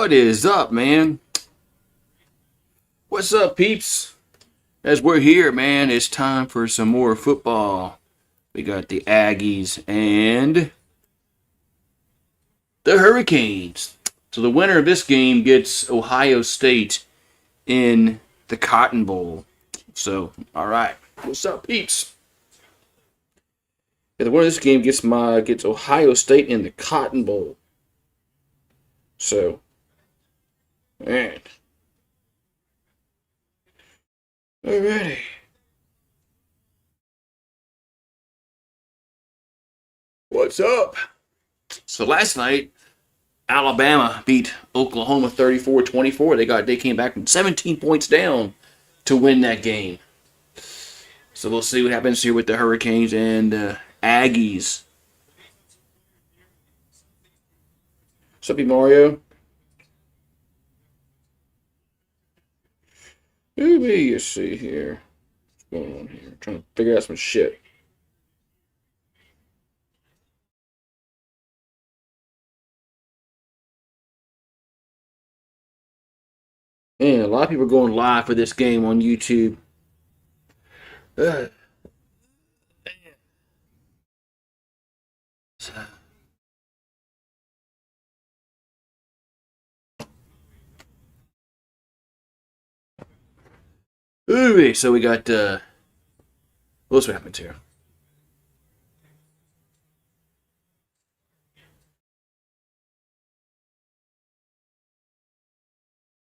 What is up, man? What's up, peeps? As we're here, man, it's time for some more football. We got the Aggies and the Hurricanes. So the winner of this game gets Ohio State in the Cotton Bowl. So, all right. What's up, peeps? Yeah, the winner of this game gets Ohio State in the Cotton Bowl. So, man. Alrighty. What's up? So last night, Alabama beat Oklahoma 34-24. They came back from 17 points down to win that game. So we'll see what happens here with the Hurricanes and Aggies. What's up, Mario? Let me see here. What's going on here? I'm trying to figure out some shit. Man, a lot of people are going live for this game on YouTube. Ooh, so we got what's happened here?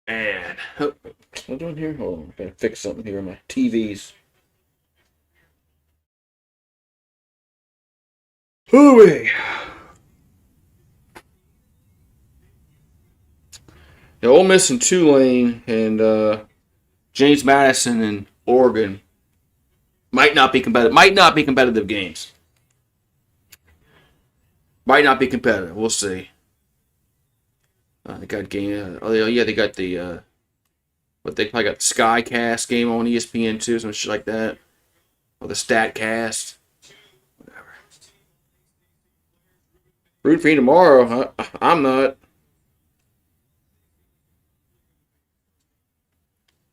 And what am I doing here? Hold on, I gotta fix something here on my TVs. Hooey! The Ole Miss and Tulane and James Madison and Oregon might not be competitive. Might not be competitive games. Might not be competitive. We'll see. They got game. They got the what they probably got the Skycast game on ESPN too, some shit like that, or the Statcast. Whatever. Root for you tomorrow. I'm not.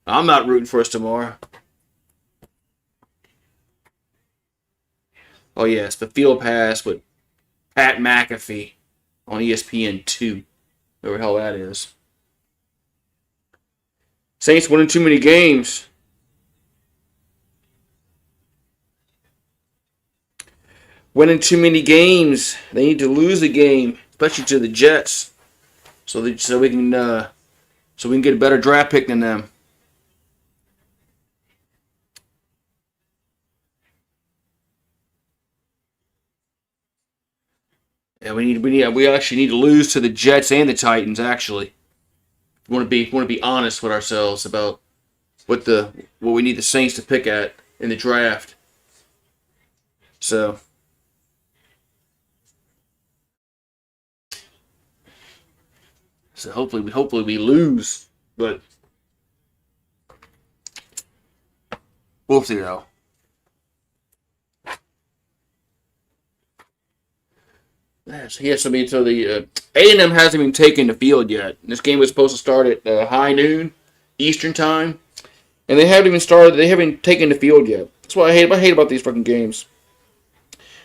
I'm not rooting for us tomorrow. Oh yes, the Field Pass with Pat McAfee on ESPN2. Whatever the hell that is. Saints winning too many games. Winning too many games. They need to lose the game, especially to the Jets, so we can get a better draft pick than them. Yeah, we actually need to lose to the Jets and the Titans. Actually, we want to be honest with ourselves about what we need the Saints to pick at in the draft. So hopefully we lose, but we'll see though. Yes, I mean, so the A&M hasn't even taken the field yet. This game was supposed to start at high noon Eastern time, and they haven't even started. They haven't taken the field yet. That's what I hate about these fucking games.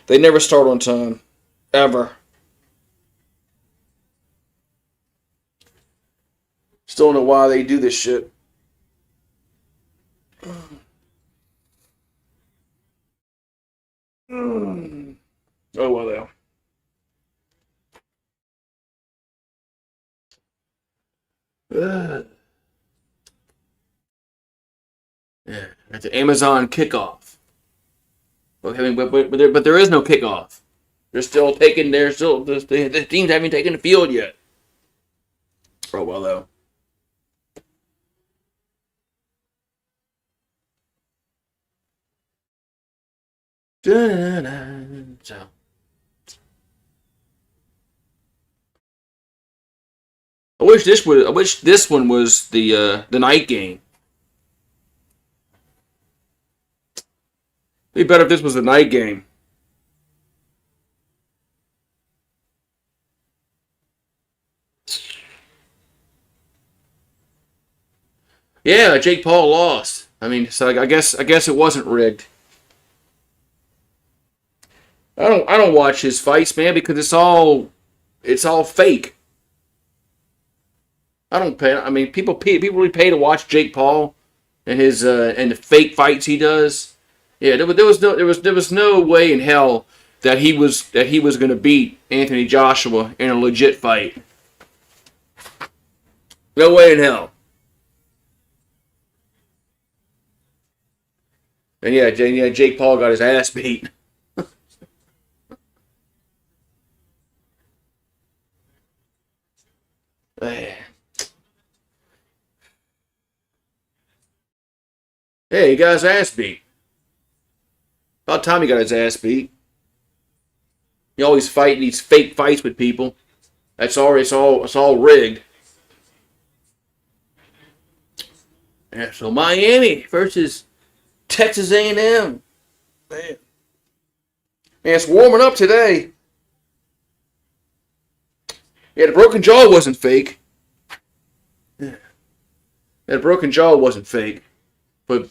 They never start on time, ever. Still don't know why they do this shit. Oh well, though. Yeah, at the Amazon kickoff. But there is no kickoff. They're still taking. The teams haven't taken the field yet. Oh well, though. So. I wish this one was the night game. It'd be better if this was the night game. Yeah, Jake Paul lost. I mean, so I guess it wasn't rigged. I don't watch his fights, man, because it's all fake. I don't pay. I mean, people really pay to watch Jake Paul and his and the fake fights he does. Yeah, there was no way in hell that he was going to beat Anthony Joshua in a legit fight. No way in hell. And yeah, Jake Paul got his ass beat. Man. Hey, he got his ass beat. About time he got his ass beat. He always fighting these fake fights with people. It's all rigged. Yeah, so Miami versus Texas A&M. Man, it's warming up today. Yeah, the broken jaw wasn't fake. Yeah, the broken jaw wasn't fake. But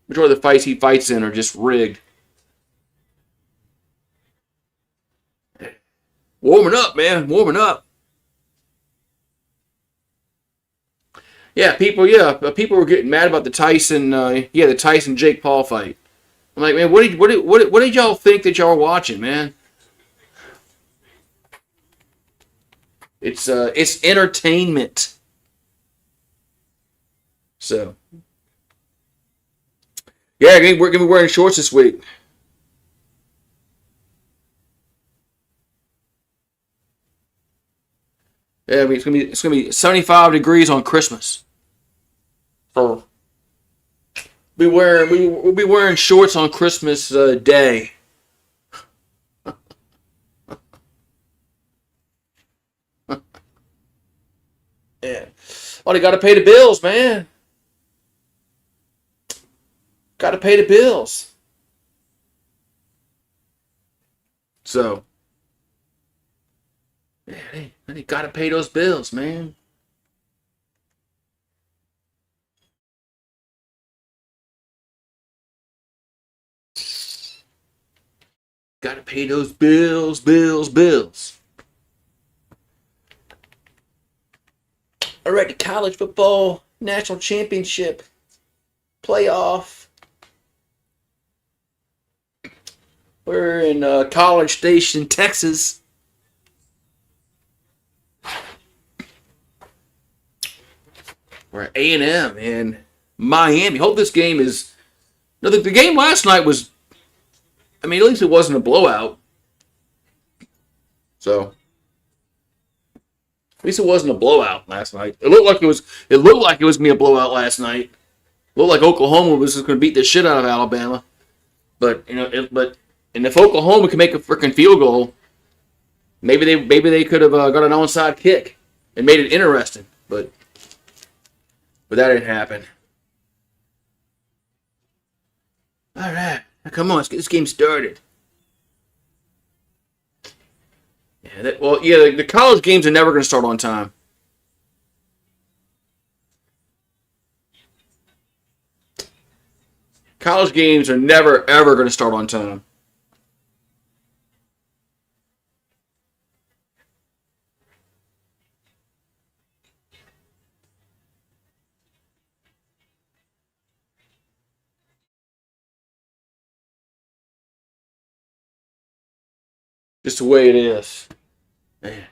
majority of the fights he fights in are just rigged. Warming up, man. Warming up. People were getting mad about the Tyson Jake Paul fight. I'm like, man, what did y'all think that y'all were watching, man? It's entertainment. So, yeah, we're gonna be wearing shorts this week. Yeah, I mean, it's gonna be 75 degrees on Christmas. So we'll be wearing shorts on Christmas Day. Yeah. Oh, they got to pay the bills, man. Got to pay the bills. So yeah, they got to pay those bills, man. Got to pay those bills, bills, bills. All right, the college football national championship playoff. We're in College Station, Texas. We're at A&M and Miami. Hope this game is. No, the game last night was. I mean, at least it wasn't a blowout. So, at least it wasn't a blowout last night. It looked like it was. It looked like it was gonna be a blowout last night. It looked like Oklahoma was just gonna beat the shit out of Alabama. But and if Oklahoma can make a freaking field goal, maybe they could have got an onside kick and made it interesting. But that didn't happen. All right, now, come on, let's get this game started. Yeah, the college games are never going to start on time. College games are never ever going to start on time. Just the way it is. Man.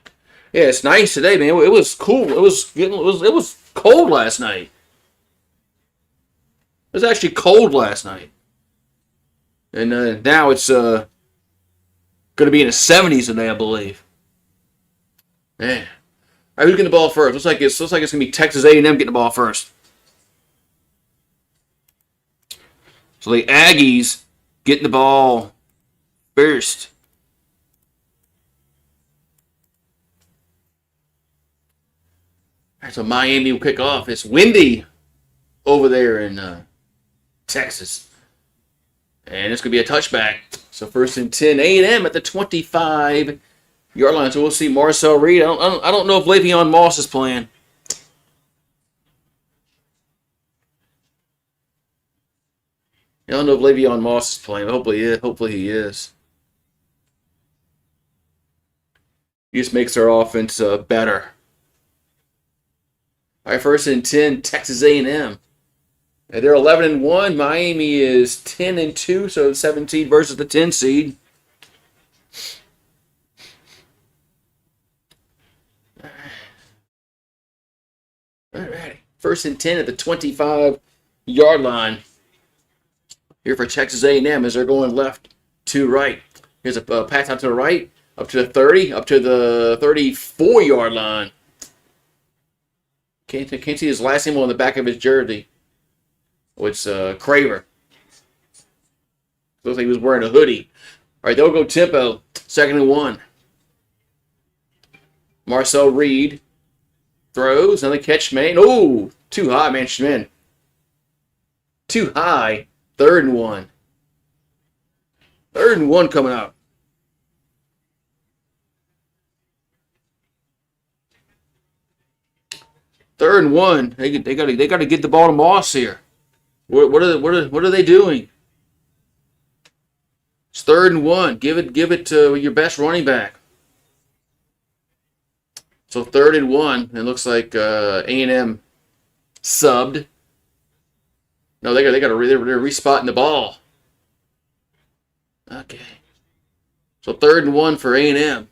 Yeah, it's nice today, man. It was cool. It was cold last night. It was actually cold last night, and now it's going to be in the 70s today, I believe. Man, all right, who's getting the ball first? Looks like it's going to be Texas A&M getting the ball first. So the Aggies getting the ball first. All right, so Miami will kick off. It's windy over there in Texas. And it's going to be a touchback. So first and 10, A&M at the 25-yard line. So we'll see Marcel Reed. I don't know if Le'Veon Moss is playing. don't know if Le'Veon Moss is playing. Hopefully he is. Hopefully he is. He just makes our offense better. All right, 1st and 10, Texas A&M. They're 11-1. Miami is 10-2, so 17 versus the 10 seed. All right, 1st and 10 at the 25-yard line. Here for Texas A&M as they're going left to right. Here's a pass out to the right, up to the 30, up to the 34-yard line. Can't see his last name on the back of his jersey. Oh, it's Craver. Looks like he was wearing a hoodie. All right, they'll go tempo. 2nd and 1. Marcel Reed throws. Another catch made. Oh, too high, man. Schmin. Too high. 3rd and 1. 3rd and 1 coming up. Third and 1. They got to get the ball to Moss here. What are they doing? It's 3rd and 1. Give it to your best running back. So 3rd and 1. It looks like A&M subbed. No, they're respotting the ball. Okay. So 3rd and 1 for A&M.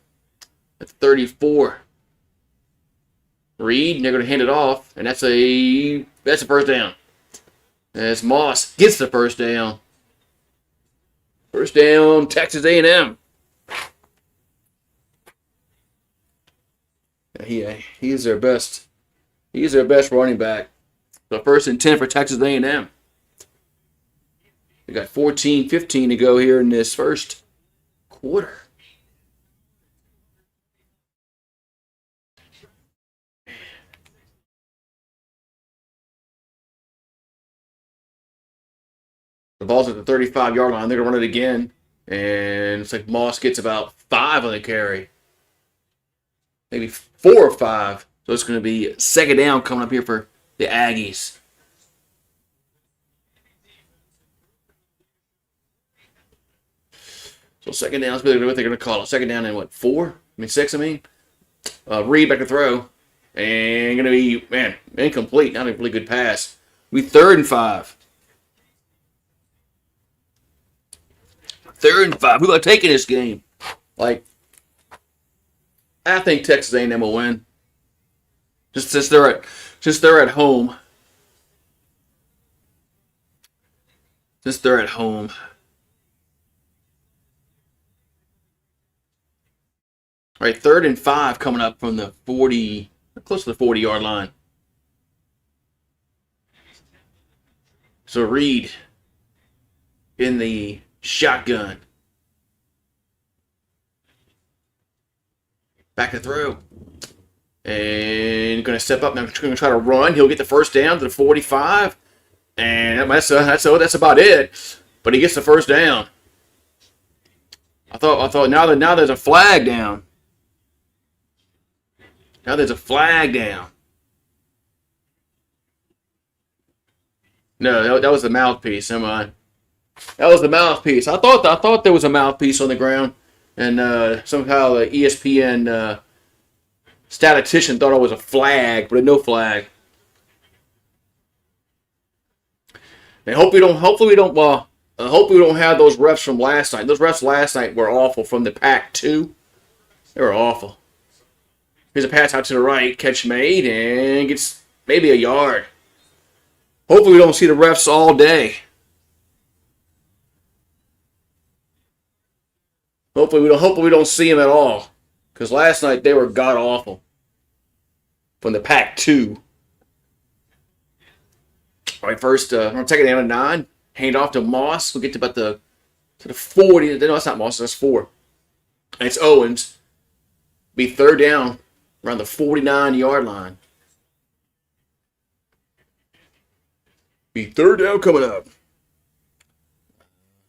At 34. Reed, and they're going to hand it off, and that's a first down. As Moss gets the first down. First down, Texas A&M. He's their best. He's their best running back. So 1st and 10 for Texas A&M. We got 14-15 to go here in this first quarter. The ball's at the 35-yard line. They're going to run it again. And it's like Moss gets about 5 on the carry. Maybe 4 or 5. So it's going to be 2nd down coming up here for the Aggies. So 2nd down is what they're going to call it. 2nd down and what, 4? 6, Reed back to throw. And going to be, incomplete. Not a really good pass. We 3rd and 5. 3rd and 5. Who are taking this game? I think Texas A&M will win. Just since they're at home. Since they're at home. All right, 3rd and 5 coming up from the 40, close to the 40-yard line. So Reed in the shotgun. Back to throw. And going to step up now. Going to try to run. He'll get the first down to the 45. And that's about it. But he gets the first down. I thought now there's a flag down. Now there's a flag down. No, that was the mouthpiece. Am I? That was the mouthpiece. I thought there was a mouthpiece on the ground, and somehow the ESPN statistician thought it was a flag, but no flag. And hopefully we don't have those refs from last night. Those refs last night were awful from the Pac-2. They were awful. Here's a pass out to the right, catch made, and gets maybe a yard. Hopefully we don't see the refs all day. Hopefully we don't see them at all. Because last night they were god awful. From the Pac-2. All right, first, we're going to take it down to 9. Hand off to Moss. We'll get to about to the 40. No, that's not Moss. That's 4. And it's Owens. Be 3rd down around the 49-yard line. Be 3rd down coming up.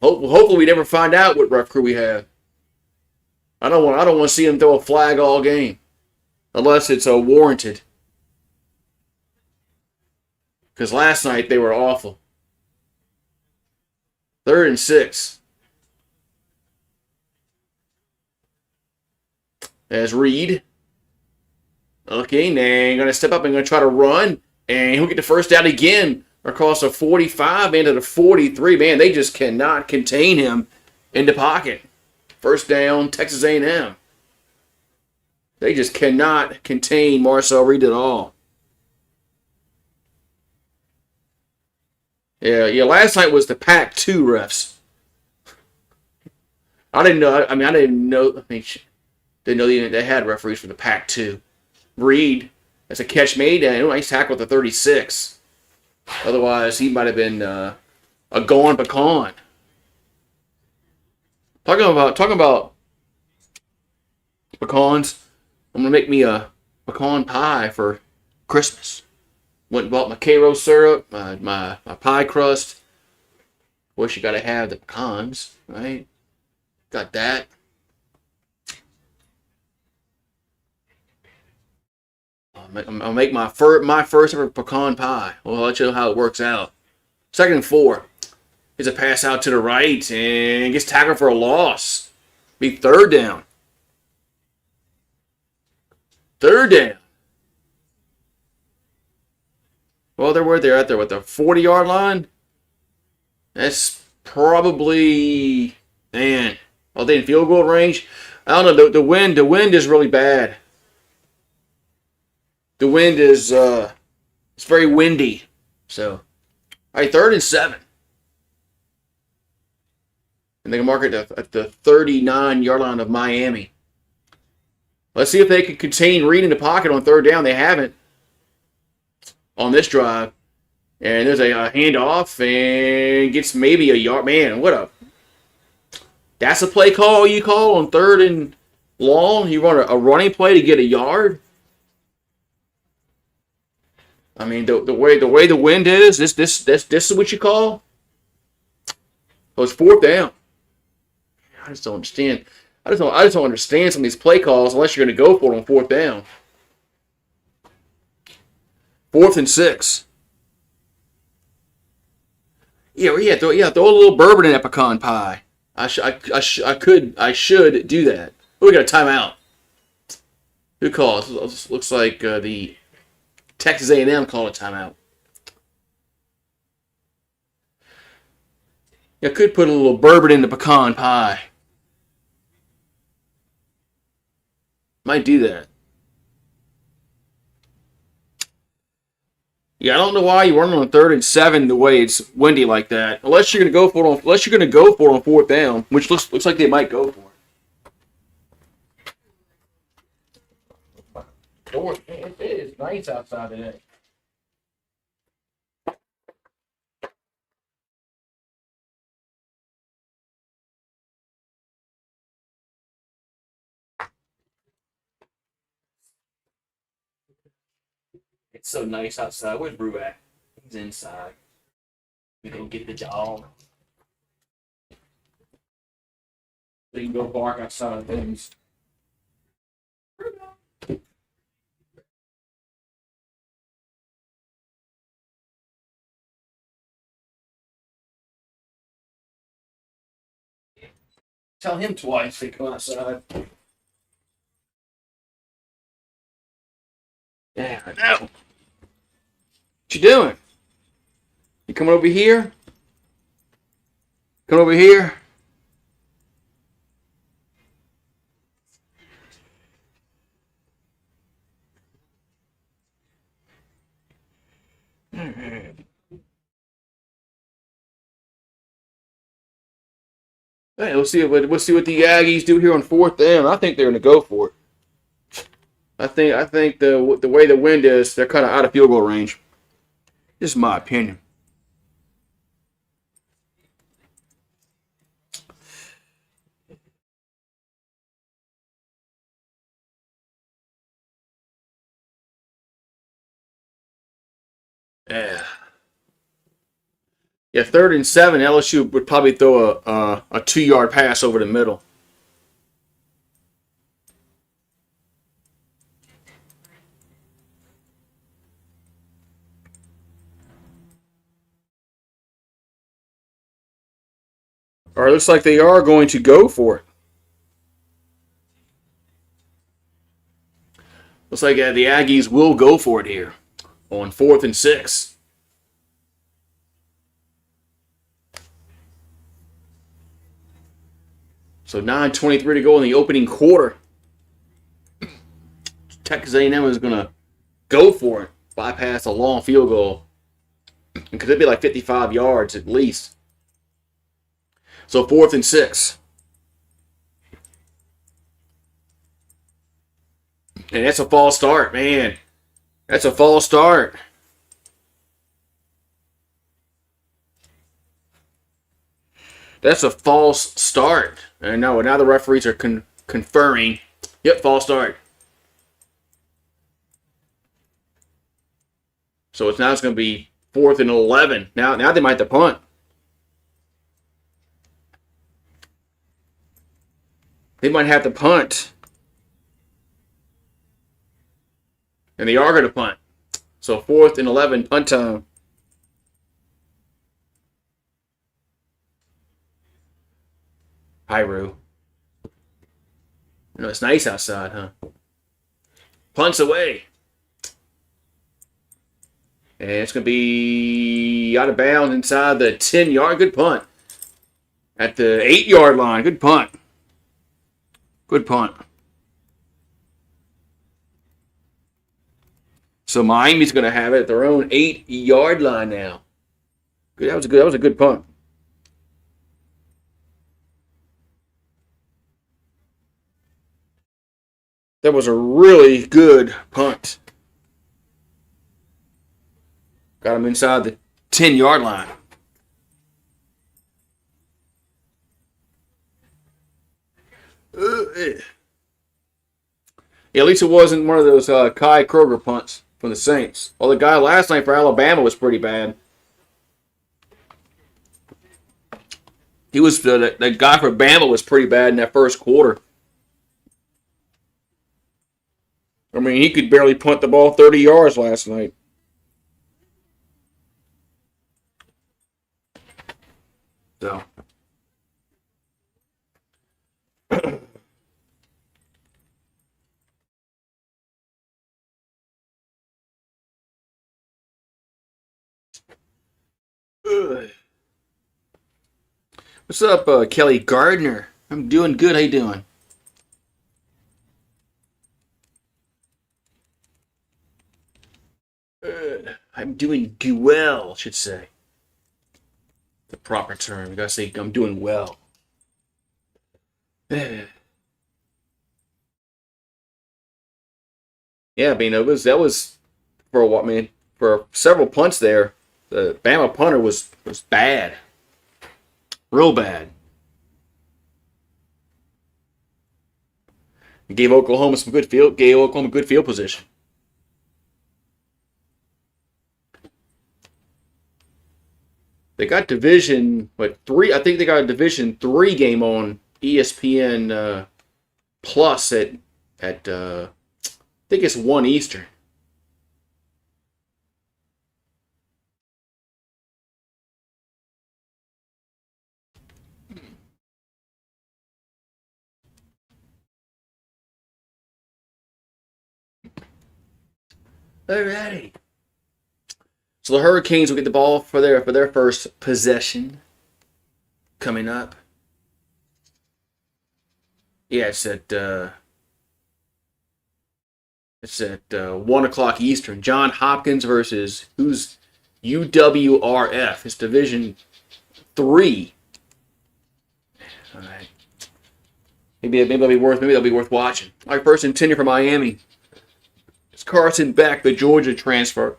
Hopefully we never find out what ref crew we have. I don't want to see them throw a flag all game, unless it's warranted. Because last night they were awful. Third and 6. As Reed. Okay, now going to step up and going to try to run. And he'll get the first down again across the 45 into the 43. Man, they just cannot contain him in the pocket. First down, Texas A&M. They just cannot contain Marcel Reed at all. Yeah. Last night was the Pac-2 refs. I didn't know. I didn't know they had referees for the Pac-2. Reed, that's a catch made, and nice tackle at the 36. Otherwise, he might have been a gone pecan. Talking about pecans. I'm gonna make me a pecan pie for Christmas. Went and bought my Karo syrup, my pie crust. Of course, you gotta have the pecans, right? Got that. I'll make my first ever pecan pie. Well, I'll let you know how it works out. 2nd and 4. Here's a pass out to the right and gets tackled for a loss. Be 3rd down. 3rd down. Well, they're at the 40-yard line. That's probably, man. Well, they in field goal range. I don't know. The wind is really bad. The wind is it's very windy. So, all right, 3rd and 7. And they can mark it at the 39-yard line of Miami. Let's see if they can contain Reed in the pocket on 3rd down. They haven't on this drive. And there's a handoff and gets maybe a yard. Man, that's a play call you call on 3rd and long? You run a running play to get a yard? I mean, the way the wind is, this is what you call? Oh, it's 4th down. I just don't understand. I just don't understand some of these play calls unless you're going to go for it on 4th down. 4th and 6. Throw a little bourbon in that pecan pie. I should do that. Oh, we got a timeout. Who calls? Looks like the Texas A&M called a timeout. I could put a little bourbon in the pecan pie. Might do that. Yeah, I don't know why you run on 3rd and 7 the way it's windy like that. Unless you're gonna go for it on 4th down, which looks like they might go for it. It is nice outside today. It's so nice outside. Where's Brew at? He's inside. We go get the dog. They can go bark outside of things. Tell him twice to come outside. Yeah, I know. What you doing? You coming over here? Come over here. Hey, we'll see what the Aggies do here on 4th down. I think they're going to go for it. I think the way the wind is, they're kind of out of field goal range. This is my opinion. Yeah. Yeah, 3rd and 7, LSU would probably throw a 2-yard pass over the middle. All right, looks like they are going to go for it. Looks like the Aggies will go for it here on 4th and 6. So 9:23 to go in the opening quarter. Texas A&M is going to go for it, bypass a long field goal. And could it be like 55 yards at least? So 4th and 6. And that's a false start, man. That's a false start. That's a false start. And now the referees are conferring. Yep, false start. So it's going to be 4th and 11. Now they might have to punt. They might have to punt. And they are going to punt. So 4th and 11, punt time. Pyro. You know, it's nice outside, huh? Punts away. And it's going to be out of bounds inside the 10-yard. Good punt. At the 8-yard line. Good punt. Good punt. So Miami's going to have it at their own 8-yard line now. Good. That was a good punt. That was a really good punt. Got him inside the 10-yard line. Yeah, at least it wasn't one of those Kai Kroger punts from the Saints. Well, the guy last night for Alabama was pretty bad. He was that guy for Bama was pretty bad in that first quarter. I mean, he could barely punt the ball 30 yards last night. So. What's up, Kelly Gardner? I'm doing good. How you doing? I'm doing well, should say. The proper term. You gotta say I'm doing well. Yeah, I mean that was for what, man, for several punts there. The Bama punter was bad. Real bad. It gave Oklahoma good field position. They got Division 3. I think they got a Division 3 game on ESPN Plus at I think it's 1 Eastern. Alrighty. So the Hurricanes will get the ball for their first possession coming up. Yeah, it's at 1 o'clock Eastern. John Hopkins versus who's UWRF. It's Division 3. All right. Maybe that'll be worth watching. All right, first and 10 for Miami. It's Carson Beck, the Georgia transfer.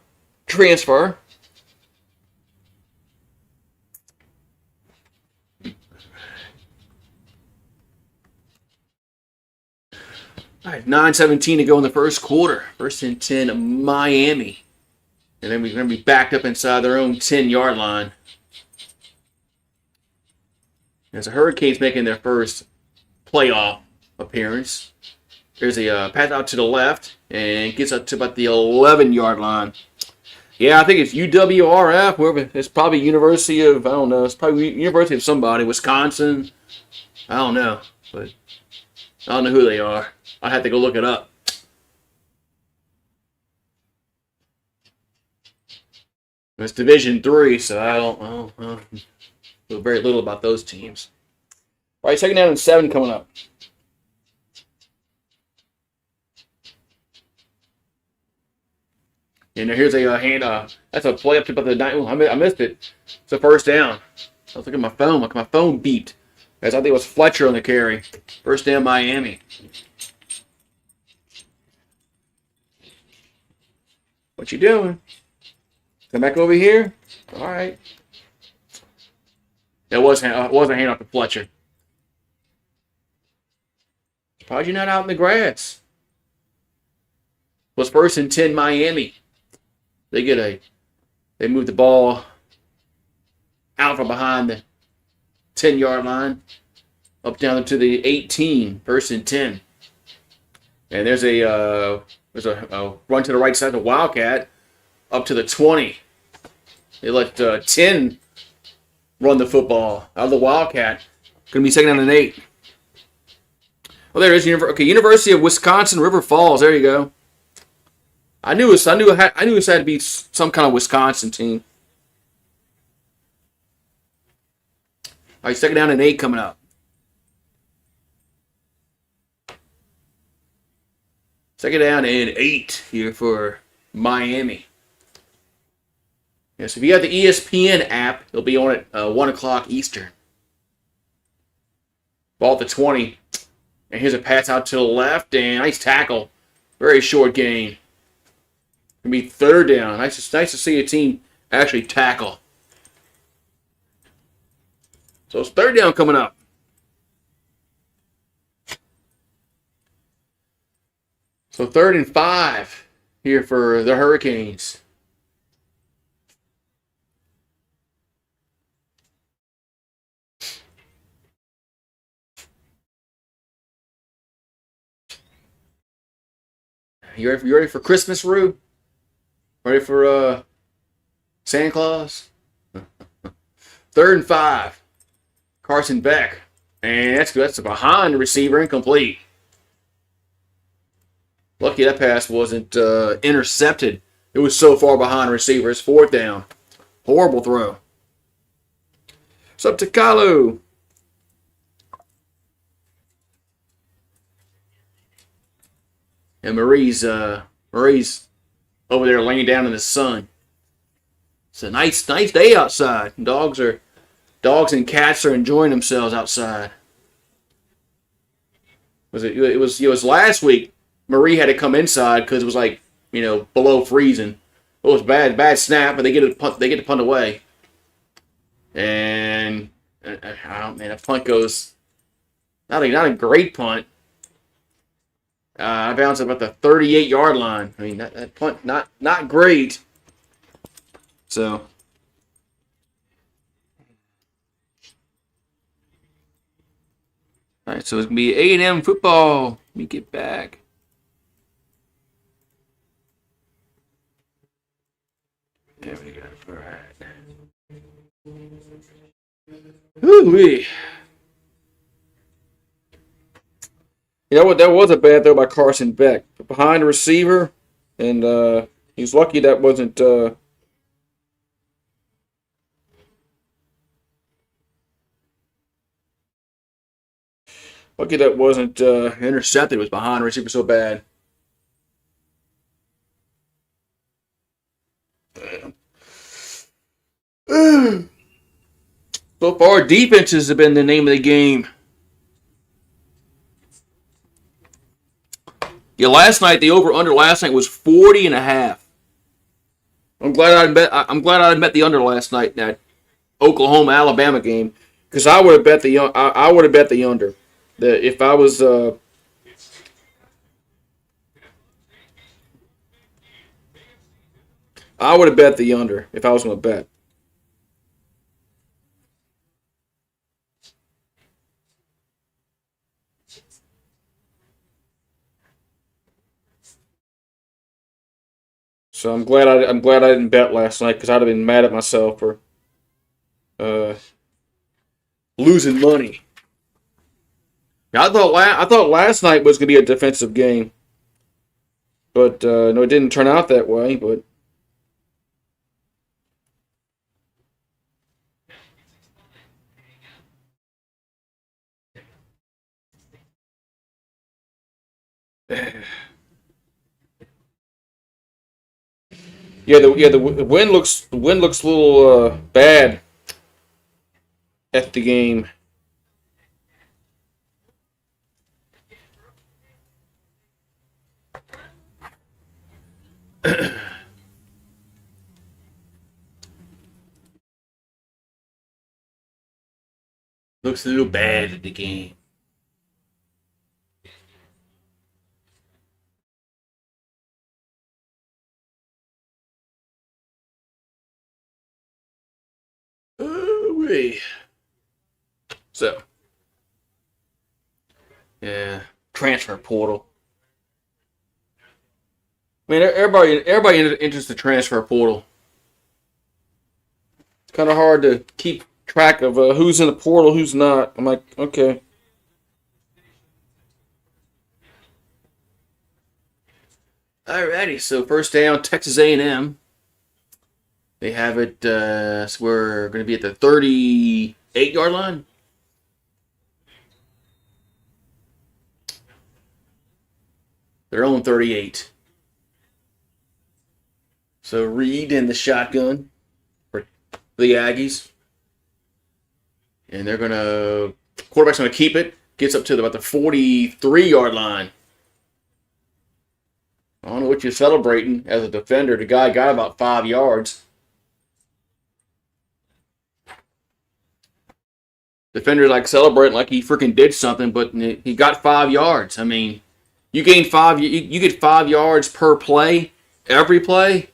All right, 9:17 to go in the first quarter. First and 10, Miami. And then we're going to be backed up inside their own 10-yard line. As the Hurricanes making their first playoff appearance. There's a pass out to the left and gets up to about the 11-yard line. Yeah, I think it's UWRF. Wherever it's probably University of I don't know. It's probably University of somebody, Wisconsin. I don't know, but I don't know who they are. I have to go look it up. It's Division 3, so I don't know very little about those teams. All right, second down and 7 coming up. And here's a hand. That's a play up to about the 9. I missed it. It's a first down. I was looking at my phone. My phone beeped. As I think it was Fletcher on the carry. First down, Miami. What you doing? Come back over here. All right. It was a hand off to Fletcher. Surprised you're not out in the grass. It was first and 10, Miami. They move the ball out from behind the 10-yard line, up down to the 18, first and 10. And there's a run to the right side of the Wildcat, up to the 20. They let 10 run the football out of the Wildcat. Going to be second down and 8. Oh, there it is. University of Wisconsin, River Falls. There you go. I knew it had to be some kind of Wisconsin team. All right, second down and 8 coming up. Second down and 8 here for Miami. Yeah, so if you have the ESPN app, it'll be on at 1 o'clock Eastern. Ball at the 20. And here's a pass out to the left, and nice tackle. Very short gain. Gonna be third down. Nice to see a team actually tackle. So it's third down coming up. So 3rd and 5 here for the Hurricanes. You ready for Christmas, Rube? Ready for Santa Claus? 3rd and 5. Carson Beck. And that's a behind the receiver, incomplete. Lucky that pass wasn't intercepted. It was so far behind the receiver. It's 4th down. Horrible throw. It's up to Kalu. And Marie's over there laying down in the sun. It's a nice day outside. Dogs and cats are enjoying themselves outside. It was last week. Marie had to come inside because it was below freezing. It was bad snap, but they get the punt away. And that punt goes not a great punt. I bounced about the 38-yard line. I mean, that punt, not great. So, all right, so it's going to be A&M football. Let me get back. There we go. All right. Ooh-wee. You know what? That was a bad throw by Carson Beck. Behind the receiver, and he's lucky that wasn't. Lucky that wasn't intercepted. It was behind the receiver so bad. So far, defenses have been the name of the game. Yeah, last night the over/under last night was 40.5. I'm glad I bet the under last night in that Oklahoma-Alabama game because I would have bet the under. If I was I would have bet the under if I was going to bet. So I'm glad I didn't bet last night because I'd have been mad at myself for uh, losing money. Yeah, I thought last night was gonna be a defensive game, but no, it didn't turn out that way. But the wind looks a little bad at the game. Looks a little bad at the game. Wait. So yeah, transfer portal. I mean, everybody enters the transfer portal. It's kind of hard to keep track of who's in the portal, who's not. I'm like, okay. Alrighty, so first down, Texas A&M. They have it. So we're going to be at the 38-yard line. Their own 38. So Reed in the shotgun for the Aggies, and they're gonna quarterback's gonna keep it. Gets up to about the 43-yard line. I don't know what you're celebrating as a defender. The guy got about 5 yards. Defender's like celebrating like he freaking did something, but he got 5 yards. I mean, you gain five. You get 5 yards per play, every play.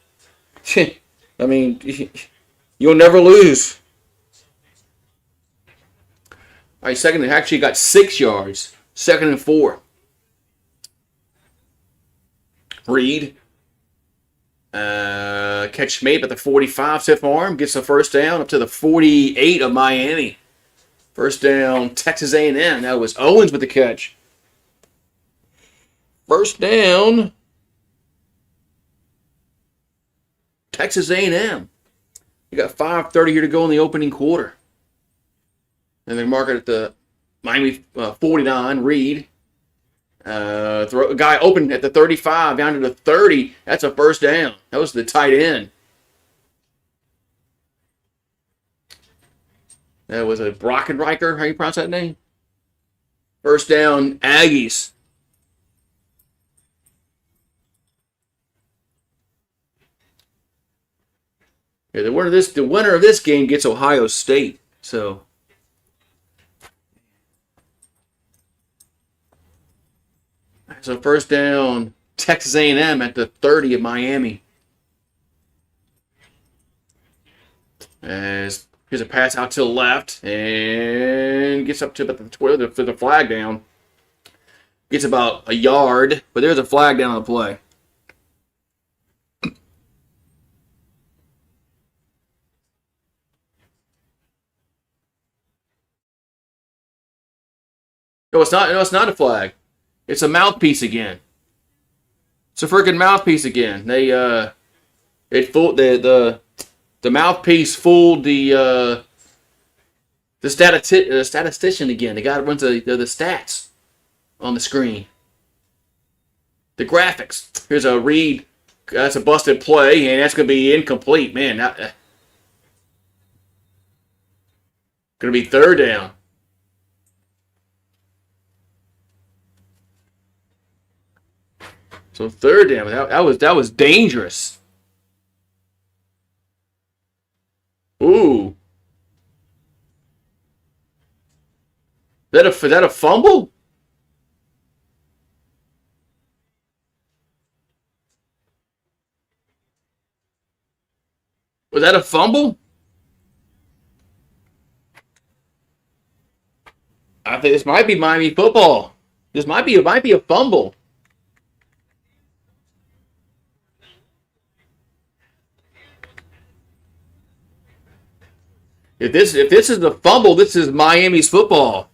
I mean, you'll never lose. All right, second, actually got 6 yards. 2nd and 4. Reed. Catch made at the 45, stiff arm. Gets a first down up to the 48 of Miami. First down, Texas A&M. That was Owens with the catch. First down, Texas A&M. You got 5:30 here to go in the opening quarter. And they mark it at the Miami 49. Reed. A guy open at the 35 down to the 30. That's a first down. That was the tight end. That was a Brockenriker. How you pronounce that name? First down, Aggies. Yeah, the winner of this game gets Ohio State. So first down, Texas A&M at the 30 of Miami. As here's a pass out to the left and gets up to about the 12 for the flag down. Gets about a yard, but there's a flag down on the play. No, it's not. No, it's not a flag. It's a mouthpiece again. It's a freaking mouthpiece again. It fooled the mouthpiece fooled the statistician again. The guy that runs the stats on the screen. The graphics. Here's a read. That's a busted play, and that's going to be incomplete. Man, going to be third down. So third down. That was dangerous. Ooh. Is that a fumble? Was that a fumble? I think this might be Miami football. This might be a fumble. If this is the fumble, this is Miami's football.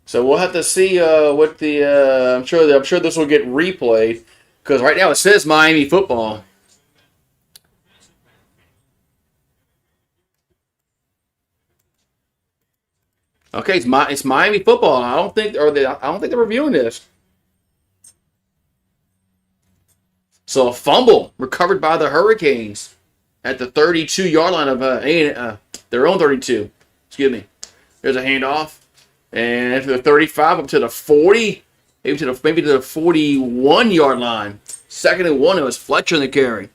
So we'll have to see what the. I'm sure this will get replayed because right now it says Miami football. Okay, it's Miami football. I don't think they're reviewing this. So a fumble recovered by the Hurricanes at the 32-yard line of their own 32. Excuse me. There's a handoff, and after the 35 up to the 40, maybe to the 41-yard line. 2nd and 1. It was Fletcher in the carry.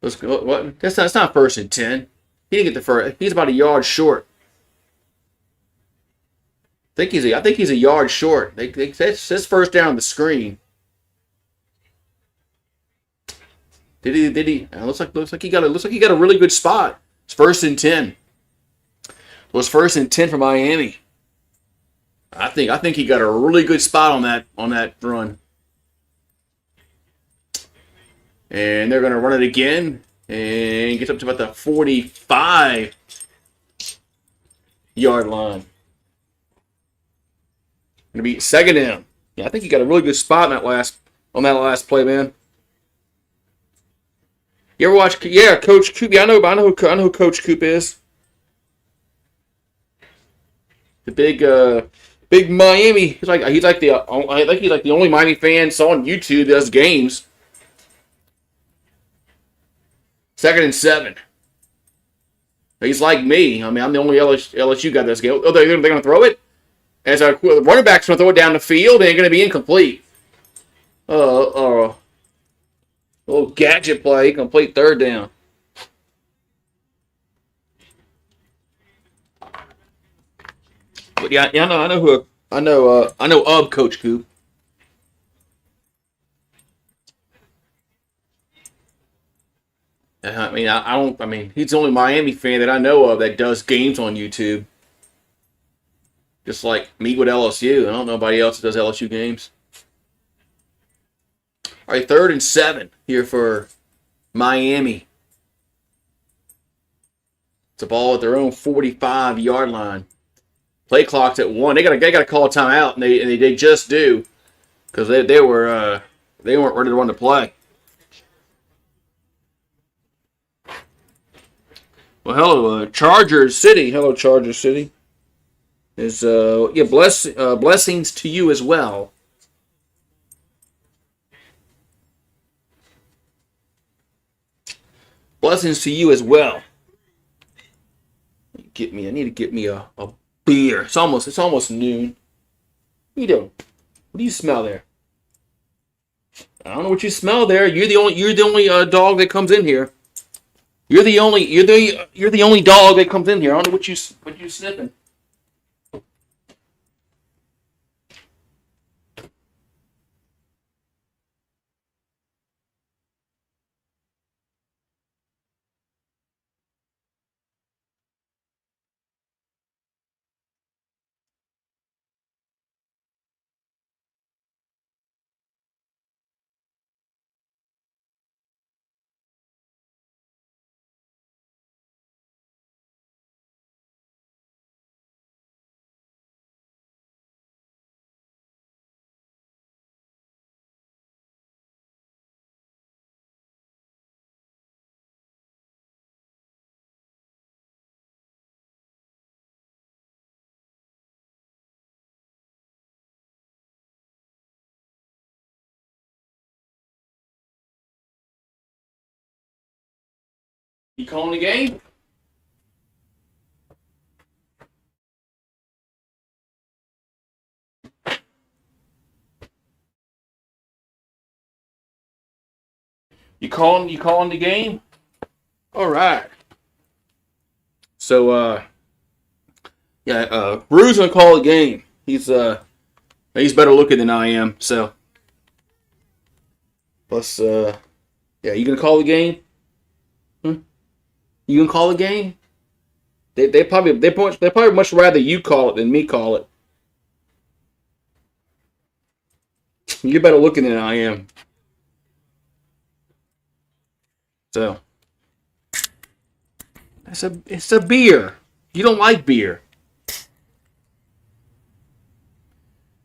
Let's go. What? That's not 1st and 10. He didn't get the first. He's about a yard short. I think he's a yard short. That's his first down on the screen. Did he? Looks like he got a really good spot. It's 1st and 10. It was 1st and 10 for Miami. I think he got a really good spot on that run. And they're going to run it again. And gets up to about the 45-yard line. Going to be 2nd down. Yeah, I think he got a really good spot on that last play, man. You ever watch? Yeah, Coach Coop. Yeah, I know who Coach Coop is. The big Miami. He's like the only Miami fan on YouTube that does games. 2nd and 7. He's like me. I mean, I'm the only LSU guy that's game. Oh, they're going to throw it? As our running back's going to throw it down the field, and it's going to be incomplete. Little gadget play, complete 3rd down. But yeah, I know of Coach Coop. I mean, I don't. I mean, he's the only Miami fan that I know of that does games on YouTube. Just like me with LSU. I don't know nobody else that does LSU games. All right, 3rd and 7 here for Miami. It's a ball at their own 45-yard line. Play clock's at 1. They got to call a timeout, and they just do because they weren't ready to run the play. Well, hello, Chargers City. Hello, Chargers City. Blessings to you as well. Blessings to you as well. I need to get me a beer. It's almost noon. What are you doing? What do you smell there? I don't know what you smell there. You're the only dog that comes in here. You're the only dog that comes in here. I don't know what you sniffing. You calling the game? You calling the game? All right. So Rue's gonna call the game. He's better looking than I am. So plus you gonna call the game? You gonna call the game? They probably much rather you call it than me call it. You're better looking than I am. So it's a beer. You don't like beer.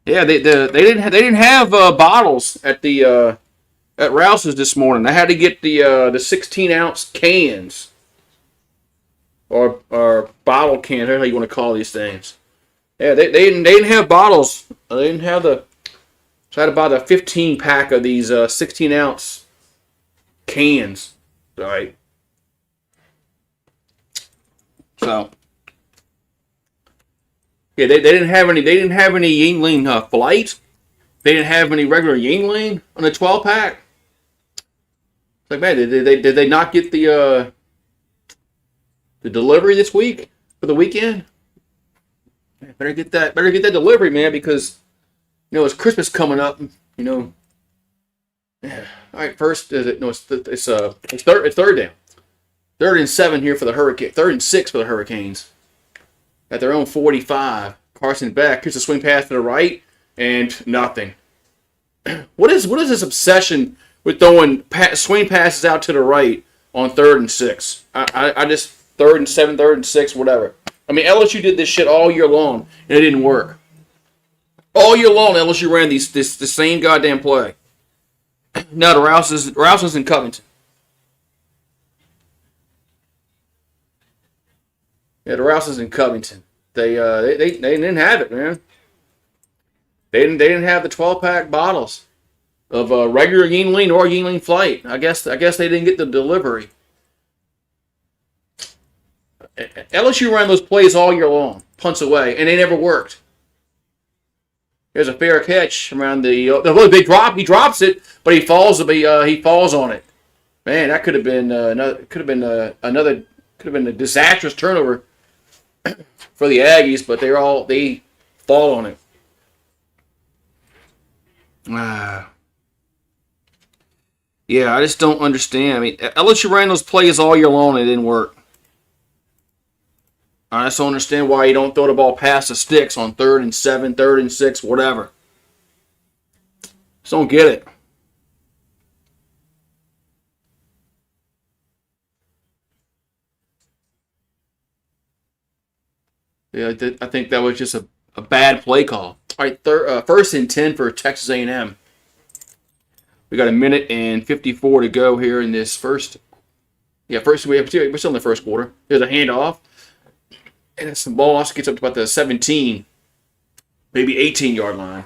Yeah, they didn't have bottles at the at Rouse's this morning. I had to get the 16-ounce cans or bottle cans. That's how you want to call these things. Yeah, they didn't have bottles. They didn't have the. So I had to buy the 15 pack of these 16-ounce cans. All right. So yeah, they didn't have any. They didn't have any Yingling Flight. They didn't have any regular Yingling on the 12 pack. It's like, man, did they not get the delivery this week for the weekend? Better get that delivery, man, because it's Christmas coming up. All right, first it's third down, 3rd and 7 here for the Hurricane, 3rd and 6 for the Hurricanes at their own 45. Carson back, here's a swing pass to the right, and nothing. What is this obsession with throwing swing passes out to the right on 3rd and 6? I just 3rd and 7, 3rd and 6, whatever. I mean, LSU did this shit all year long, and it didn't work. All year long, LSU ran the same goddamn play. Now the Rouse's in Covington. Yeah, the Rouse's in Covington. They didn't have it, man. They didn't have the 12-pack bottles of regular Yingling or Yingling Flight. I guess they didn't get the delivery. LSU ran those plays all year long, punts away, and they never worked. There's a fair catch around the really big drop. He drops it, but he falls on it. Man, that could have been a disastrous turnover for the Aggies, but they fall on it. Yeah, I just don't understand. I mean, LSU ran those plays all year long and it didn't work. I just don't understand why you don't throw the ball past the sticks on 3rd and 7, 3rd and 6, whatever. Just don't get it. Yeah, I think that was just a bad play call. All right, 1st and 10 for Texas A&M. We got a minute and 54 to go here in this first. Yeah, we're still in the first quarter. There's a handoff. And it's the ball also gets up to about the 17, maybe 18-yard line.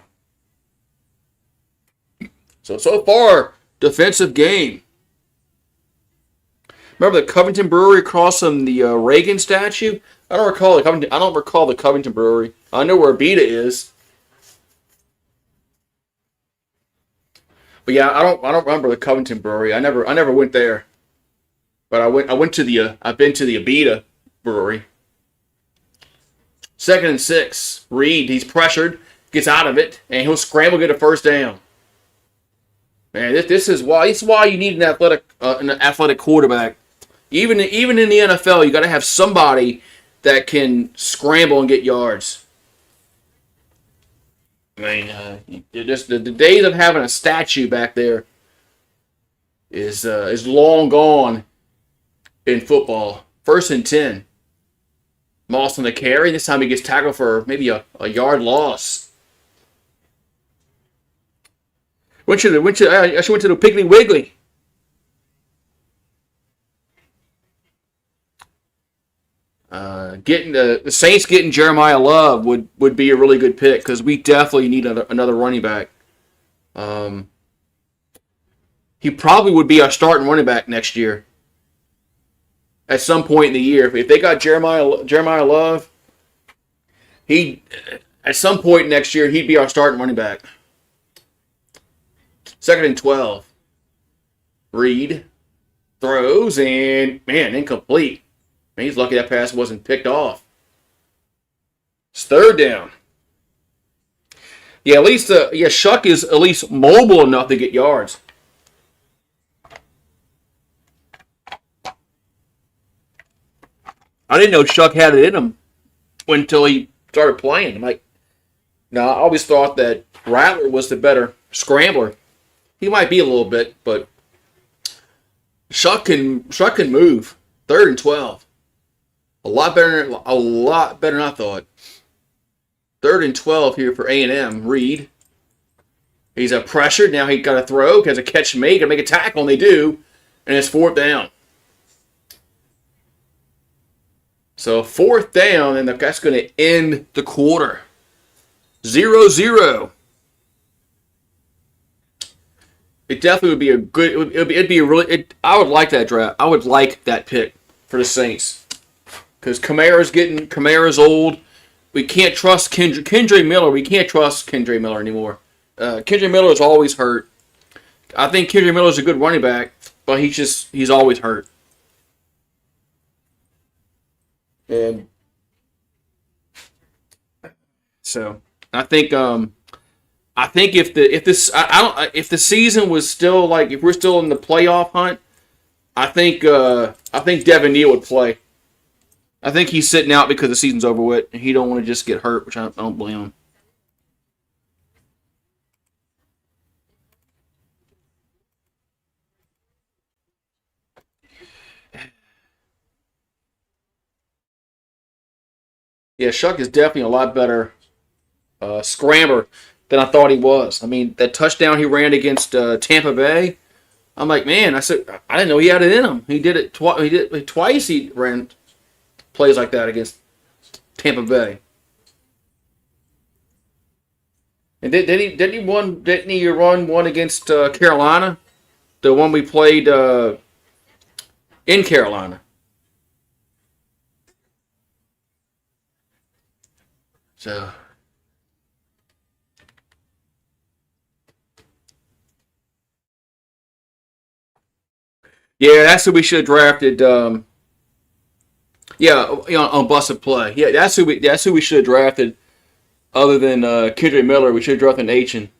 So far, defensive game. Remember the Covington Brewery across from the Reagan statue? I don't recall the Covington Brewery. I know where Beta is. But yeah, I don't remember the Covington Brewery. I never went there. But I've been to the Abita Brewery. 2nd and 6. Reed, he's pressured, gets out of it, and he'll scramble, get a first down. Man, this is why you need an athletic quarterback. Even in the NFL, you got to have somebody that can scramble and get yards. I mean, just the days of having a statue back there is long gone in football. 1st and 10. Moss on the carry. This time he gets tackled for maybe a yard loss. I went to the Piggly Wiggly. Getting the Saints getting Jeremiah Love would be a really good pick because we definitely need another running back. He probably would be our starting running back next year. At some point in the year, if they got Jeremiah Love, at some point next year he'd be our starting running back. 2nd and 12. Reed throws and man, incomplete. Man, he's lucky that pass wasn't picked off. It's 3rd down. Yeah, at least Shuck is at least mobile enough to get yards. I didn't know Shuck had it in him until he started playing. I'm like, Now, I always thought that Rattler was the better scrambler. He might be a little bit, but Shuck can move. 3rd and 12. A lot better than I thought. 3rd and 12 here for A&M. Reed. He's a pressured. Now he got to throw. Has a catch made. Got to make a tackle, and they do. And it's 4th down. So 4th down, and that's going to end the quarter. 0-0. It definitely would be a good. It'd be a really. I would like that draft. I would like that pick for the Saints because Kamara's old. We can't trust Kendre Miller. We can't trust Kendre Miller anymore. Kendre Miller is always hurt. I think Kendre Miller is a good running back, but he's always hurt. And so I think if the season was still like if we're still in the playoff hunt, I think Devin Neal would play. I think he's sitting out because the season's over with and he don't want to just get hurt, which I don't blame him. Yeah, Shuck is definitely a lot better scrambler than I thought he was. I mean, that touchdown he ran against Tampa Bay, I'm like, man, I didn't know he had it in him. He did it He did it twice. He ran plays like that against Tampa Bay. And didn't he run one against Carolina? The one we played in Carolina. So yeah, that's who we should have drafted. Yeah, on busted play. Yeah, that's who we should have drafted. Other than Kendrick Miller, we should have drafted Achin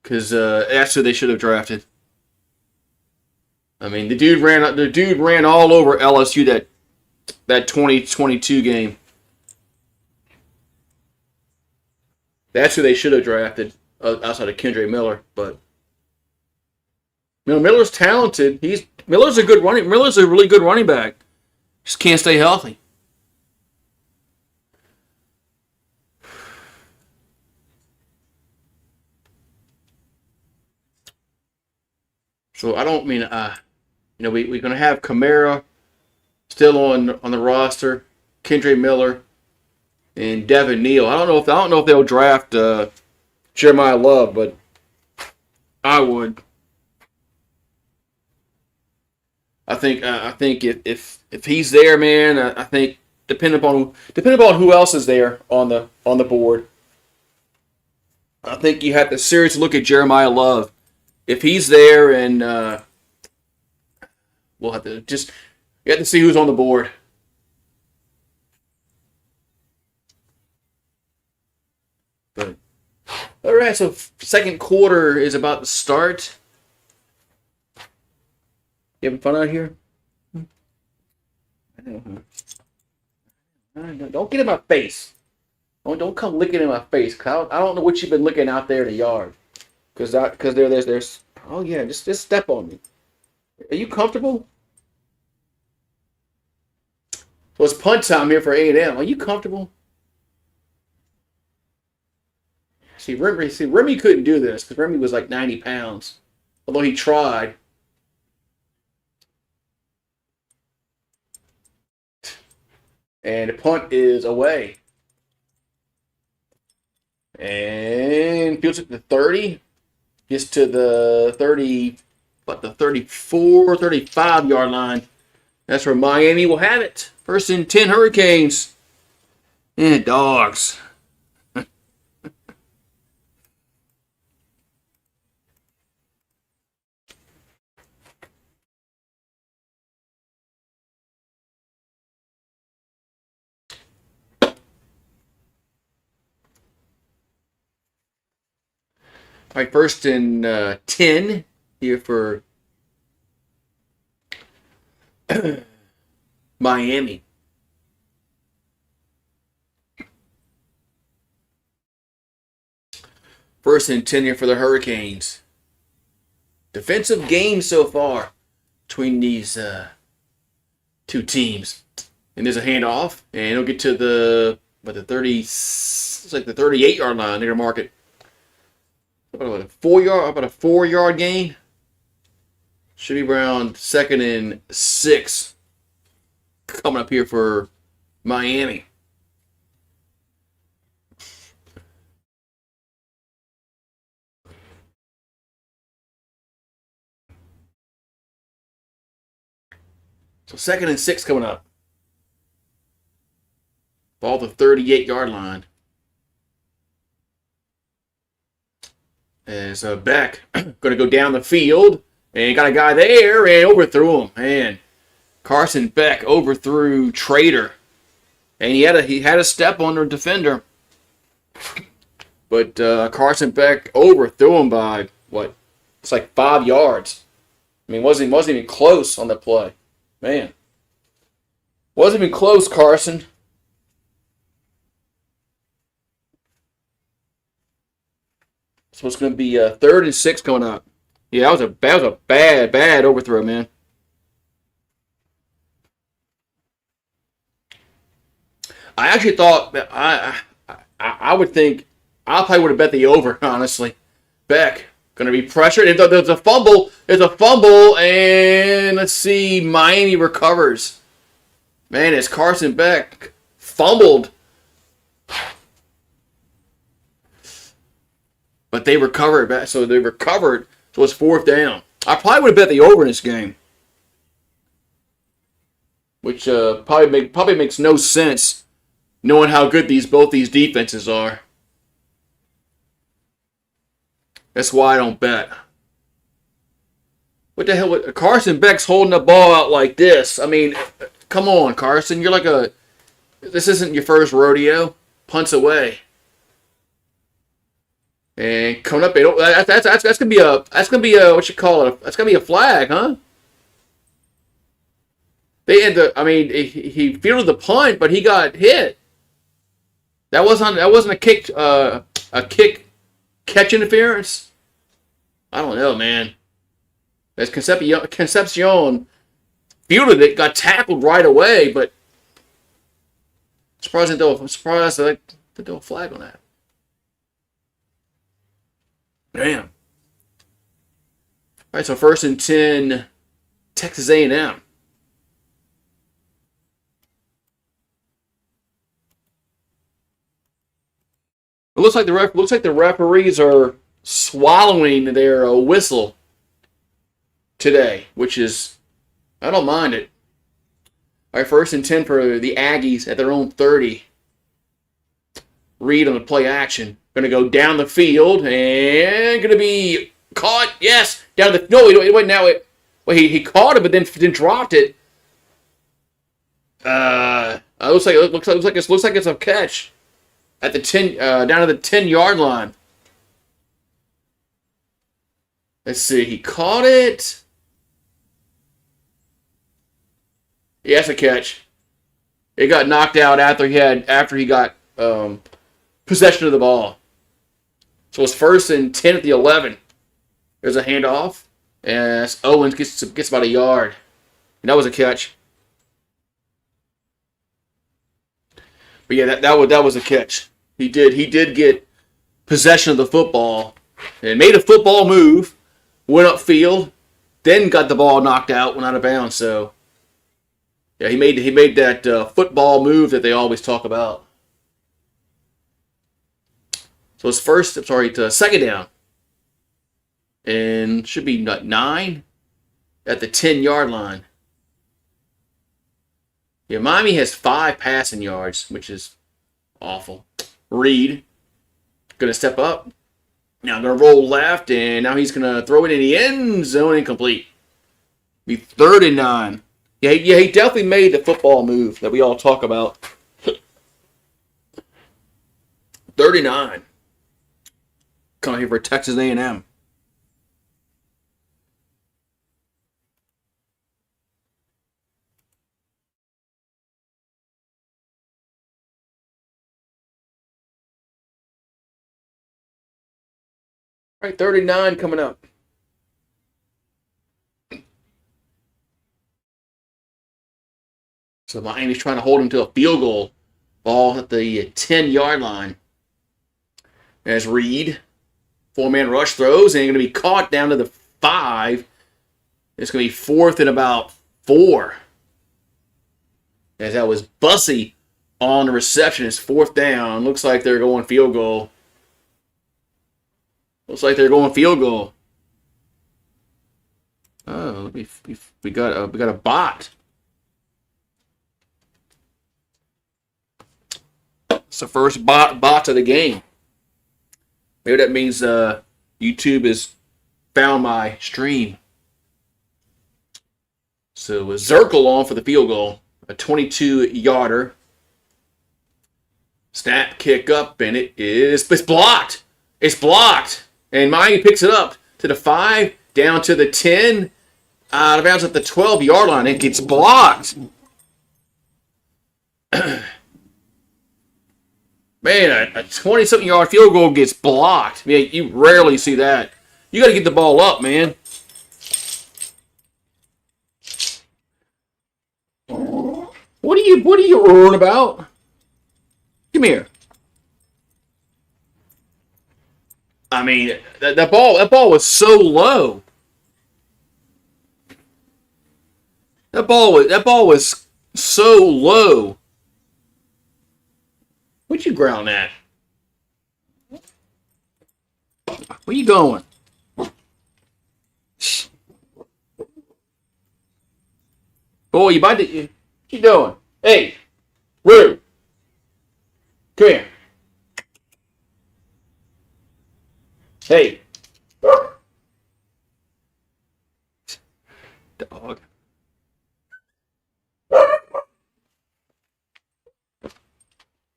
because that's who they should have drafted. I mean, the dude ran all over LSU that 2022 game. That's who they should have drafted outside of Kendrick Miller. But Miller's talented. Miller's a really good running back. Just can't stay healthy. So I don't mean we're gonna have Kamara still on the roster, Kendrick Miller, and Devin Neal. I don't know if they'll draft Jeremiah Love, but I would. I think if he's there, man, I think depending upon who else is there on the board, I think you have to seriously look at Jeremiah Love. If he's there, and we'll have to just you have to see who's on the board. But all right, so second quarter is about to start. You having fun out here? Don't get in my face. Don't come licking in my face. Cause I don't know what you've been licking out there in the yard. Cause there's. Oh yeah, just step on me. Are you comfortable? Well, it's punt time here for A&M. Are you comfortable? Remy couldn't do this because Remy was like 90 pounds. Although he tried. And the punt is away. And fields at the 30. Gets to the 30, the 34, 35-yard line. That's where Miami will have it. First and 10 Hurricanes. And dogs. All right, first and 10 here for Miami. First and 10 here for the Hurricanes. Defensive game so far between these two teams. And there's a handoff, and it'll get to the 30. It's like the 38-yard line. They're gonna mark it. About a 4-yard gain. Should be around 2nd and 6. Coming up here for Miami. So 2nd and 6 coming up. Ball the 38-yard line. As Beck going to go down the field. And got a guy there and overthrew him. Man, Carson Beck overthrew Trader. And he had a step on the defender. But Carson Beck overthrew him by, what? It's like 5 yards. I mean, wasn't even close on that play. Man. Wasn't even close, Carson. So it's going to be 3rd and 6 coming up. Yeah, that was a bad overthrow, man. I actually thought that I would think I probably would have bet the over, honestly. Beck going to be pressured. There's a fumble. And let's see, Miami recovers. Man, it's Carson Beck fumbled. But they recovered. So they recovered. So it's 4th down. I probably would have bet the over in this game. Which probably makes no sense knowing how good both these defenses are. That's why I don't bet. What the hell? Carson Beck's holding the ball out like this. I mean, come on, Carson. You're like this isn't your first rodeo. Punts away. And coming up, that's gonna be a what you call it? That's gonna be a flag, huh? He fielded the punt, but he got hit. That wasn't a kick catch interference. I don't know, man. As Concepcion fielded it, got tackled right away, but surprised they threw a flag on that. Damn. All right, so 1st and 10, Texas A&M. It looks like the referees are swallowing their whistle today, which is, I don't mind it. All right, 1st and 10 for the Aggies at their own 30. Reed on the play action. Going to go down the field and going to be caught. Yes, down the. No, it went now. He caught it, but then dropped it. Looks like it's a catch at the 10 down to the 10-yard line. Let's see. He caught it. Yeah, that's a catch. It got knocked out after he got possession of the ball. So it's 1st and 10 at the 11. There's a handoff, and Owens gets about a yard, and that was a catch. But yeah, that was a catch. He did get possession of the football, and made a football move, went upfield, then got the ball knocked out, went out of bounds. So yeah, he made that football move that they always talk about. So it's 2nd down. And should be 9 at the 10-yard line. Yeah, Miami has 5 passing yards, which is awful. Reed going to step up. Now going to roll left, and now he's going to throw it in the end zone, incomplete. Be 3rd and 9. Yeah, he definitely made the football move that we all talk about. 39. Coming here for Texas A&M. All right, 39 coming up. So Miami's trying to hold him to a field goal. Ball at the 10-yard line. As Reed, 4-man rush throws, and going to be caught down to the 5. It's going to be 4th and about 4. As that was Bussey on the reception. It's 4th down. Looks like they're going field goal. Looks like they're going field goal. Oh, we got a bot. It's the first bot of the game. Maybe that means YouTube has found my stream. So a Zirkle on for the field goal. A 22-yarder. Snap, kick up, and it's blocked. It's blocked. And Miami picks it up to the 5, down to the 10, out of bounds at the 12-yard line. It gets blocked. Man, a 20-something-yard field goal gets blocked. I mean, you rarely see that. You got to get the ball up, man. What are you roaring about? Come here. I mean, that ball was so low. That ball was so low. What you ground at? Where you going? Boy, you about to... What you doing? Hey, Rue. Come here. Hey. Dog.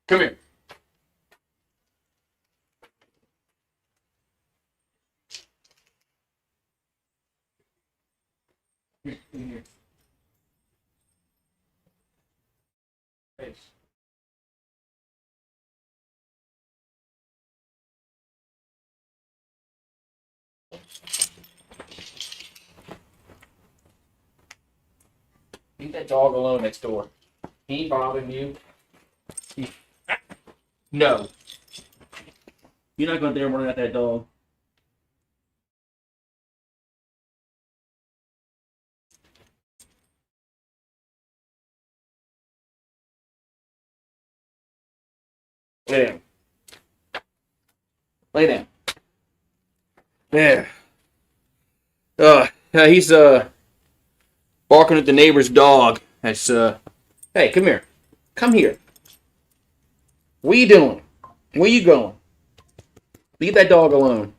Come here. Here. Hey. Leave that dog alone next door. He ain't bothering you. No. You're not going there running at that dog. Lay down. Lay down. There. He's barking at the neighbor's dog. That's hey, come here. Come here. What are you doing? Where you going? Leave that dog alone.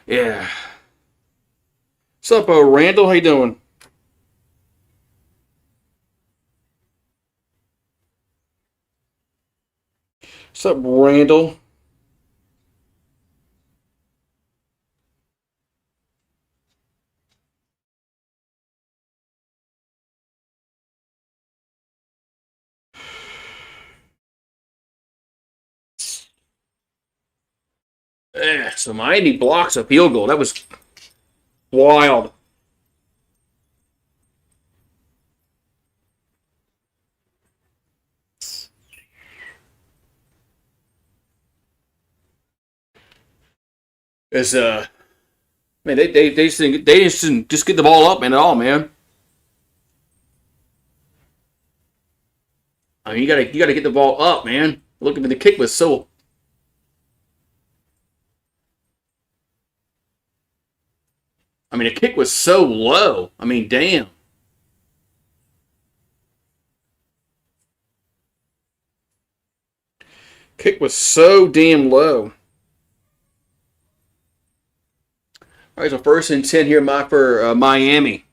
Yeah. What's up, Randall? How you doing? What's up, Randall? So Miami blocks a field goal. That was wild. It's man, they just get the ball up and all, man. I mean, you gotta get the ball up, man. Look, the kick was so. I mean, the kick was so low. I mean, damn. Kick was so damn low. All right, so 1st and 10 here, for Miami.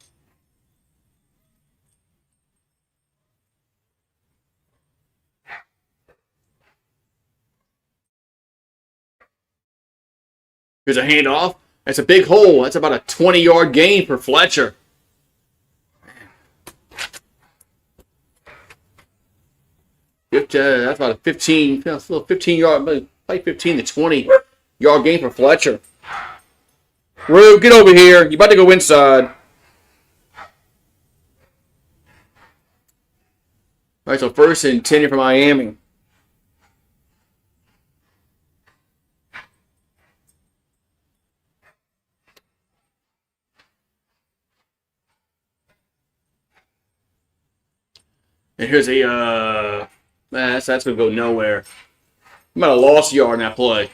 Here's a handoff. That's a big hole. That's about a 20-yard gain for Fletcher. That's about a 15, a little 15-yard, like 15 to 20-yard gain for Fletcher. Rube, get over here. You about to go inside. All right, so 1st and 10 here for Miami. And here's that's going to go nowhere. I'm about a lost yard in that play.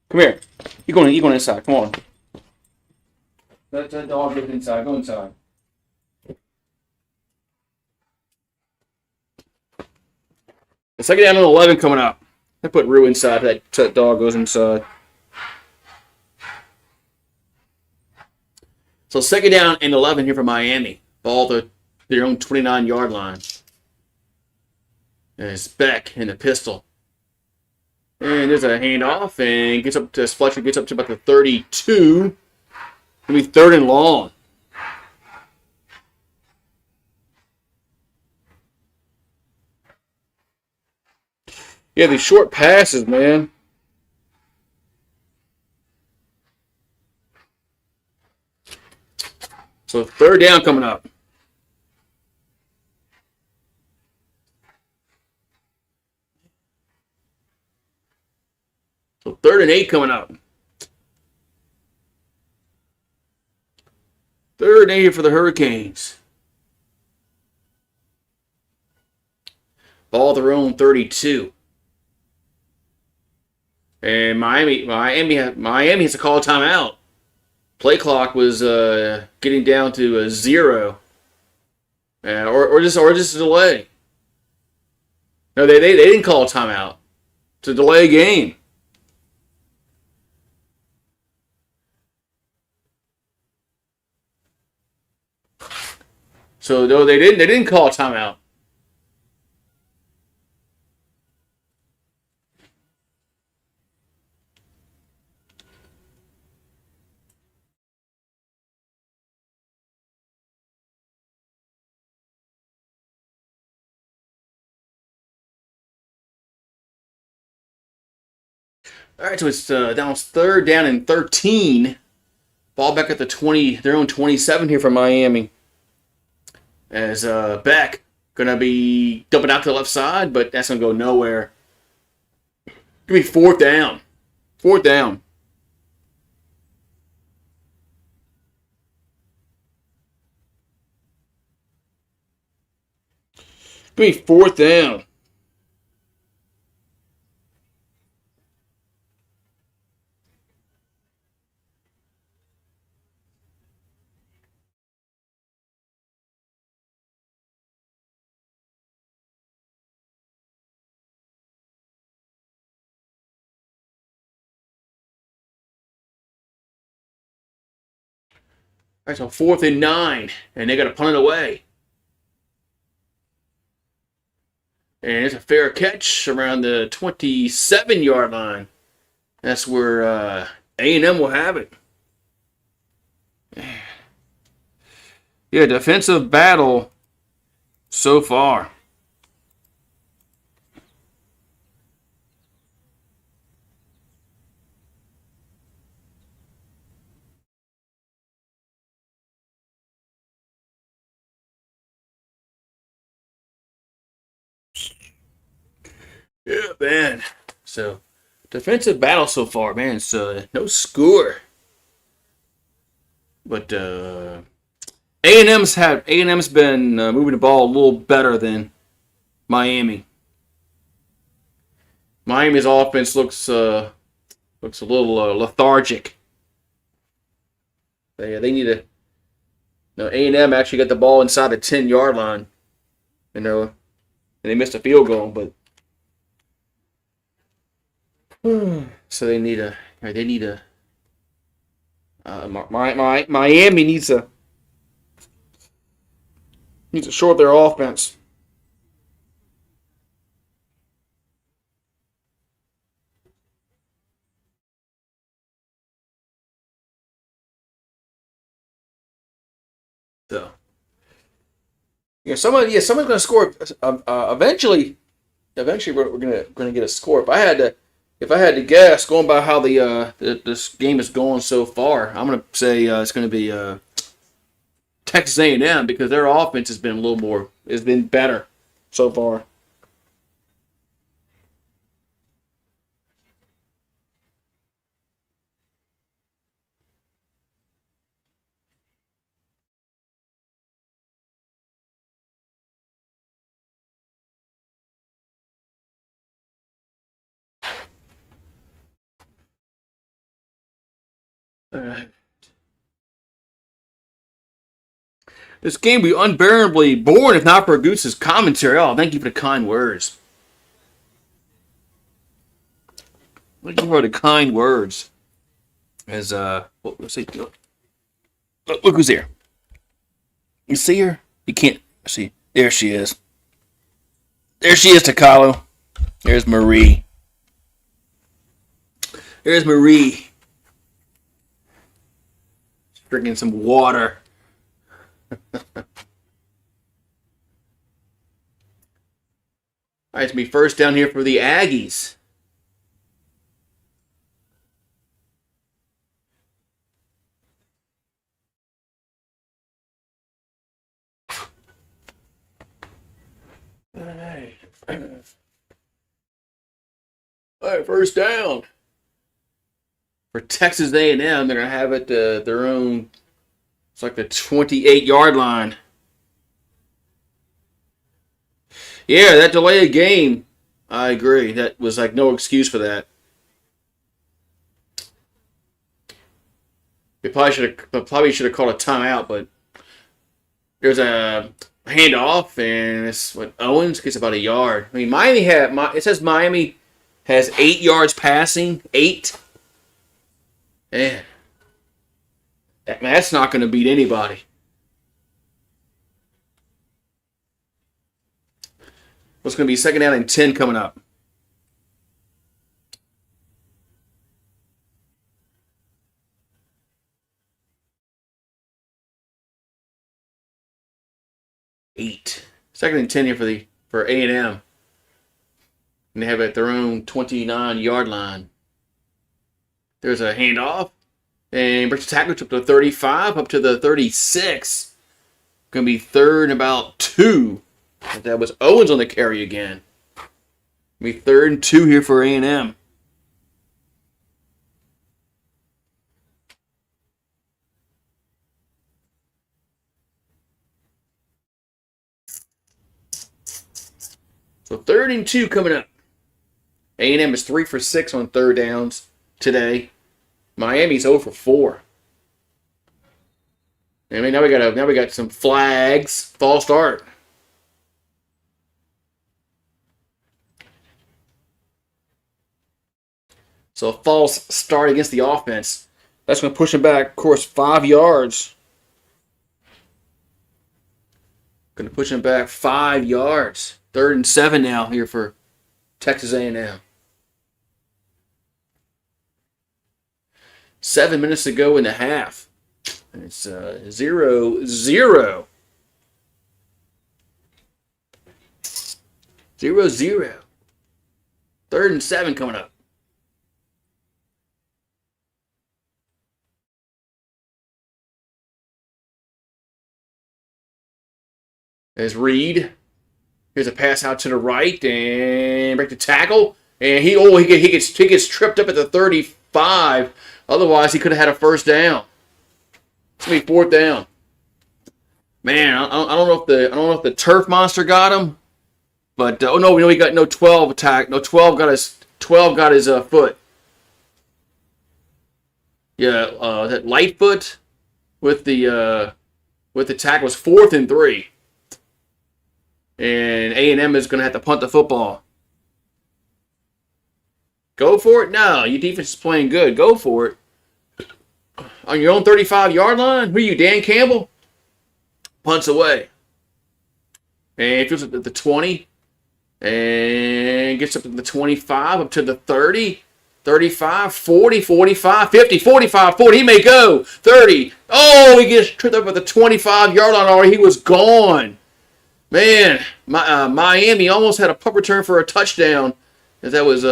Come here. You're going inside. Come on. That dog gets inside. Go inside. The 2nd down and 11 coming up. I put Rue inside. That dog goes inside. So 2nd down and 11 here for Miami. Ball to their own 29-yard line. And it's Beck in the pistol. And there's a handoff, and Fletcher gets up to about the 32. It'll be 3rd and long. Yeah, these short passes, man. So 3rd down coming up. So 3rd and 8 coming up. 3rd and 8 for the Hurricanes. Ball their own 32. And Miami has to call a timeout. Play clock was getting down to 0, or just a delay. No, they didn't call a timeout to delay a game. So no, they didn't call a timeout. All right, so it's down 3rd down and 13. Ball back at the 20, their own 27 here from Miami. As Beck gonna be dumping out to the left side, but that's gonna go nowhere. Gonna be 4th down. 4th down. Gonna be 4th down. All right, so 4th and 9, and they got to punt it away. And it's a fair catch around the 27-yard line. That's where A&M will have it. Yeah, defensive battle so far. Yeah, man. So, defensive battle so far, man. It's no score. But A&M's been moving the ball a little better than Miami. Miami's offense looks a little lethargic. They need to. No, A&M actually got the ball inside the 10-yard line. And they missed a field goal, but so they need a. Miami needs to shore up their offense. So, Someone's going to score. Eventually, we're gonna get a score. If I had to guess, going by how this game is going so far, I'm gonna say it's gonna be Texas A&M because their offense has been better so far. This game would be unbearably boring if not for Goose's commentary. Oh, thank you for the kind words. Thank you for the kind words. As let's see. Look who's here. You see her? You can't see. There she is. There she is, Takalo. There's Marie. There's Marie. Drinking some water. All right, it's me first down here for the Aggies. All right. All right, first down for Texas A&M. They're gonna have it their own. It's like the 28-yard line. Yeah, that delay of game. I agree. That was like no excuse for that. They probably should have called a timeout, but there's a handoff, and it's what Owens gets about a yard. I mean, it says Miami has 8 yards passing. 8. Man. That's not going to beat anybody. What's going to be second down and 10 coming up? Eight. Second and 10 here for A&M. And they have it at their own 29-yard line. There's a handoff. And breaks the tackle up to the 35, up to the 36. Going to be third and about 2. That was Owens on the carry again. Going to be third and 2 here for A&M. So third and 2 coming up. A&M is 3 for 6 on third downs today. Miami's 0 for 4. I mean, now we got some flags. False start. So a false start against the offense. That's going to push them back, of course, 5 yards. Going to push them back 5 yards. Third and 7 now here for Texas A&M. 7 minutes to go in the half. And it's 0-0. 0-0. Third and 7 coming up. There's Reed. Here's a pass out to the right and break the tackle. And he gets tripped up at the 35. Otherwise, he could have had a first down. It's gonna be fourth down. Man, I don't know if the turf monster got him, but he got no 12 attack. No 12 got his foot. Yeah, that Lightfoot with the tackle was 4th and 3, and A&M is gonna have to punt the football. Go for it? No, your defense is playing good. Go for it. On your own 35-yard line? Who are you, Dan Campbell? Punts away. And goes up to the 20. And gets up to the 25, up to the 30, 35, 40, 45, 50, 45, 40. He may go. 30. Oh, he gets tripped up at the 25-yard line, or he was gone. Man, Miami almost had a punt return for a touchdown. That was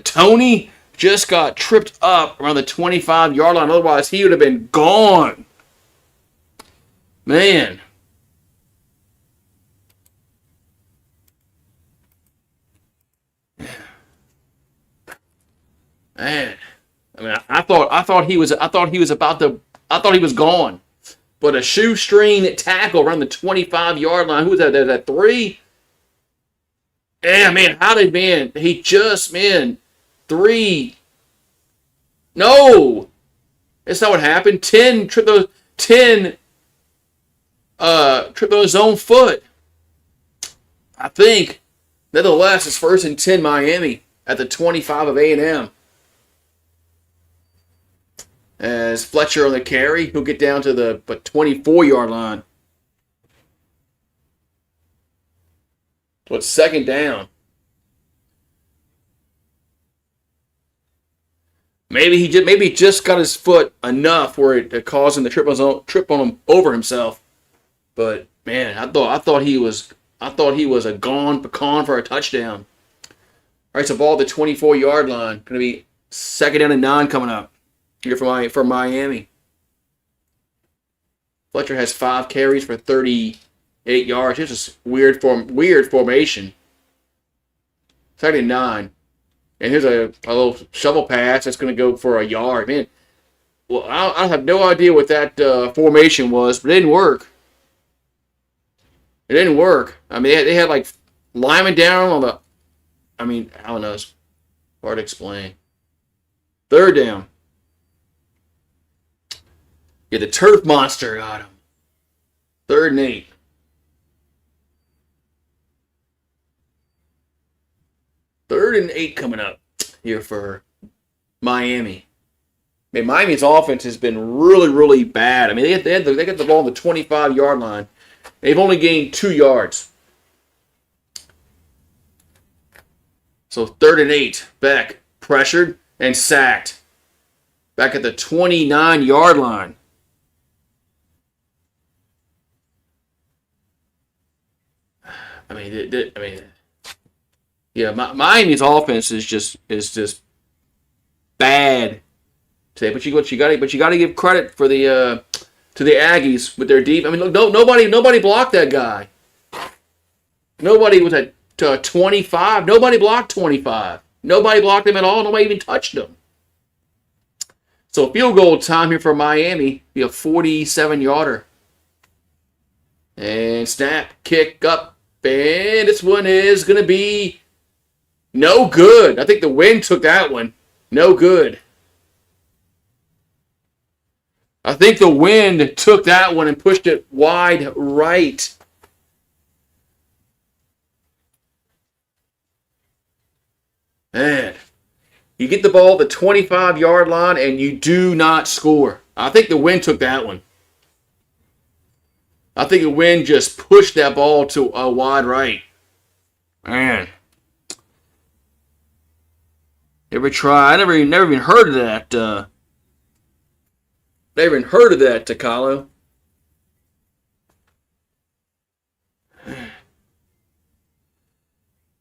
Tony just got tripped up around the 25-yard line. Otherwise, he would have been gone. Man, man. I mean, I thought he was gone. But a shoestring tackle around the 25-yard line. Who was that? That three? Yeah, man. How did man? He just man three. No, that's not what happened. 10 tripped on his own foot. I think. Nevertheless, it's 1st and 10 Miami at the 25 of A&M. As Fletcher on the carry, he'll get down to the 24-yard line. So it's 2nd down. Maybe he just got his foot enough where it caused him to trip on him over himself. But man, I thought he was a gone pecan for a touchdown. All right, so ball at the 24-yard line. Going to be 2nd down and 9 coming up here for Miami. Fletcher has 5 carries for 38 yards. It's just weird formation. 2nd and 9. And here's a little shovel pass that's going to go for a yard. Man, well, I have no idea what that formation was, but it didn't work. It didn't work. I mean, they had like linemen down on the. I mean, I don't know. It's hard to explain. 3rd down. Yeah, the turf monster got him. 3rd and 8. Third and 8 coming up here for Miami. I mean, Miami's offense has been really, really bad. I mean, they got the ball on the 25-yard line. They've only gained 2 yards. So 3rd and 8. Beck pressured and sacked. Back at the 29-yard line. I mean, yeah, Miami's offense is just bad today. But you got to give credit for the to the Aggies with their deep. I mean, look, nobody blocked that guy. Nobody was at 25. Nobody blocked 25. Nobody blocked him at all. Nobody even touched him. So field goal time here for Miami. Be a 47-yarder. And snap, kick up. And this one is going to be no good. I think the wind took that one. No good. I think the wind took that one and pushed it wide right. Man, you get the ball at the 25-yard line and you do not score. I think the wind took that one. I think the wind just pushed that ball to a wide right. Man. Never try. I never even heard of that. Never even heard of that, Takalo.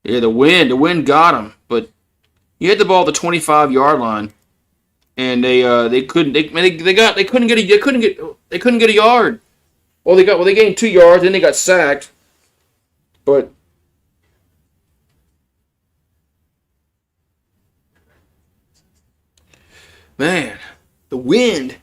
Yeah, the wind got him, but you had the ball at the 25-yard line, and they couldn't get a yard. Well, they gained 2 yards, then they got sacked, but. Man, the wind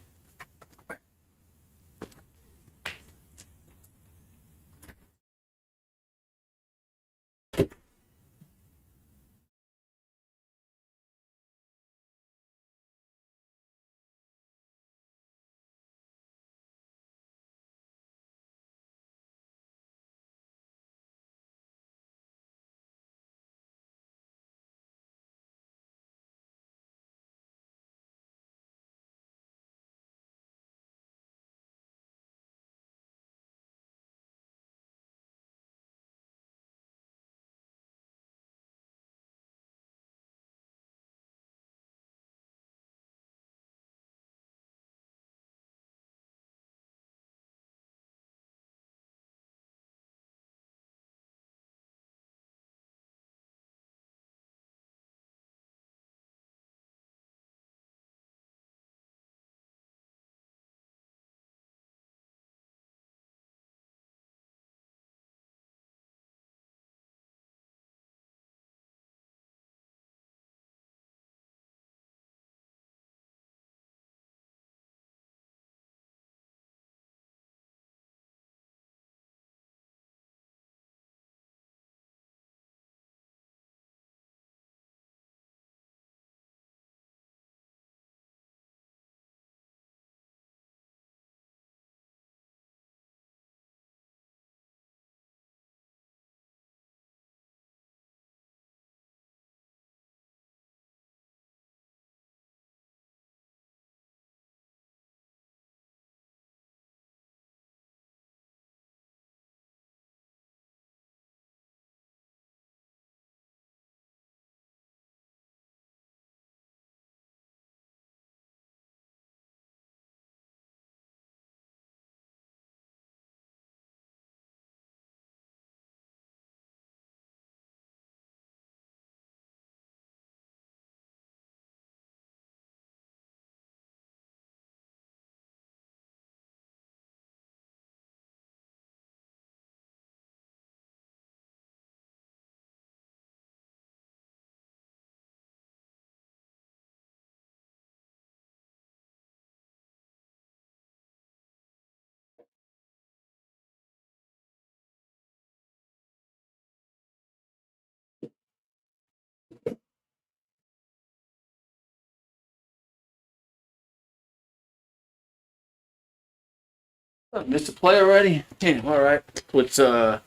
Oh, missed a play already? Damn, all right. It's A&M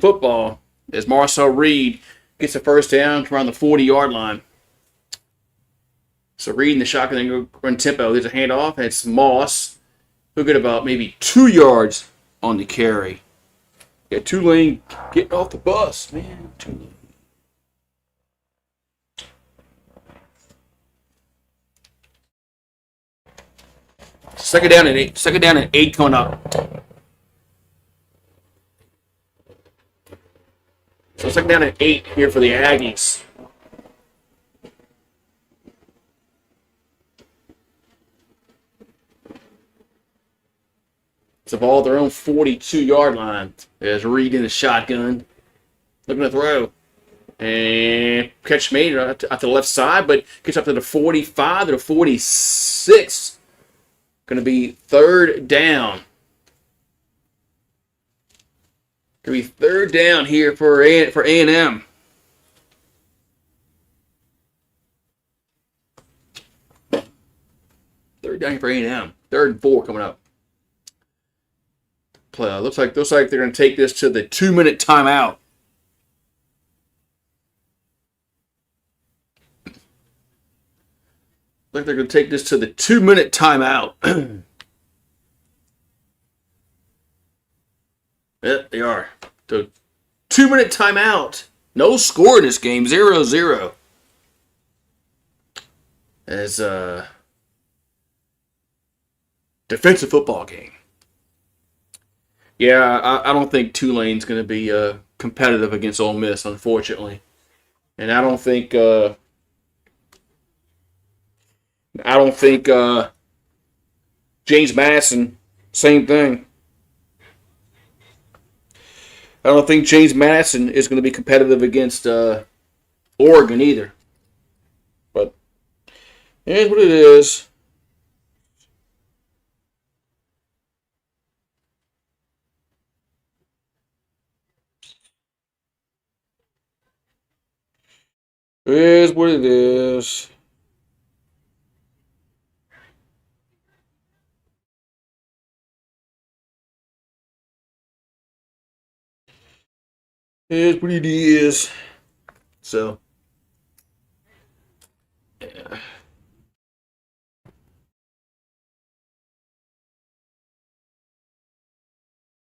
football as Marcel Reed gets the first down around the 40-yard line. So Reed in the shotgun then run tempo. There's a handoff, and it's Moss who get about maybe 2 yards on the carry. Yeah, Tulane getting off the bus, man. Tulane. Second down and 8. Second down and 8 coming up. So second down and 8 here for the Aggies. It's the ball at their own 42-yard line. There's Reed in the shotgun. Looking to throw. And catch made at the left side, but gets up to the 45 to the 46. Going to be third down. Going to be third down here for A&M. Third down here for A&M. 3rd and 4 coming up. Looks like they're going to take this to the 2-minute timeout. Like they're going to take this to the 2-minute timeout. Yep, they are. So 2-minute timeout. No score in this game. 0-0. As a defensive football game. Yeah, I don't think Tulane's going to be competitive against Ole Miss, unfortunately. And I don't think James Madison, same thing. I don't think James Madison is going to be competitive against Oregon either. But here's what it is. Here's what it is. Here's what it is. So, yeah.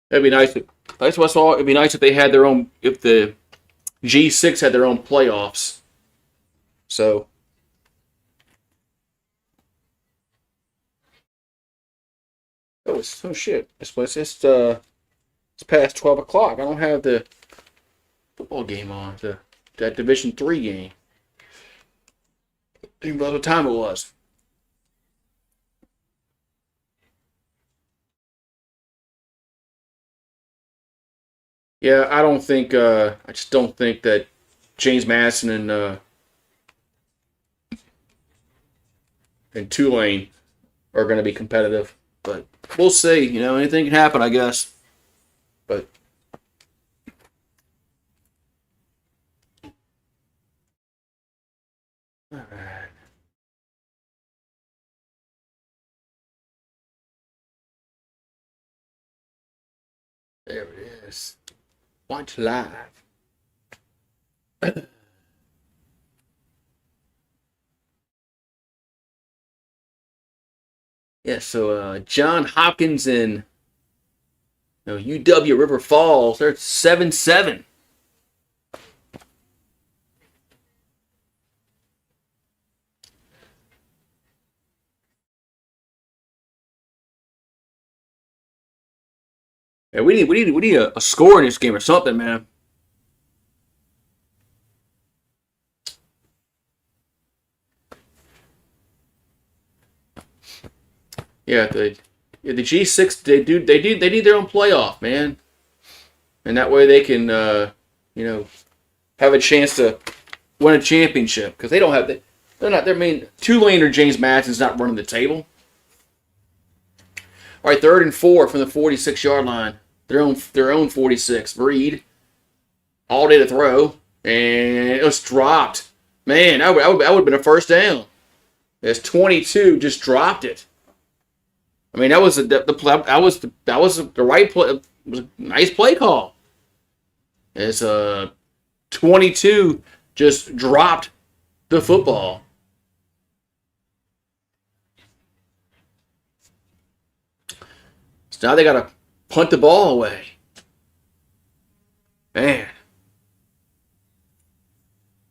That'd be nice. That's what I saw. It'd be nice if they had their own. If the G6 had their own playoffs. So. Oh shit! It's past 12 o'clock. I don't have the football game on. That Division 3 game. I didn't know what time it was. Yeah, I don't think. I just don't think that James Madison and Tulane are going to be competitive. But we'll see. You know, anything can happen, I guess. But all right. There it is. Watch live. Yeah, so John Hopkins and UW River Falls, they're 7-7. Yeah, we need a score in this game or something, man. Yeah, the G6 they need their own playoff, man, and that way they can have a chance to win a championship because they don't have they're not. I mean, Tulane or James Madison's not running the table. All right, 3rd and 4 from the 46-yard line. Their own 46. Reed all day to throw, and it was dropped. Man, that would have been a first down. It's 22, just dropped it. I mean, that was the right play. It was a nice play call. As 22 just dropped the football. So now they got to punt the ball away. Man.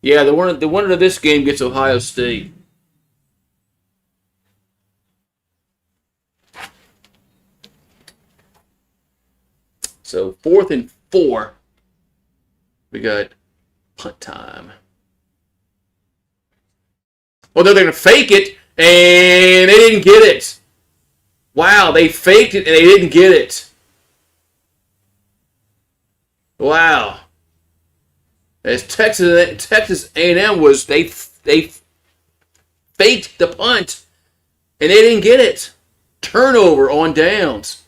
Yeah, the winner of this game gets Ohio State. So 4th and 4. We got punt time. Well, they're going to fake it, and they didn't get it. Wow, they faked it, and they didn't get it. Wow. As Texas A&M was, they faked the punt, and they didn't get it. Turnover on downs.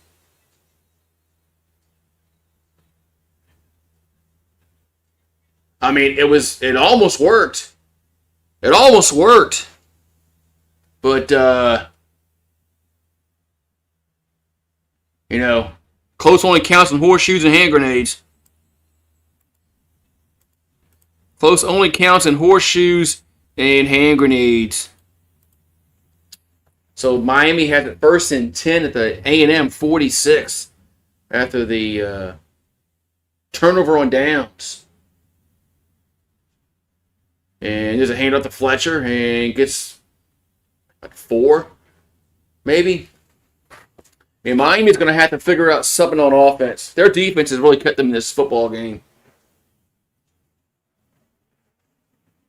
I mean, it almost worked. It almost worked. But, close only counts in horseshoes and hand grenades. Close only counts in horseshoes and hand grenades. So Miami had it 1st and 10 at the A&M 46 after the turnover on downs. And there's a handoff to Fletcher and gets 4, maybe. And Miami's going to have to figure out something on offense. Their defense has really kept them in this football game.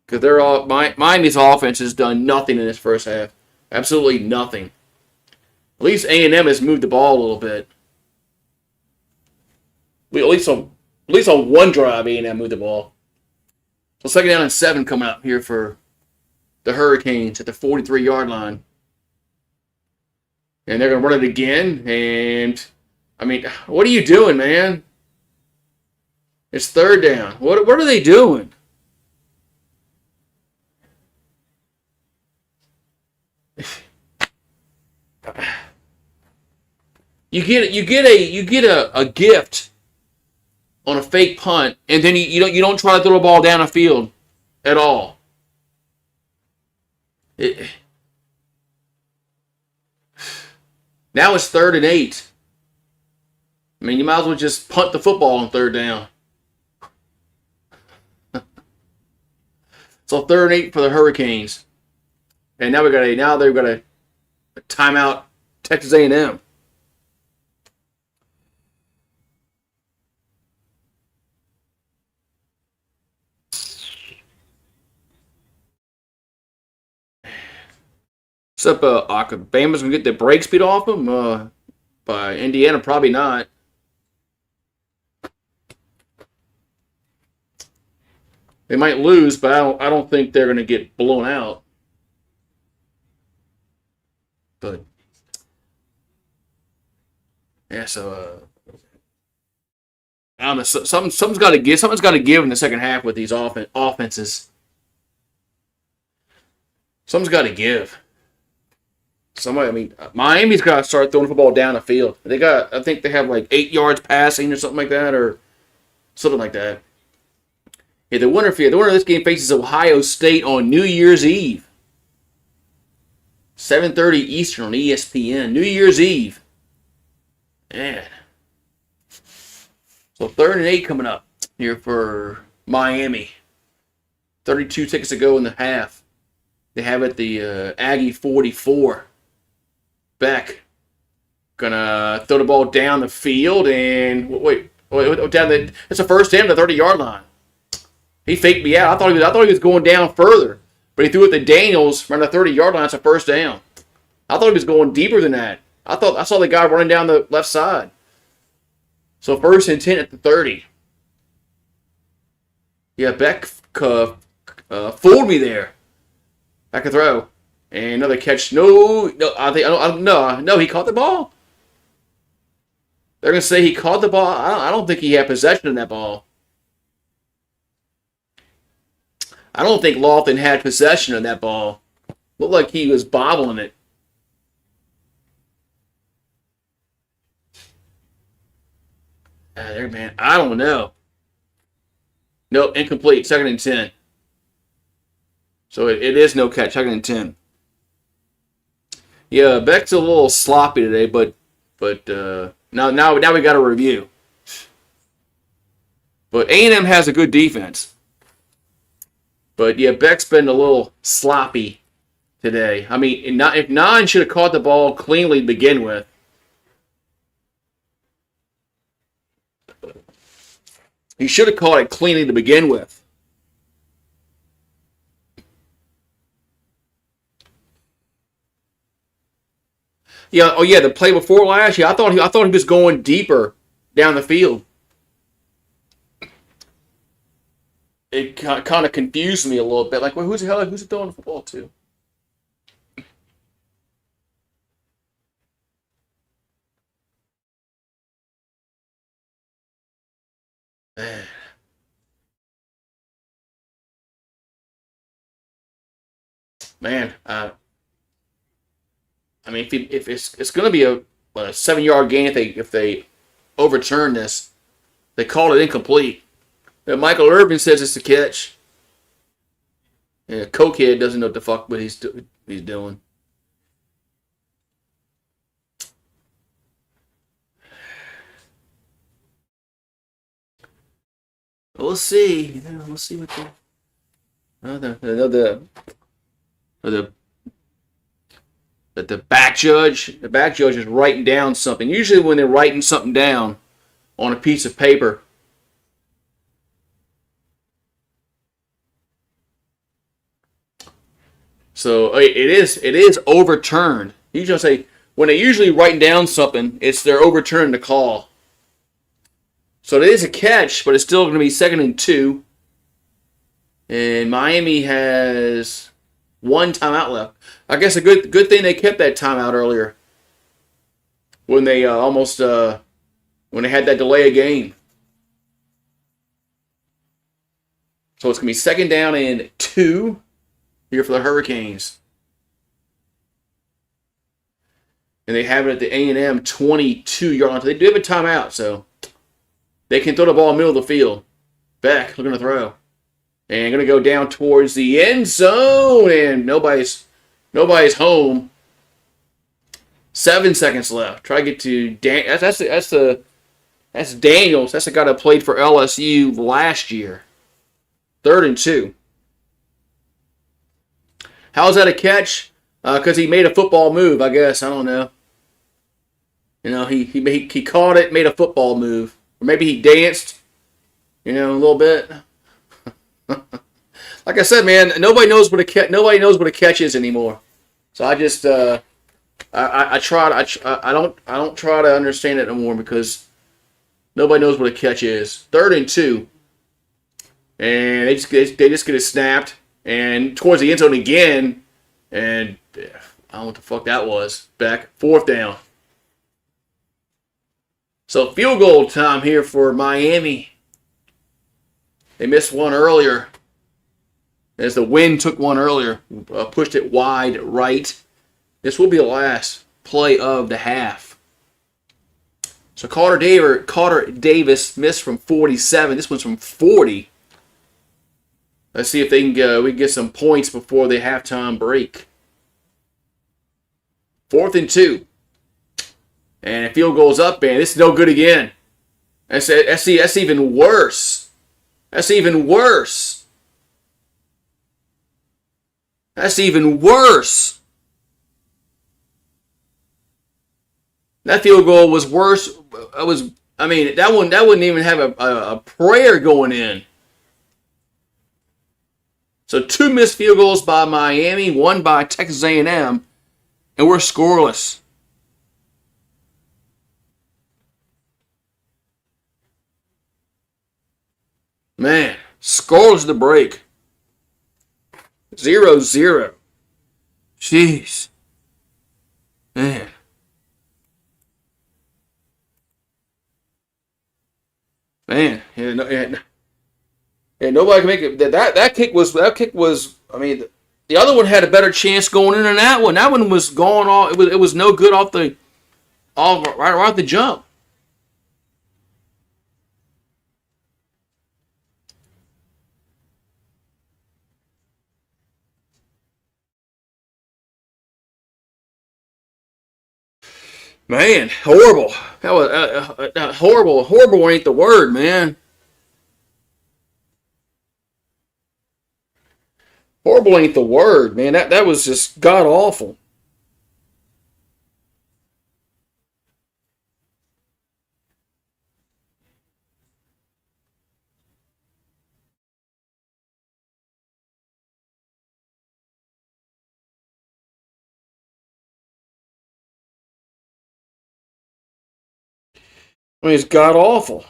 Because Miami's offense has done nothing in this first half. Absolutely nothing. At least A&M has moved the ball a little bit. At least on one drive, A&M moved the ball. So 2nd down and 7 coming up here for the Hurricanes at the 43-yard line. And they're going to run it again. And, I mean, what are you doing, man? It's 3rd down. What are they doing? You get a gift on a fake punt, and then you don't try to throw the ball down the field at all. Now it's 3rd and 8. I mean, you might as well just punt the football on 3rd down. So 3rd and 8 for the Hurricanes, and now they've got a timeout. Texas A&M. Except Bama's going to get the break speed off them. By Indiana, probably not. They might lose, but I don't think they're going to get blown out. But yeah, so I don't know. Something's got to give. Something's got to give in the second half with these offenses. Something's got to give. Miami's got to start throwing the football down the field. I think they have like 8 yards passing or something like that, or something like that. Yeah, the winner of this game faces Ohio State on New Year's Eve. 7:30 Eastern on ESPN. New Year's Eve. Man. So 3rd and 8 coming up here for Miami. 32 seconds to go in the half. They have it the Aggie 44. Beck gonna throw the ball down the field and wait down the. It's a 1st down to the 30-yard line. He faked me out. I thought he was going down further, but he threw it to Daniels around the 30-yard line. It's a 1st down. I thought he was going deeper than that. I saw the guy running down the left side. So 1st and 10 at the 30. Yeah, Beck fooled me there. Back a throw. And another catch. No, he caught the ball. They're going to say he caught the ball. I don't think he had possession of that ball. I don't think Lofton had possession of that ball. Looked like he was bobbling it. There, man. I don't know. Nope, incomplete. 2nd and 10. So it is no catch. 2nd and 10. Yeah, Beck's a little sloppy today, but now we got a review. But A&M has a good defense. But yeah, Beck's been a little sloppy today. I mean, if Nine should have caught the ball cleanly to begin with. He should have caught it cleanly to begin with. Yeah. Oh yeah. The play before last. Yeah. I thought he was going deeper down the field. It kind of confused me a little bit. Like, well, who's he throwing the football to? Man, I mean, if it's going to be a 7-yard gain if they overturn this, they call it incomplete. Michael Irvin says it's a catch. Yeah, Cokehead doesn't know what the fuck what he's doing. We'll see. We'll see what the back judge. The back judge is writing down something. Usually, when they're writing something down on a piece of paper. So it is overturned. You just say when they usually writing down something, they're overturning the call. So it is a catch, but it's still going to be 2nd and 2. And Miami has 1 timeout left. I guess a good thing they kept that timeout earlier when they when they had that delay of game. So it's going to be 2nd-down-and-2 here for the Hurricanes. And they have it at the A&M 22-yard line. They do have a timeout, so they can throw the ball in the middle of the field. Beck looking to throw. And going to go down towards the end zone. And nobody's home. 7 seconds left. Try to get to Daniels. That's Daniels. That's the guy that played for LSU last year. 3rd-and-2. How's that a catch? Because he made a football move, I guess. I don't know. He caught it, made a football move. Or maybe he danced, a little bit. Like I said, man, nobody knows what a catch is anymore. So I just I don't try to understand it anymore because nobody knows what a catch is. 3rd-and-2, and they just get it snapped and towards the end zone again, and I don't know what the fuck that was. Back 4th down. So field goal time here for Miami. They missed one earlier. As the wind took one earlier, pushed it wide right. This will be the last play of the half. So Carter Davis missed from 47. This one's from 40. Let's see if we can get some points before the halftime break. 4th-and-2. And the field goes up, man. This is no good again. That's even worse. That's even worse. That's even worse. That field goal was worse. That wouldn't even have a prayer going in. So 2 missed field goals by Miami, 1 by Texas A&M, and we're scoreless. Man, scoreless the break. 0-0. Jeez. Man. Man. Yeah, nobody can make it. That kick was. I mean, the other one had a better chance going in than that one. That one was going off. It was no good right off the jump. Man, horrible. That was horrible. Horrible ain't the word, man. Horrible ain't the word, man. That was just god awful. I mean, it's god awful.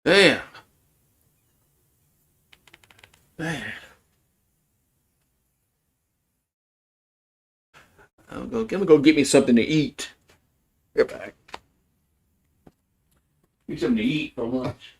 Damn, man. I'm gonna go get me something to eat. Get back. Get something to eat for lunch.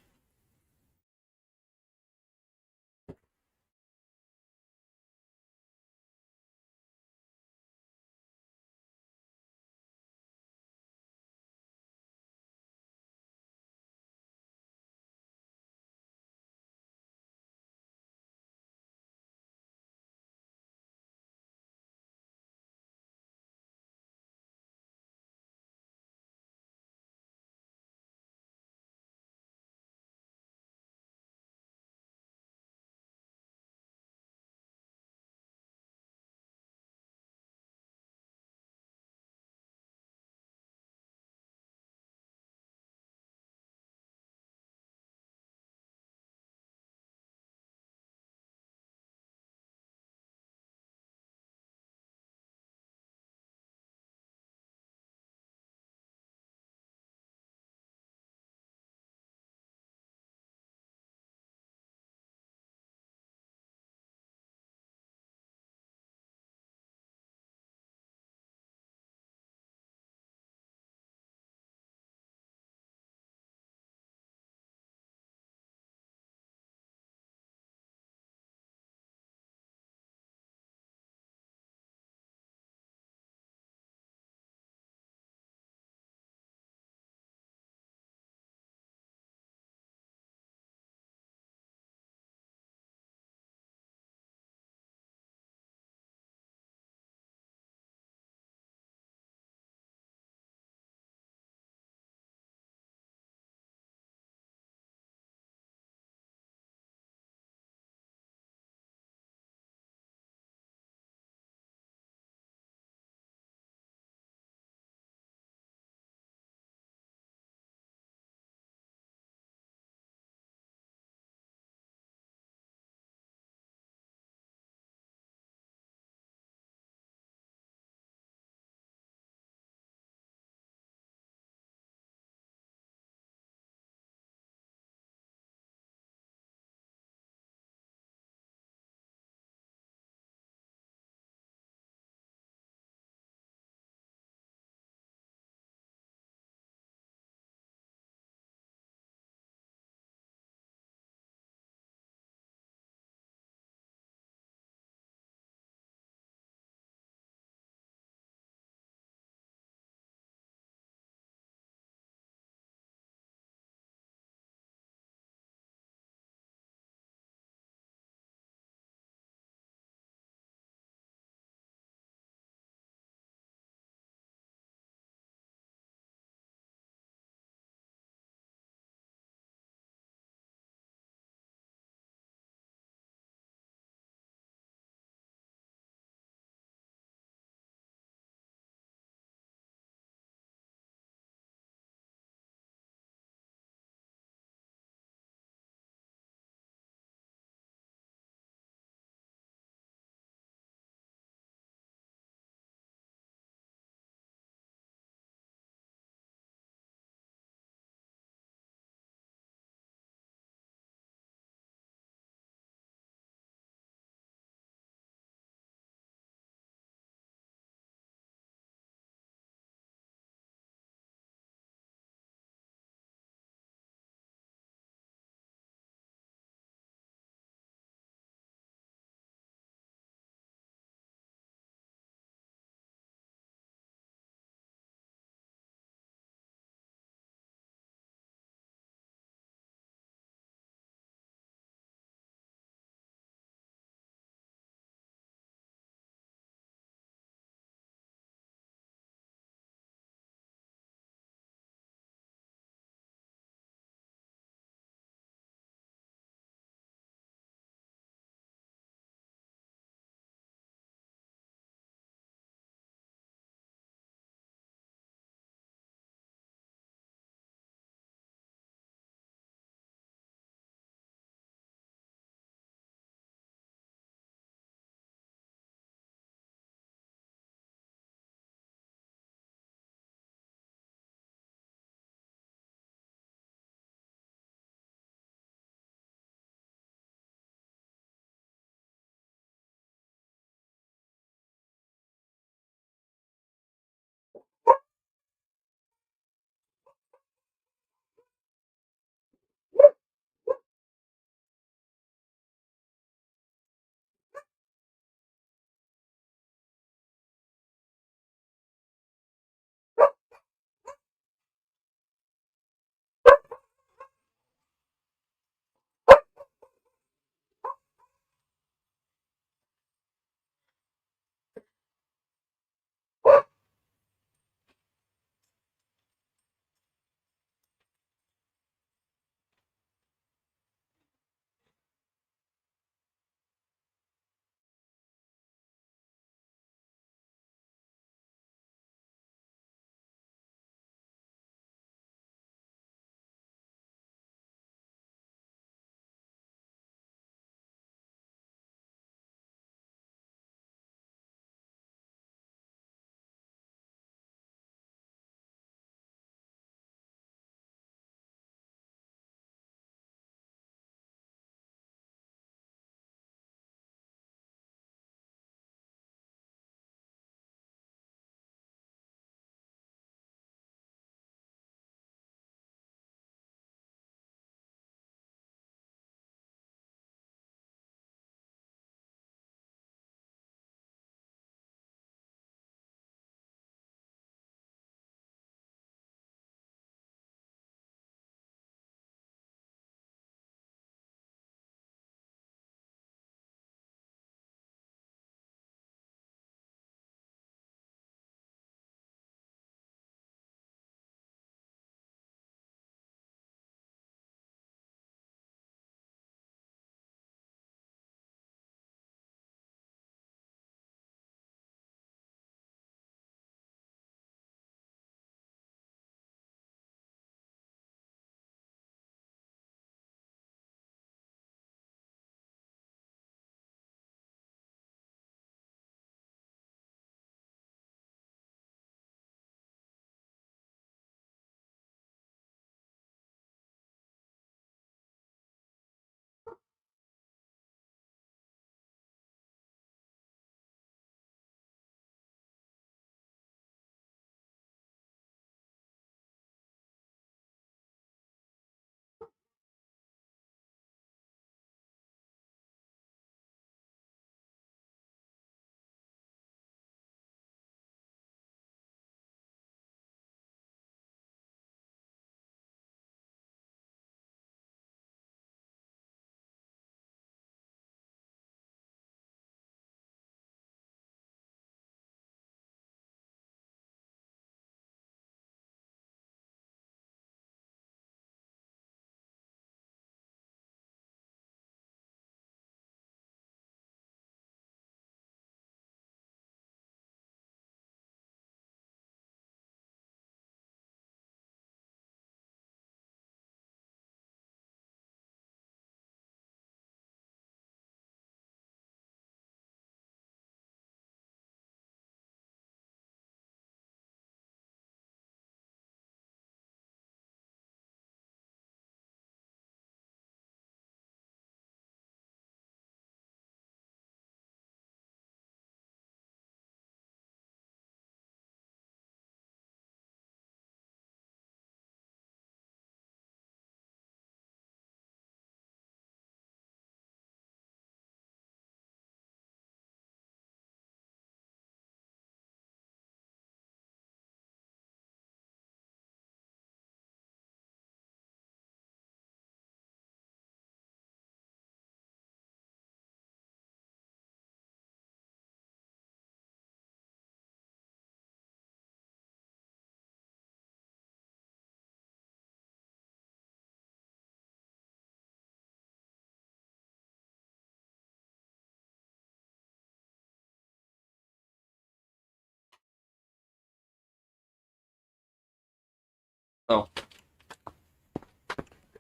Oh,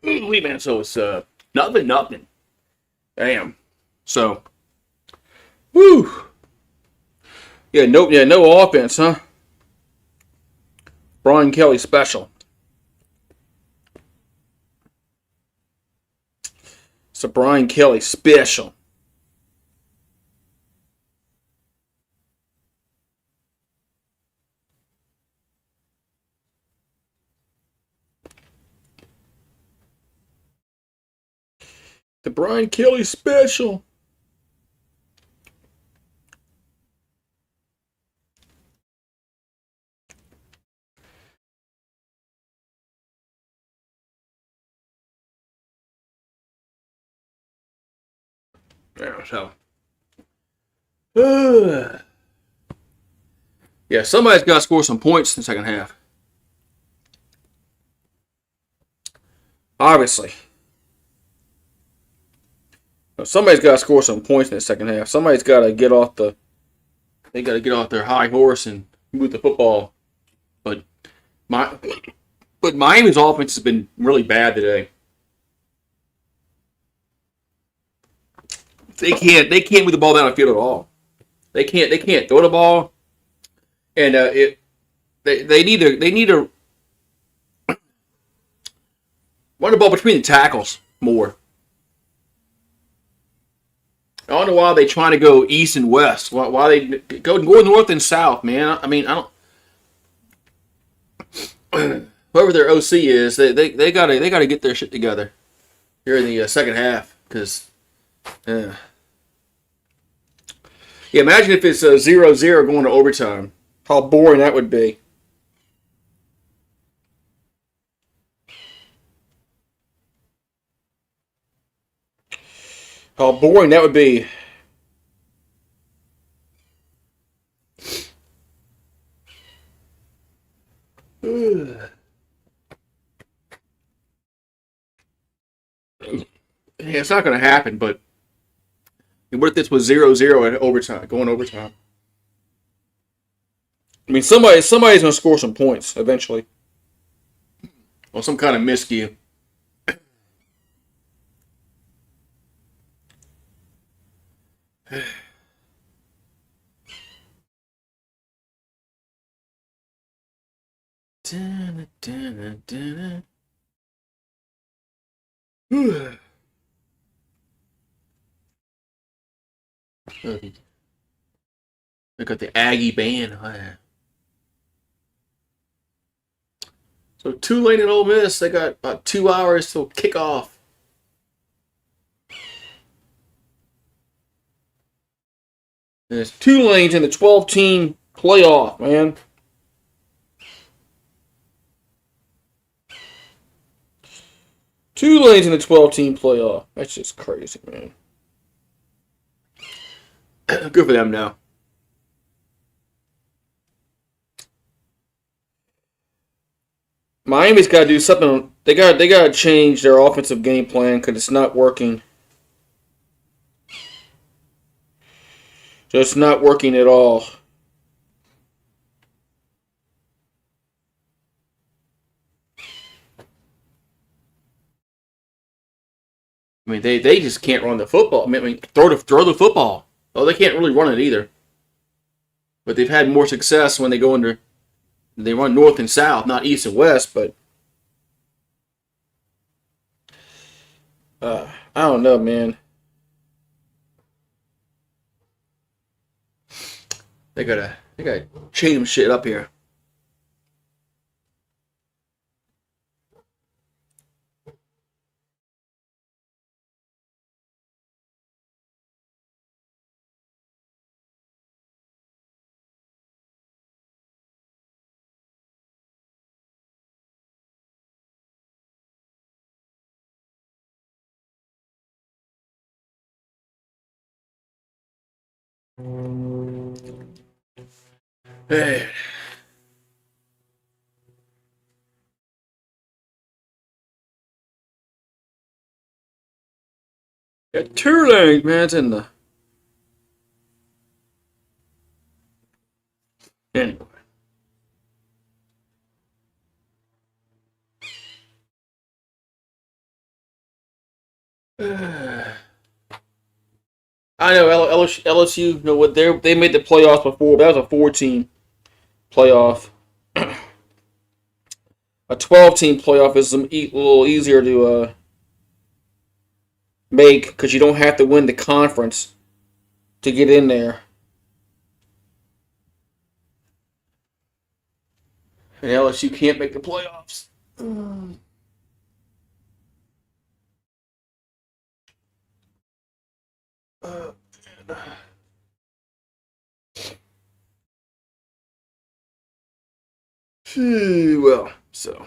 wait, man. So it's nothing. Damn. So, woo. No offense, huh? Brian Kelly special. It's a Brian Kelly special. The Brian Kelly special. Yeah, so. Yeah, somebody's got to score some points in the second half. Obviously. Somebody's got to score some points in the second half. Somebody's got to get off the. They got to get off their high horse and move the football. But my, but Miami's offense has been really bad today. They can't move the ball down the field at all. They can't throw the ball, and they need to run the ball between the tackles more. I don't know why they trying to go east and west. Why they go north and south, man? I mean, I don't. Whoever their OC is, they gotta get their shit together here in the second half. Because, yeah, imagine if it's 0-0 going to overtime. How boring that would be. How boring that would be. Yeah, it's not going to happen, but what if this was 0-0 at overtime, going overtime? I mean, somebody's going to score some points eventually. Or some kind of miscue. Look at the Aggie band. So Tulane and Ole Miss, they got about 2 hours till kickoff. And it's Tulane's in the 12-team playoff, man. Tulane's in the 12-team playoff. That's just crazy, man. Good for them now. Miami's got to do something. They got to change their offensive game plan because it's not working. Just not working at all. I mean, they just can't run the football. I mean, throw the football. Oh, they can't really run it either. But they've had more success when they go under. They run north and south, not east and west. But I don't know, man. They gotta change some shit up here. Hey, got two legs, man. It's in the anyway. I know LSU. You know what? They made the playoffs before. But that was a 4-team playoff. A 12-team playoff is a little easier to make because you don't have to win the conference to get in there. And LSU can't make the playoffs. Uh, well, so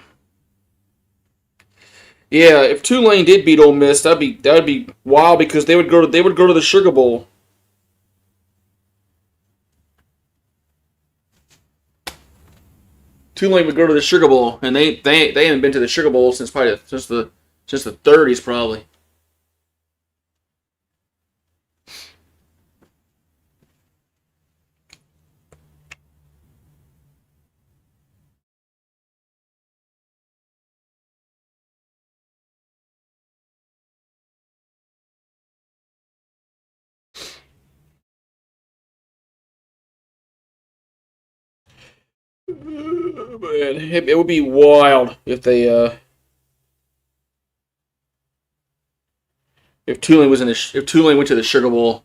yeah, if Tulane did beat Ole Miss, that'd be wild because they would go to the Sugar Bowl. Tulane would go to the Sugar Bowl, and they haven't been to the Sugar Bowl since probably since the 30s probably. Man, it would be wild if Tulane went to the Sugar Bowl.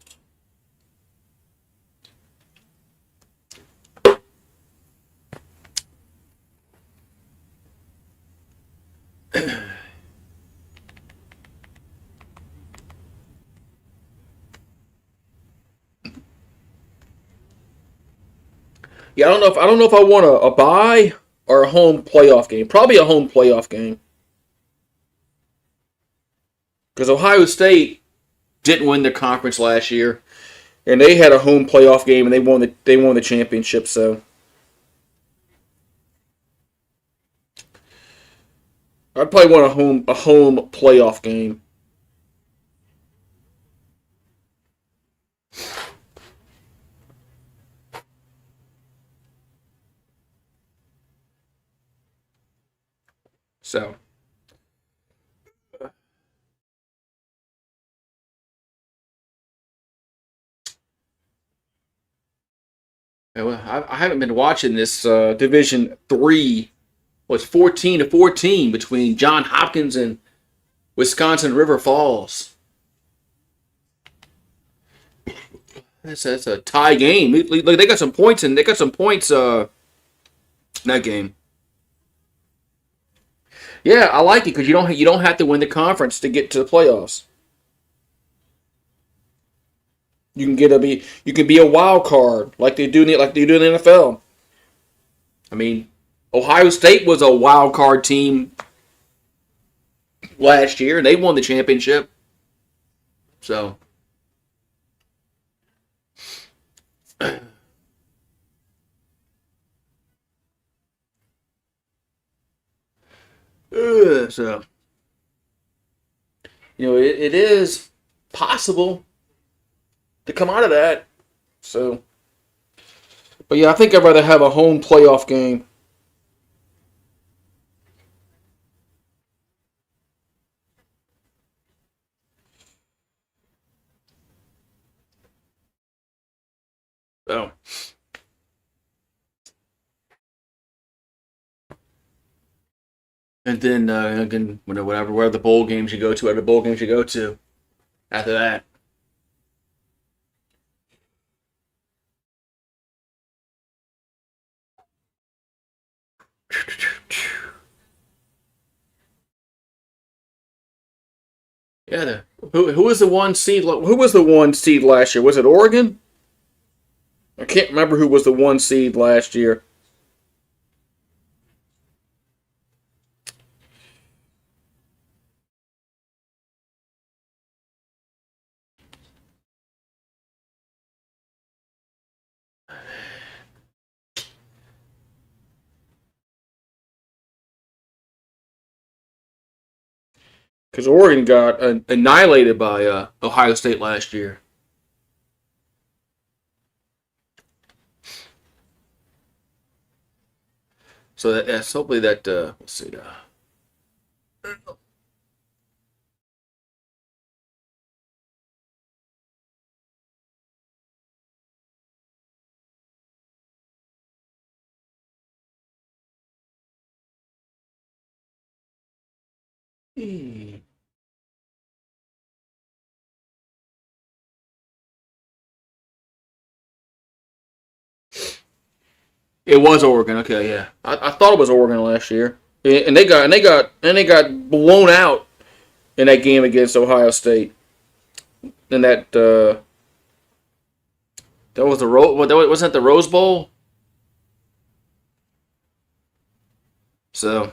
Yeah, I don't know if I want a bye or a home playoff game. Probably a home playoff game because Ohio State didn't win the conference last year, and they had a home playoff game and they won the championship. So I'd probably want a home playoff game. So well, I haven't been watching this Division Three. Was 14-14 between John Hopkins and Wisconsin River Falls. That's a tie game. Look, they got some points and they got some points. In that game. Yeah, I like it because you don't have to win the conference to get to the playoffs. You can be a wild card like they do in the NFL. I mean, Ohio State was a wild card team last year and they won the championship. So, so it is possible to come out of that. So, but yeah, I think I'd rather have a home playoff game. So, and then again, whatever the bowl games you go to, whatever bowl games you go to after that. Yeah, who was the one seed? Who was the one seed last year? Was it Oregon? I can't remember who was the one seed last year. Because Oregon got annihilated by Ohio State last year. So that's hopefully that. Let's see. It was Oregon. Okay, yeah. I thought it was Oregon last year, and they got blown out in that game against Ohio State. And that was the wasn't that the Rose Bowl. So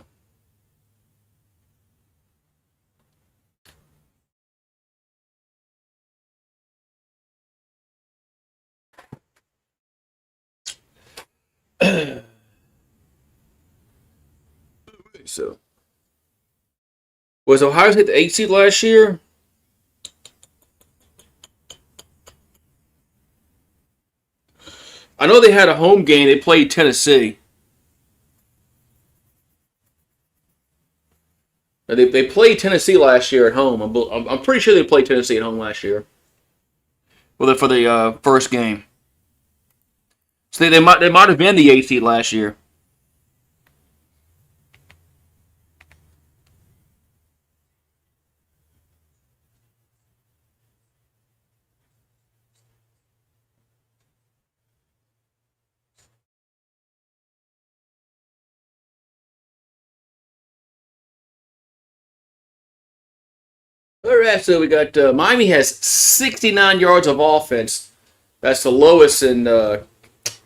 so was Ohio State the 8th seed last year? I know they had a home game. They played Tennessee. They played Tennessee last year at home. I'm pretty sure they played Tennessee at home last year. Well, for the first game. So they might have been the 8th seed last year. All right, so we got Miami has 69 yards of offense. That's the lowest in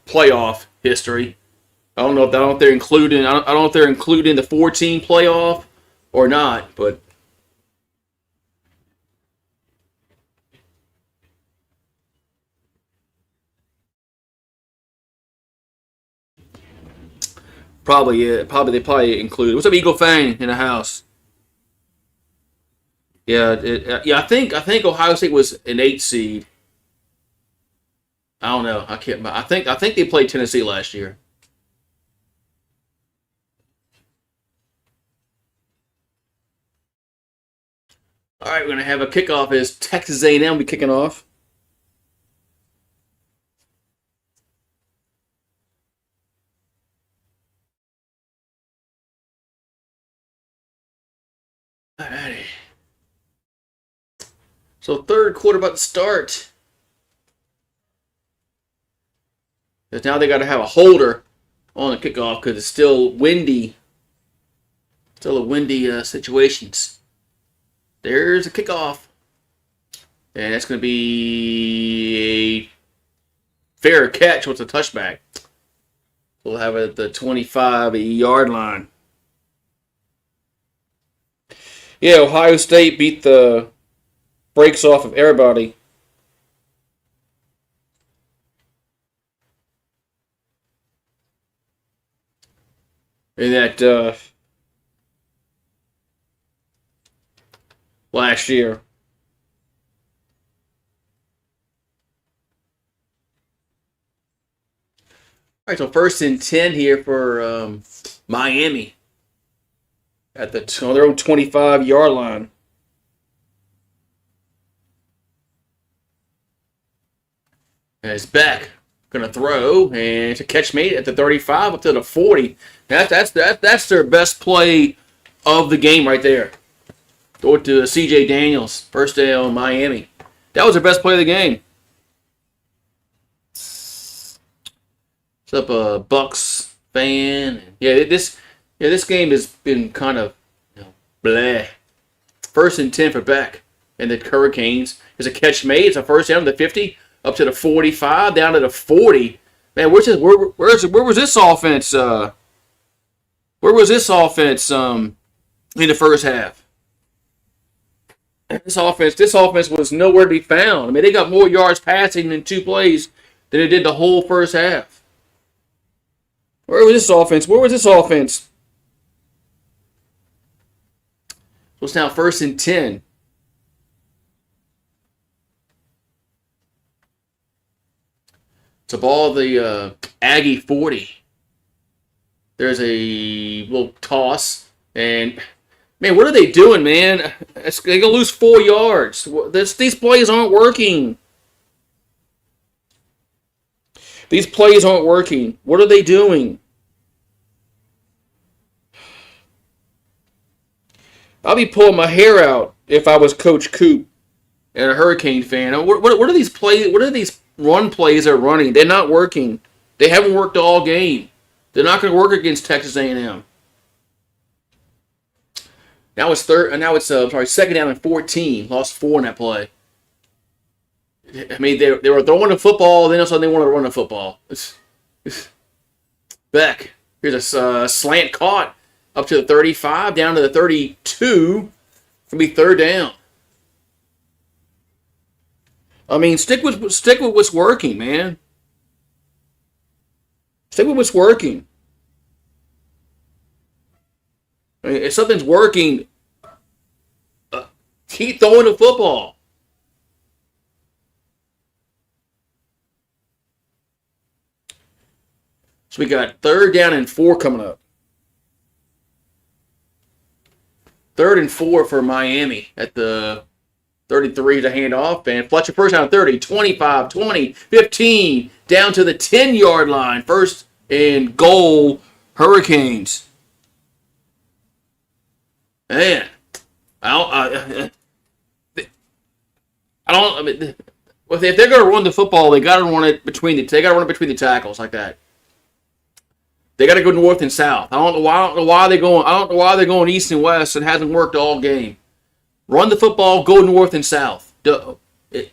playoff history. I don't know if they're including. I don't know if they're including the 14 playoff or not, but probably yeah. They probably include. What's up, Eagle Fang in the house? Yeah, yeah. I think Ohio State was an 8 seed. I don't know. I can't. I think they played Tennessee last year. All right, we're gonna have a kickoff. As Texas A&M be kicking off. All righty. So third quarter about to start. Because now they got to have a holder on the kickoff because it's still windy. Still a windy situations. There's a kickoff. And that's going to be a fair catch with a touchback. We'll have it at the 25-yard line. Yeah, Ohio State beat the brakes off of everybody. In that last year. All right, so first and 10 here for Miami at on their own 25-yard line. And it's back. Going to throw and to catch made at the 35 up to the 40. That's their best play of the game right there. Throw it to C.J. Daniels, first down Miami. That was their best play of the game. What's up, Bucks fan? This game has been kind of bleh. First and 10 for Beck and the Hurricanes. There's a catch made. It's a first down to the 50, up to the 45, down to the 40. Man, where was this offense? Where was this offense in the first half? This offense was nowhere to be found. I mean, they got more yards passing in 2 plays than they did the whole first half. Where was this offense? So it's now first and 10. It's a ball of the Aggie 40. There's a little toss. And, man, what are they doing, man? They're going to lose 4 yards. These plays aren't working. These plays aren't working. What are they doing? I'll be pulling my hair out if I was Coach Coop and a Hurricane fan. What are these plays? What are these run plays they're running? They're not working. They haven't worked all game. They're not going to work against Texas A&M. Now it's second down and 14. Lost 4 in that play. I mean, they were throwing the football, then all of a sudden they wanted to run the football. Beck, here's a slant caught up to the 35, down to the 32. It'll be third down. I mean, stick with what's working, man. Stick with what's working. I mean, if something's working, keep throwing the football. So we got third down and 4 coming up. 3rd and 4 for Miami at the 33 to hand off. And Fletcher first down 30, 25, 20, 15, down to the 10-yard line. First and goal, Hurricanes. Man, I mean, if they're going to run the football, they got to run it between the tackles like that. They got to go north and south. I don't know why they're going east and west. It hasn't worked all game. Run the football, go north and south.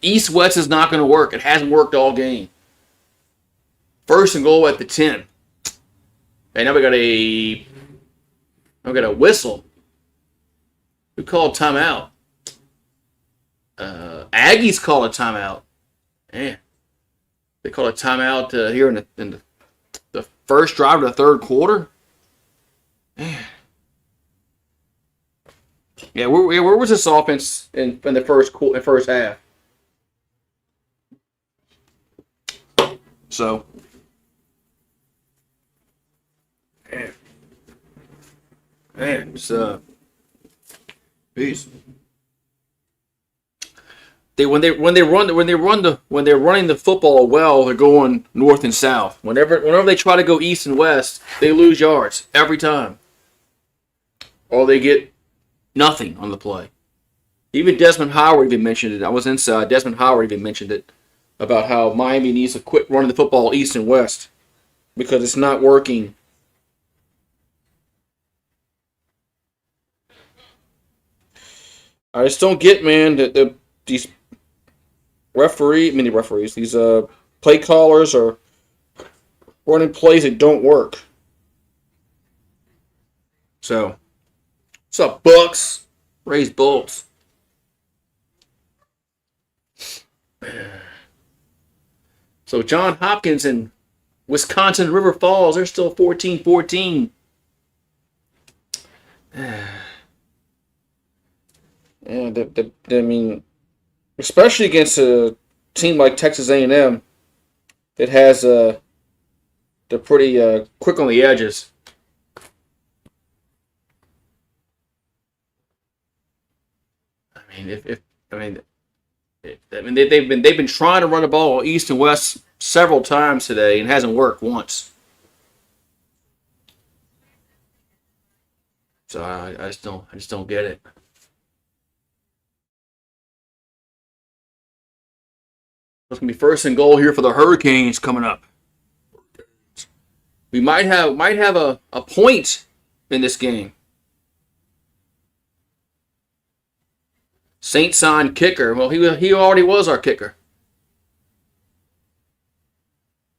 East west is not going to work. It hasn't worked all game. First and goal at the 10. And now we got a whistle. We called timeout. Aggies call a timeout. Man, they call a timeout here in the first drive of the third quarter. Man. Yeah, where was this offense in the first half? So, man, it's peace. When they're running the football well, they're going north and south. Whenever they try to go east and west, they lose yards every time, or they get nothing on the play. Even Desmond Howard even mentioned it. I was inside. Desmond Howard even mentioned it about how Miami needs to quit running the football east and west because it's not working. I just don't get, man, that these these play callers are running plays that don't work. So, what's up, Bucks? Raise Bolts. So, John Hopkins and Wisconsin River Falls, they're still 14-14. Yeah, I mean, especially against a team like Texas A&M that has they're pretty quick on the edges. They've been trying to run the ball east and west several times today and it hasn't worked once. So I just don't get it. It's gonna be first and goal here for the Hurricanes coming up. We might have a point in this game. Saint Son kicker. Well, he already was our kicker.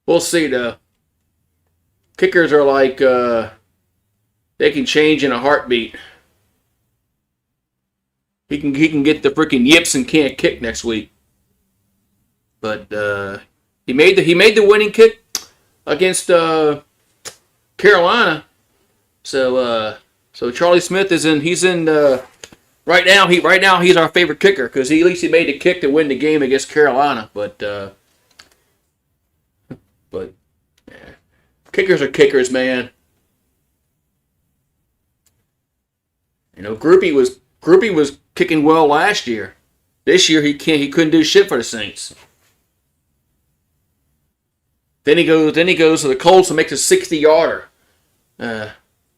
We'll see though. Kickers are like they can change in a heartbeat. He can get the freaking yips and can't kick next week. But he made the winning kick against Carolina. So Charlie Smith is in. He's in right now. He's our favorite kicker because at least he made the kick to win the game against Carolina. But yeah. Kickers are kickers, man. You know, Groupie was kicking well last year. This year he couldn't do shit for the Saints. Then he goes to the Colts and makes a 60-yarder.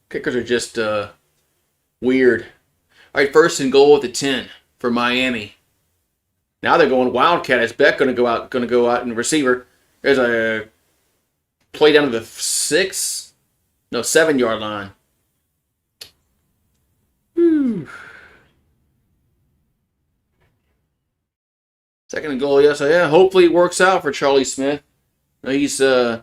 Kickers are just weird. All right, first and goal at the 10 for Miami. Now they're going Wildcat. Is Beck going to go out and receiver? There's a play down to the 7-yard line. Whew. Second and goal, yes. Yeah, hopefully it works out for Charlie Smith. He's he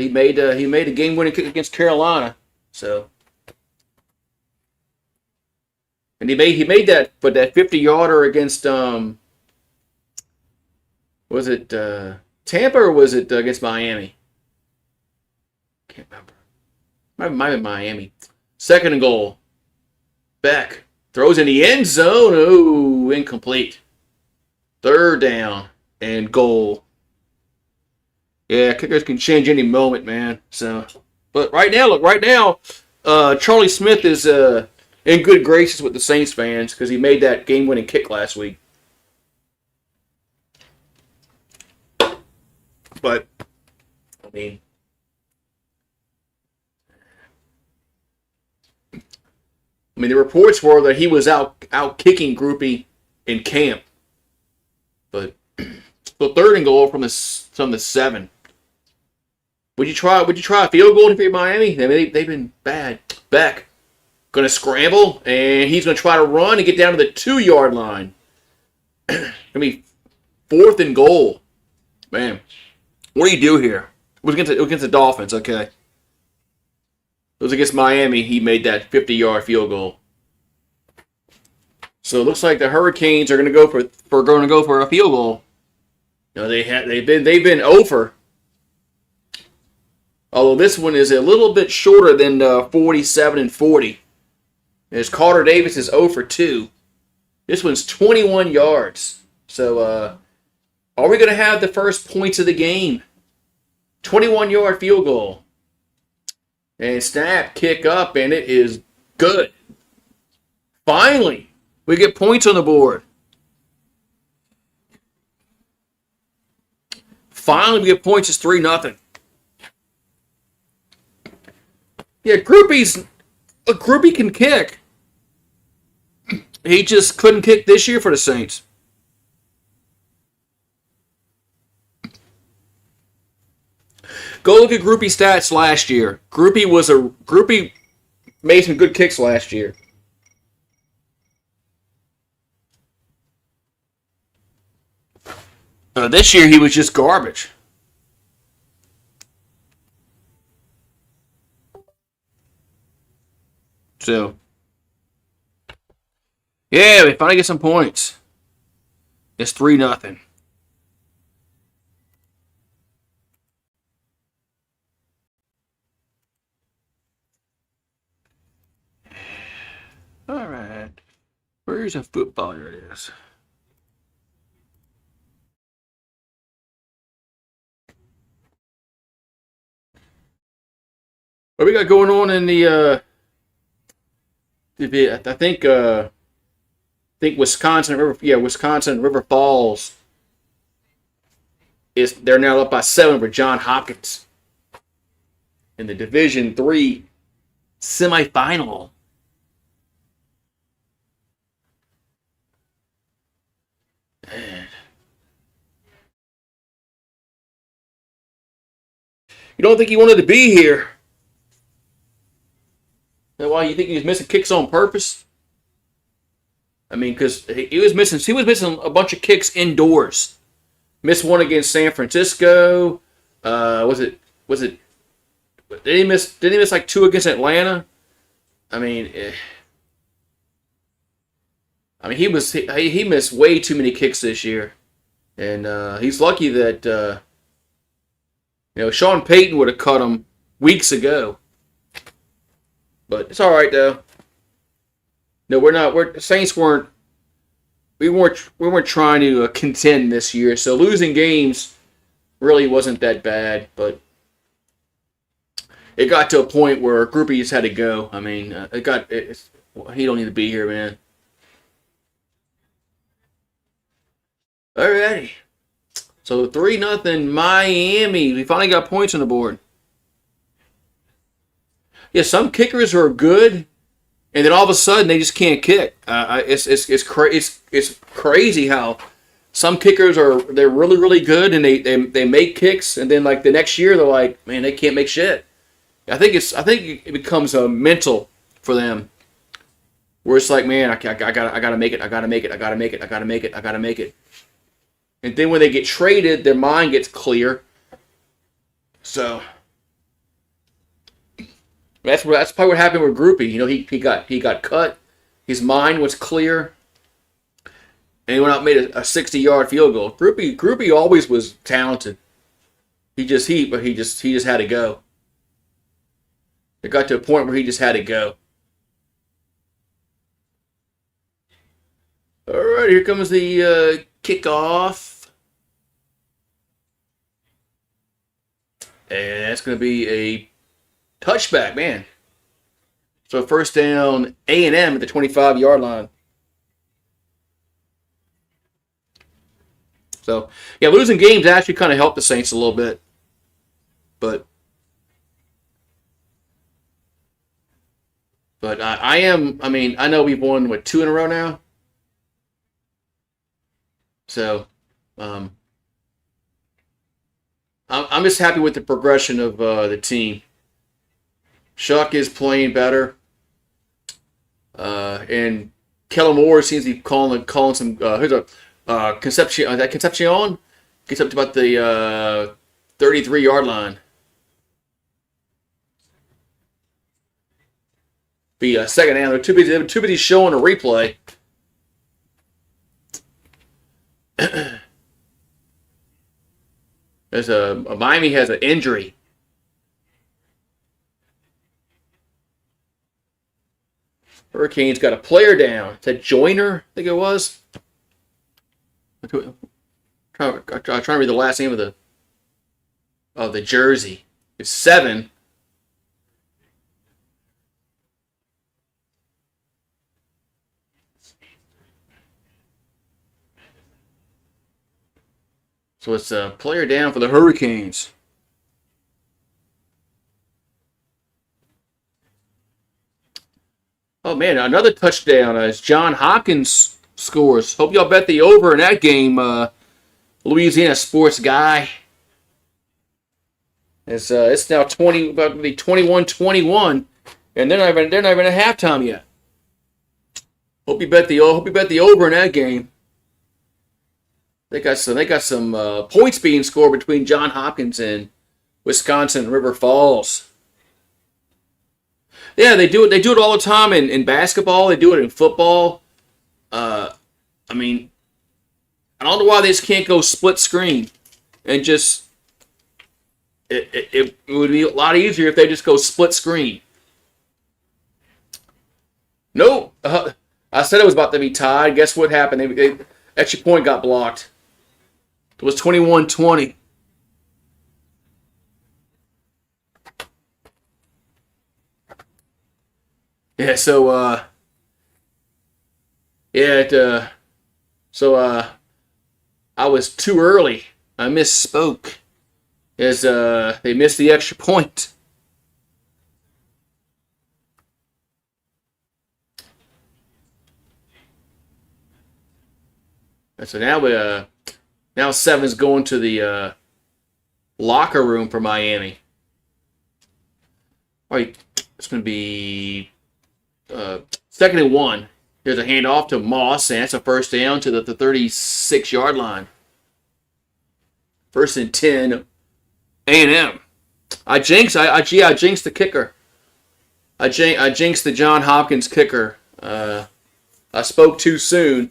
made a game-winning kick against Carolina. So, and he made that 50-yarder against was it Tampa or was it against Miami? Can't remember. Might have been Miami. Second and goal. Beck throws in the end zone. Oh, incomplete. Third down and goal. Yeah, kickers can change any moment, man. So, but right now, Charlie Smith is in good graces with the Saints fans because he made that game-winning kick last week. But I mean, the reports were that he was out kicking Groupie in camp. But so third and goal from the 7. Would you try a field goal for Miami? I mean, they've been bad. Beck gonna scramble and he's gonna try to run and get down to the 2-yard line. Gonna be fourth and goal. Man, what do you do here? It was against the Dolphins, okay. It was against Miami. He made that 50-yard field goal. So it looks like the Hurricanes are going to go for a field goal. You know, they've been over. Although this one is a little bit shorter than 47 and 40. As Carter Davis is 0 for 2. This one's 21 yards. So are we going to have the first points of the game? 21-yard field goal. And snap, kick up, and it is good. Finally, we get points on the board. Finally, we get points. It's 3-0. Yeah, a groupie can kick. He just couldn't kick this year for the Saints. Go look at Groupie stats last year. Groupie made some good kicks last year. This year he was just garbage. So, yeah, we finally get some points. It's 3-0. All right. Where's a football? Here it is. What we got going on in the I think Wisconsin River Falls they're now up by 7 for John Hopkins in the Division III semifinal. Man. You don't think he wanted to be here? Why you think he was missing kicks on purpose? I mean, because he was missing a bunch of kicks indoors. Missed one against San Francisco. Did he miss like 2 against Atlanta? I mean, he missed way too many kicks this year, and he's lucky that Sean Payton would have cut him weeks ago. But it's all right though. No, we're not. Saints weren't. We weren't trying to contend this year, so losing games really wasn't that bad. But it got to a point where Groupie just had to go. I mean, he don't need to be here, man. Alrighty. So 3-0 Miami. We finally got points on the board. Yeah, some kickers are good, and then all of a sudden they just can't kick. It's crazy how some kickers they're really really good and they make kicks, and then like the next year they're like, man, they can't make shit. I think it becomes a mental for them, where it's like, man, I gotta make it, I gotta make it, I gotta make it, I gotta make it, I gotta make it. And then when they get traded, their mind gets clear. So that's probably what happened with Groupie. You know, he got cut. His mind was clear, and he went out and made a 60-yard field goal. Groupie always was talented. He just had to go. It got to a point where he just had to go. All right, here comes the kickoff. And that's going to be a touchback, man. So first down, A&M at the 25-yard line. So, yeah, losing games actually kind of helped the Saints a little bit. But I know we've won, 2 in a row now? So, I'm just happy with the progression of the team. Shuck is playing better. And Kellen Moore seems to be calling some, here's a Concepcion. That Concepcion gets up to about the 33-yard line. Be a second down. They're too busy showing a replay. There's Miami has an injury. Hurricanes got a player down. Is that Joyner? I think it was. I'm trying to read the last name of the jersey. It's 7. So it's a player down for the Hurricanes. Oh, man, another touchdown as John Hopkins scores. Hope y'all bet the over in that game, Louisiana sports guy. It's now about to be 21-21, and they're not even at halftime yet. Hope you bet the over in that game. They got some points being scored between John Hopkins and Wisconsin River Falls. Yeah, they do it all the time in basketball. They do it in football. I don't know why they just can't go split screen, and just it would be a lot easier if they just go split screen. Nope. I said it was about to be tied. Guess what happened? They extra point got blocked. It was 21-20. Yeah, I was too early. I misspoke. As they missed the extra point. And so now 7's going to the locker room for Miami. All right, it's going to be 2nd and 1. There's a handoff to Moss, and that's a first down to the 36-yard line. 1st and 10, A&M. I jinxed the kicker. I jinxed the John Hopkins kicker. I spoke too soon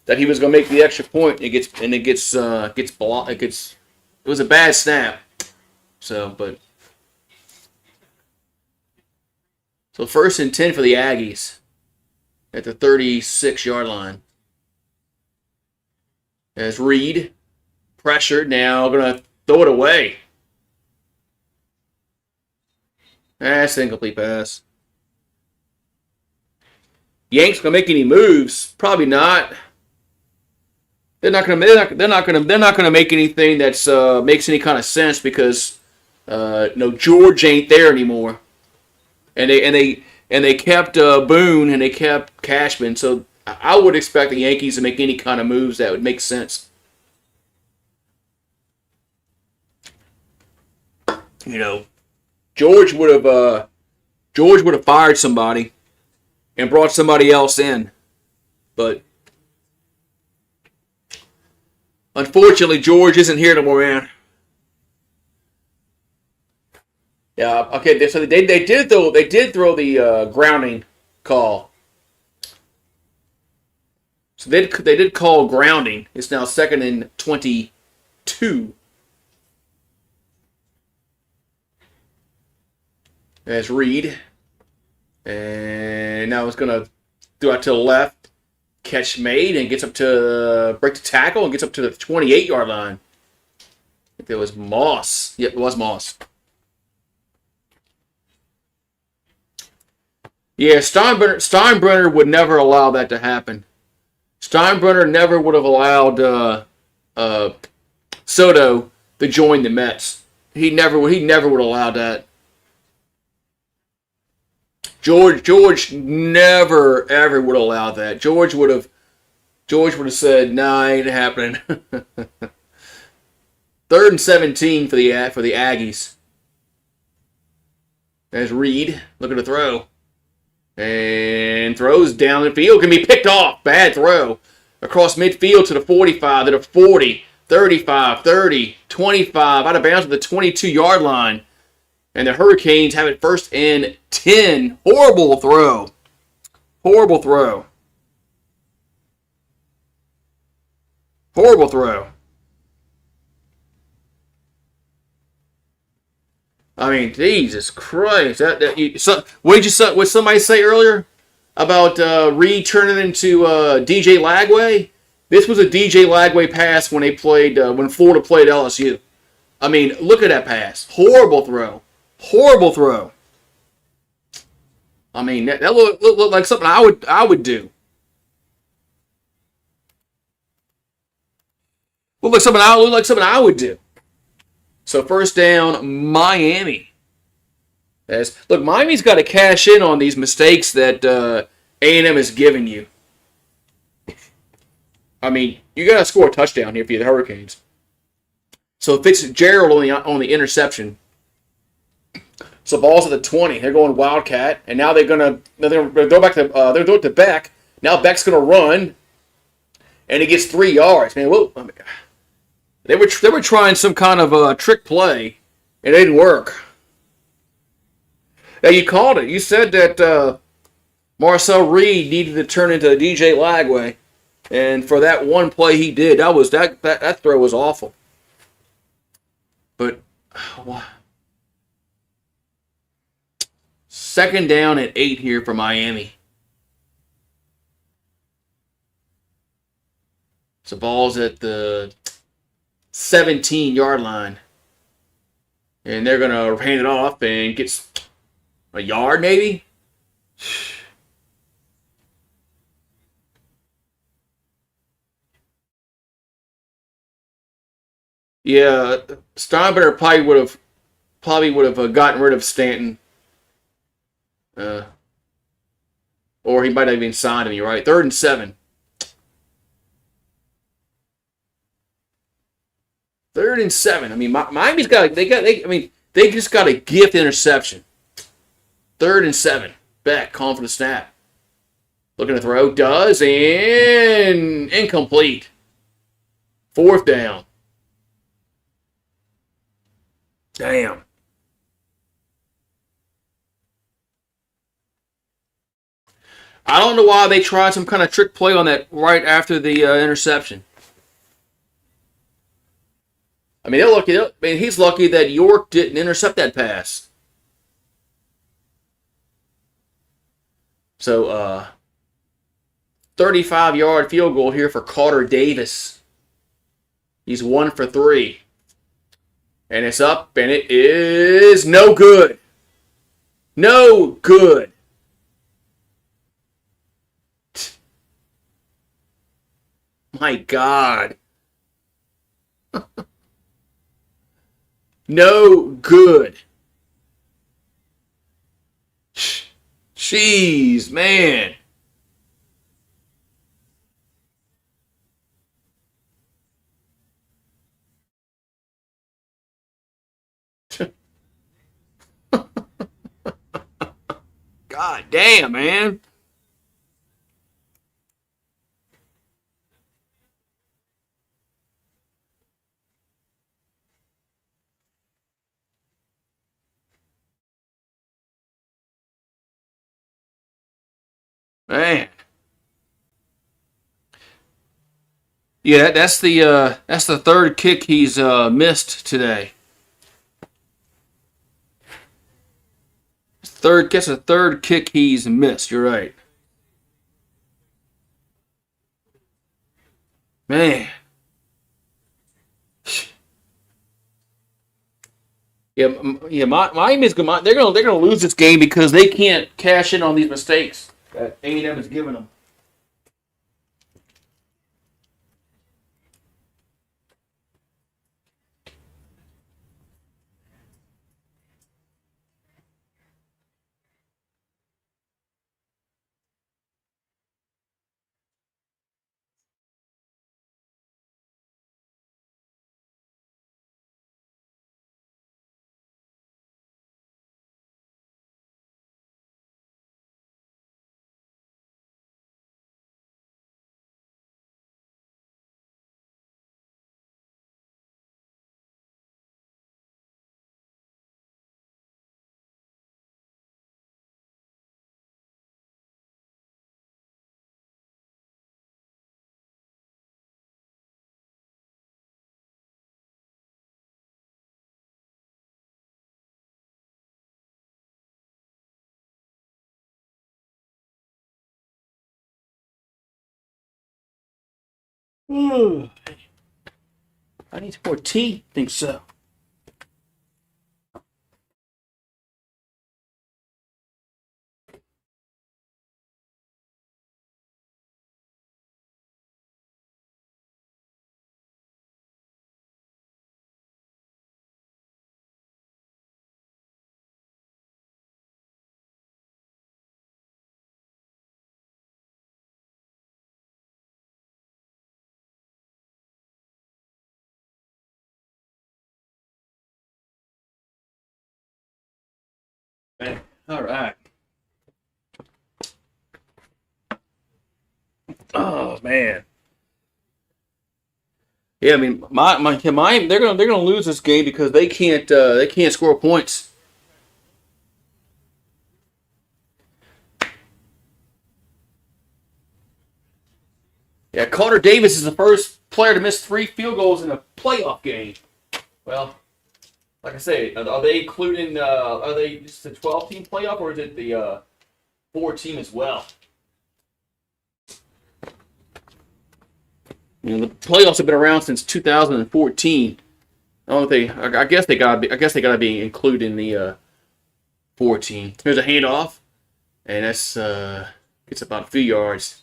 that he was going to make the extra point. It gets blocked. It was a bad snap. So 1st and 10 for the Aggies at the 36-yard line. As Reed pressured, now going to throw it away. That's an incomplete pass. Yanks going to make any moves? Probably not. They're not going to make anything that's makes any kind of sense because George ain't there anymore. And and they kept Boone, and they kept Cashman. So I would expect the Yankees to make any kind of moves that would make sense. You know, George would have fired somebody and brought somebody else in, but unfortunately, George isn't here no more, man. Yeah, okay. So they did throw the grounding call. So they did call grounding. It's now 2nd and 22. As Reed, and now it's gonna throw out to the left. Catch made and gets up to break the tackle and gets up to the 28-yard line. I think it was Moss. Yep, it was Moss. Yeah, Steinbrenner would never allow that to happen. Steinbrenner never would have allowed Soto to join the Mets. He never would allow that. George never ever would allow that. George would have said, "Nah, ain't happening." 3rd and 17 for the Aggies. There's Reed looking to throw. And throws down the field. Can be picked off. Bad throw. Across midfield to the 45, to the 40, 35, 30, 25. Out of bounds at the 22-yard line. And the Hurricanes have it 1st and 10. Horrible throw. Horrible throw. Horrible throw. I mean, Jesus Christ! What did somebody say earlier about Reed turning into DJ Lagway? This was a DJ Lagway pass when when Florida played LSU. I mean, look at that pass. Horrible throw. Horrible throw. I mean, that looked like something I would do. Looked like something I would do. So 1st down, Miami. Look, Miami's got to cash in on these mistakes that A&M has given you. I mean, you got to score a touchdown here for the Hurricanes. So Fitzgerald on the interception. So ball's at the 20. They're going Wildcat, and now they're gonna go back to they're going to Beck. Now Beck's gonna run, and he gets 3 yards. Man, they were trying some kind of trick play, and it didn't work. Now you called it. You said that Marcel Reed needed to turn into DJ Lagway, and for that one play he did. That throw was awful. But wow. 2nd down at 8 here for Miami. So ball's at the 17-yard line. And they're going to hand it off and gets a yard maybe. Yeah, Steinbrenner probably would have gotten rid of Stanton. Or he might have even signed him. You're right. 3rd and 7. 3rd and 7. I mean, Miami's they just got a gift interception. 3rd and 7. Beck calling for the snap. Looking to throw. Does. And incomplete. 4th down. Damn. I don't know why they tried some kind of trick play on that right after the interception. I mean, he's lucky that York didn't intercept that pass. So, 35-yard field goal here for Carter Davis. He's 1 for 3. And it's up, and it is no good. No good. My God. No good. Jeez, man. God damn, man. Man. Yeah, that's the third kick he's missed today. That's the third kick he's missed. You're right, man. Yeah, yeah. Miami's gonna they're gonna lose this game because they can't cash in on these mistakes that A&M is giving them. I need some more tea. Think so. Man. All right. Oh man. Yeah, I mean, Miami they're gonna lose this game because they can't score points. Yeah, Carter Davis is the first player to miss 3 field goals in a playoff game. Well, like I say, are they including? Are they just a 12-team playoff or is it the 4 team as well? You know, the playoffs have been around since 2014. I don't think I guess they got. I guess they got to be included in the 4 team. There's a handoff, and that's gets about a few yards,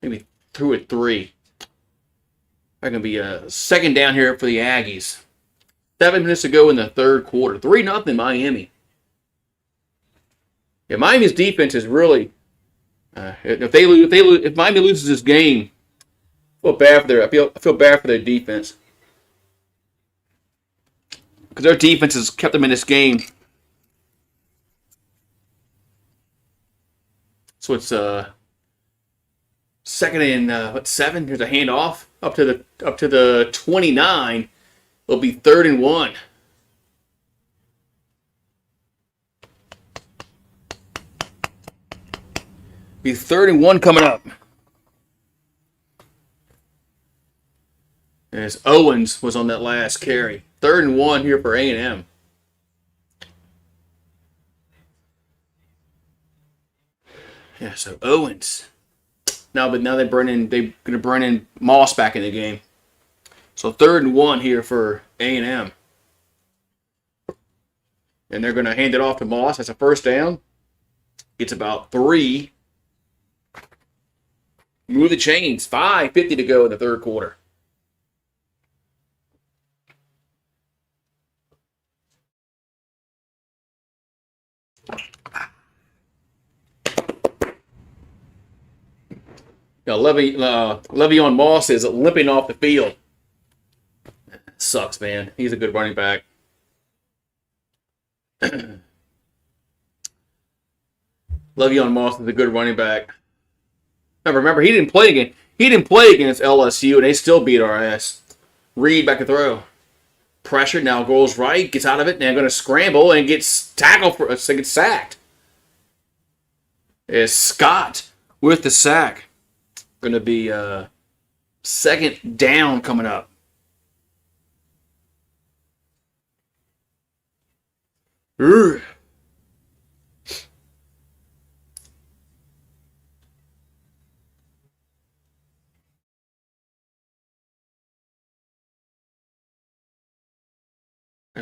maybe 2 or 3. That gonna be a second down here for the Aggies. 7 minutes to go in the third quarter. 3-0 Miami. Yeah, Miami's defense is really. If Miami loses this game, I feel bad for their defense because their defense has kept them in this game. So it's second and 7. Here's a handoff up to the 29. It'll be 3rd and 1. Be 3rd and 1 coming up. As Owens was on that last carry. 3rd and 1 here for A&M. Yeah, so Owens. But now they're gonna bring in Moss back in the game. So 3rd and 1 here for A&M. And they're gonna hand it off to Moss. That's a first down. It's about 3. Move the chains. 5:50 to go in the third quarter. Le'Veon Moss is limping off the field. Sucks, man. He's a good running back. Le'Veon Moss is a good running back. Now, remember, he didn't play again. He didn't play against LSU, and they still beat our ass. Reed back to throw. Pressure now goes right, gets out of it, and they're going to scramble and gets tackled for gets sacked. It's Scott with the sack. Going to be second down coming up. Urgh.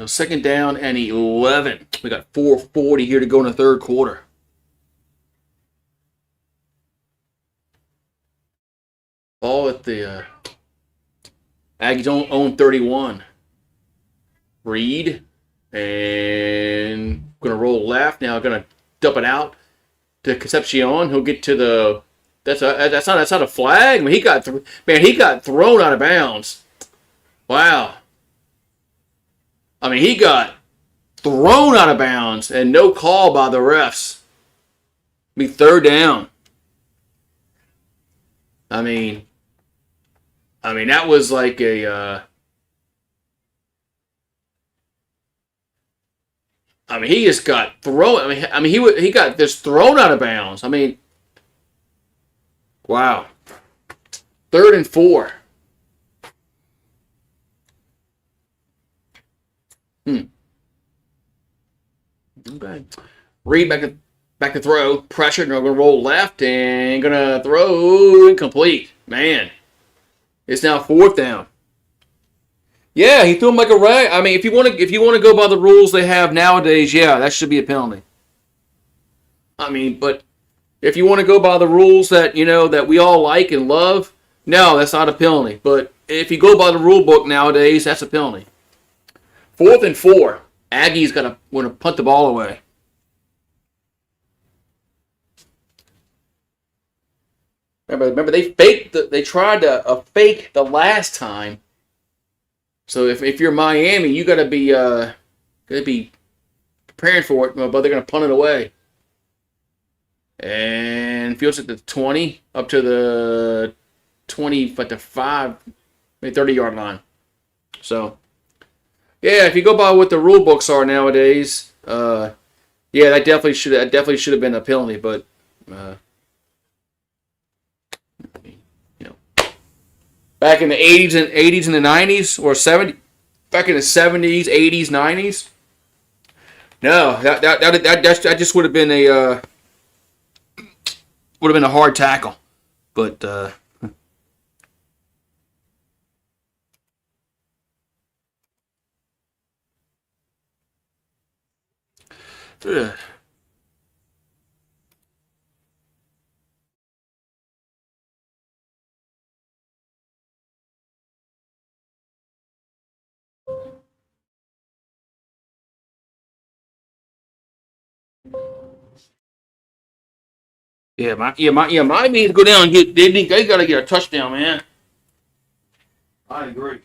Second down and 11. We got 4:40 here to go in the third quarter. Ball at the Aggies own 31. Reed and going to roll left now. Going to dump it out to Concepcion. He'll get to the. That's not a flag. I mean, he got thrown out of bounds. Wow. I mean, he got thrown out of bounds and no call by the refs. Be third down. I mean that was like a. He just got thrown. He got just thrown out of bounds. Wow. 3rd and 4. Okay. Reed back to throw. Pressure. They're going to roll left and going to throw incomplete. Man. It's now 4th down. Yeah, he threw him like a rag. If you want to go by the rules they have nowadays, yeah, that should be a penalty. But if you want to go by the rules that that we all like and love, no, that's not a penalty. But if you go by the rule book nowadays, that's a penalty. 4th and 4. Aggies want to punt the ball away. Remember they faked. They tried to fake the last time. So if you're Miami, you gotta be preparing for it. But they're gonna punt it away. And fields at the 20 up to the 20, but the 5, 30-yard line. So. Yeah, if you go by what the rule books are nowadays, yeah, that definitely should have been a penalty. But back in the 80s and the 90s or 70s, back in the 70s, 80s, 90s, no, that just would have been a hard tackle. But yeah, Miami needs to go down and get. They got to get a touchdown, man. I agree.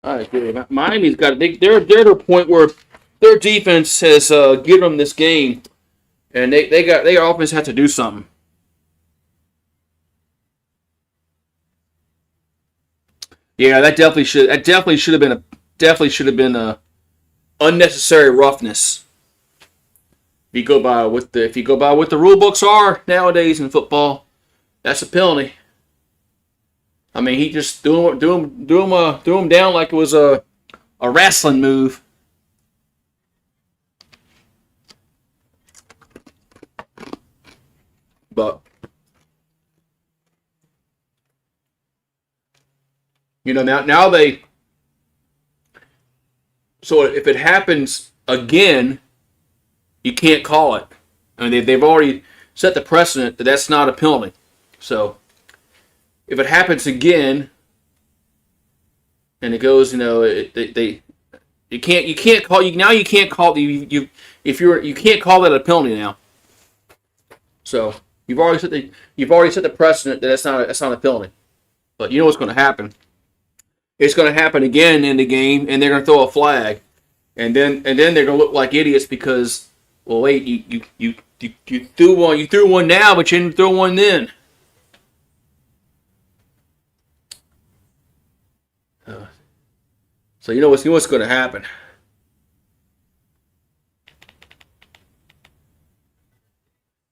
I agree. Miami's got they're at a point where their defense has given them this game, and their offense had to do something. Yeah, that definitely should have been a unnecessary roughness. If you go by what the rule books are nowadays in football, that's a penalty. He just threw him down like it was a wrestling move. But now they. So if it happens again, you can't call it. They've already. set the precedent that that's not a penalty. So if it happens again, and it goes, you can't call you can't call that a penalty now. So you've already set the precedent that that's not a penalty. But you know what's going to happen? It's going to happen again in the game, and they're going to throw a flag, and then they're going to look like idiots because, well, wait, you threw one now, but you didn't throw one then. So you know what's going to happen.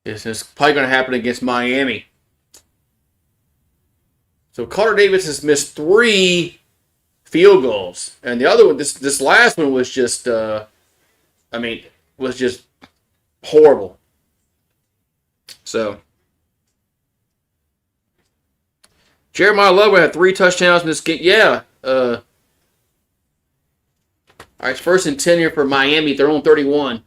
It's probably going to happen against Miami. So Carter Davis has missed 3 field goals, and the other one, this last one was just, was just horrible. So Jeremiah Lovell had 3 touchdowns in this game. Yeah. All right, it's 1st and 10 here for Miami. They're on 31.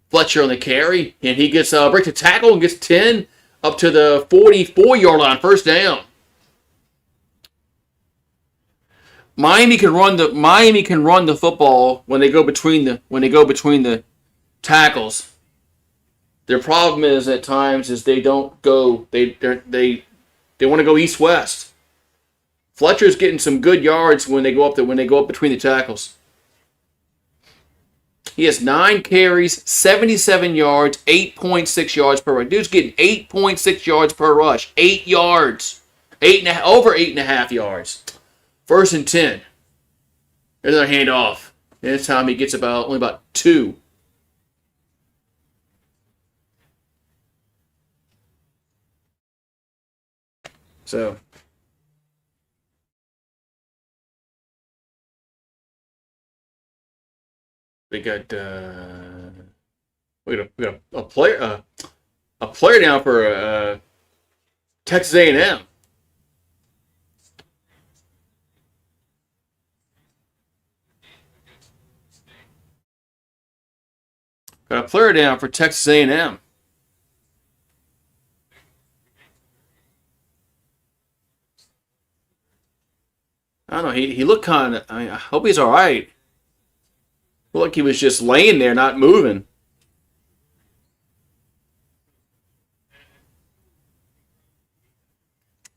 Fletcher on the carry, and he gets breaks a tackle and gets 10 up to the 44-yard line, 1st down. Miami can run the football when they go between the tackles. Their problem is at times is they don't go they want to go east-west. Fletcher's getting some good yards when they go up between the tackles. He has 9 carries, 77 yards, 8.6 yards per rush. Dude's getting 8.6 yards per rush. 8 yards. Over 8.5 yards. 1st and 10. There's another handoff. This time he gets only about 2. So we got a player down for Texas A&M. Got a player down for Texas A&M. I don't know. He looked kind of. I hope he's all right. Looked like he was just laying there, not moving.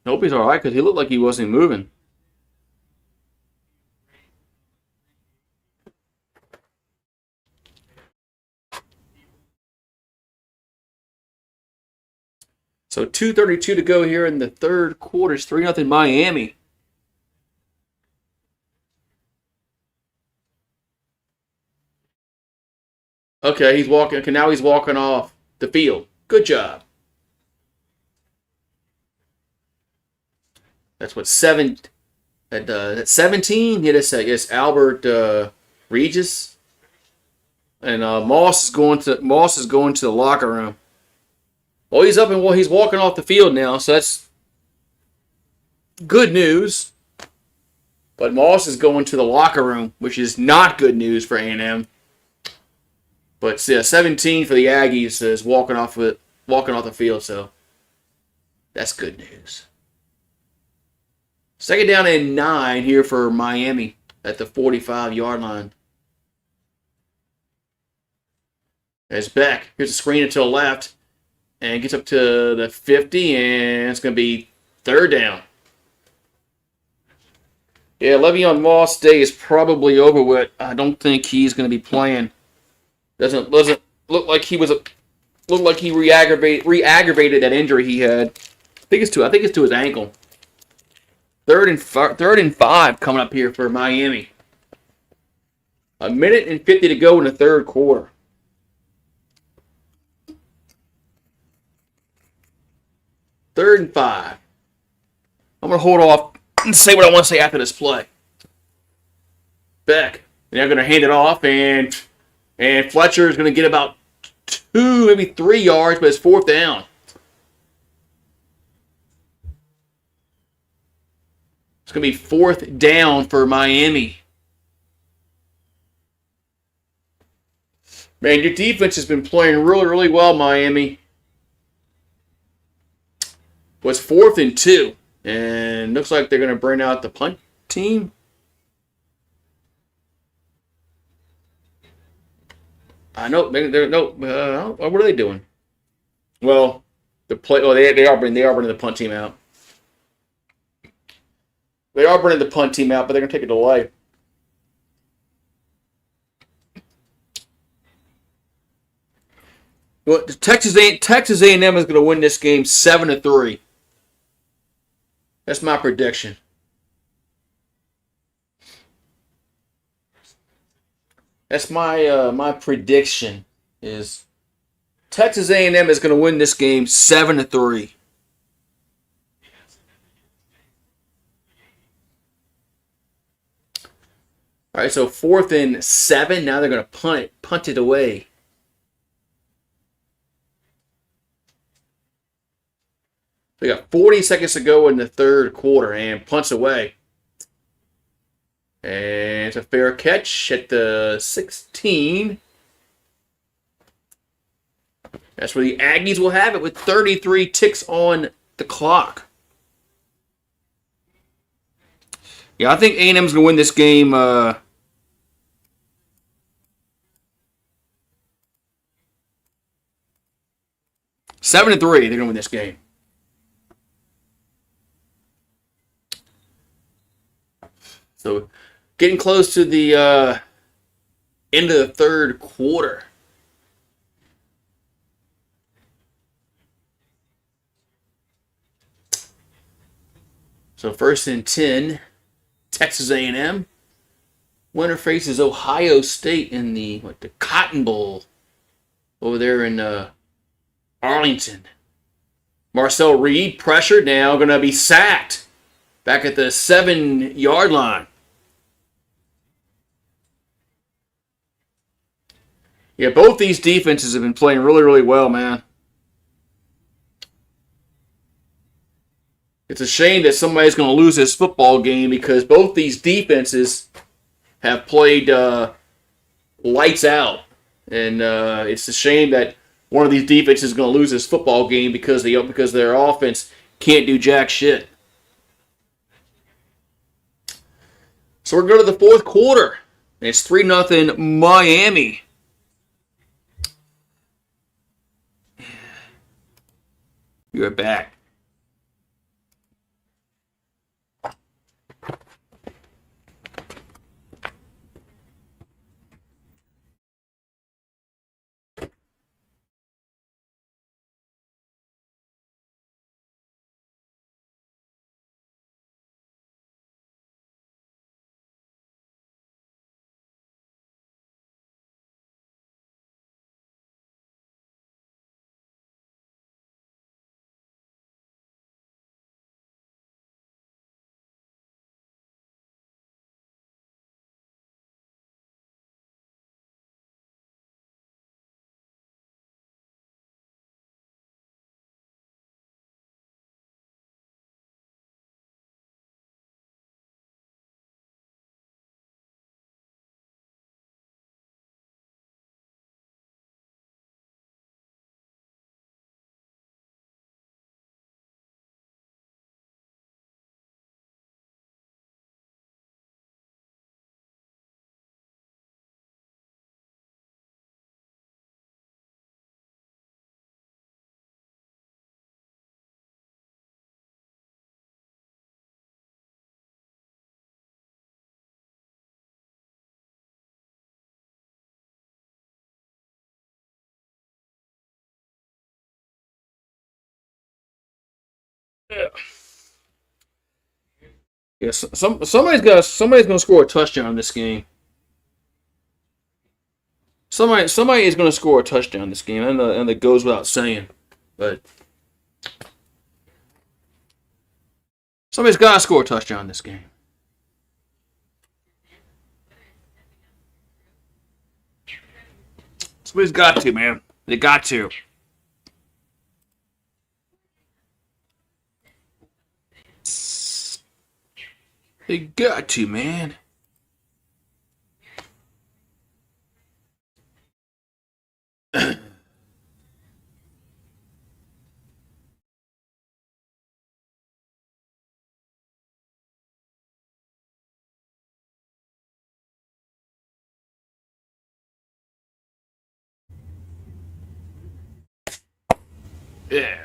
I hope he's all right because he looked like he wasn't moving. So 2:32 to go here in the 3rd quarter. It's 3-0 Miami. Okay, he's walking. Okay, now he's walking off the field. Good job. That's what 17. Yes, Albert Regis, and Moss is going to the locker room. Well, he's up and he's walking off the field now, so that's good news. But Moss is going to the locker room, which is not good news for A&M. But 17 for the Aggies is walking off the field, so that's good news. 2nd down and 9 here for Miami at the 45-yard line. There's Beck. Here's a screen to the left. And gets up to the 50, and it's going to be 3rd down. Yeah, Le'Veon Moss' day is probably over with. I don't think he's going to be playing. Doesn't look like he re-aggravated that injury he had. I think it's to his ankle. 3rd and 5 coming up here for Miami. 1:50 to go in the 3rd quarter. Third and 5. I'm going to hold off and say what I want to say after this play. Beck. They're going to hand it off, and Fletcher is going to get about 2, maybe 3 yards, but it's 4th down. It's going to be 4th down for Miami. Man, your defense has been playing really, really well, Miami. was 4th and 2. And looks like they're going to bring out the punt team. I know. They're no. What are they doing? Well, the play. Oh, they are bringing the punt team out. They are bringing the punt team out, but they're going to take a delay. Well, Texas A&M is going to win this game 7-3. That's my prediction. That's my prediction is Texas A&M is going to win this game 7-3. All right, so 4th and 7. Now they're going to punt it away. They got 40 seconds to go in the third quarter and punts away. And it's a fair catch at the 16. That's where the Aggies will have it with 33 ticks on the clock. Yeah, I think A&M's going to win this game 7-3. They're going to win this game. So, getting close to the end of the third quarter. So 1st and 10, Texas A&M. Winner faces Ohio State in the Cotton Bowl over there in Arlington. Marcel Reed, pressured now, going to be sacked back at the 7-yard line. Yeah, both these defenses have been playing really, really well, man. It's a shame that somebody's going to lose this football game because both these defenses have played lights out. And it's a shame that one of these defenses is going to lose this football game because their offense can't do jack shit. So we're going to the fourth quarter. It's 3-0 Miami. You're back. Yes, somebody's going to score a touchdown in this game. Somebody is going to score a touchdown in this game, and that goes without saying. But somebody's got to score a touchdown in this game. Somebody's got to, man. They got to. They got to, man. Yeah.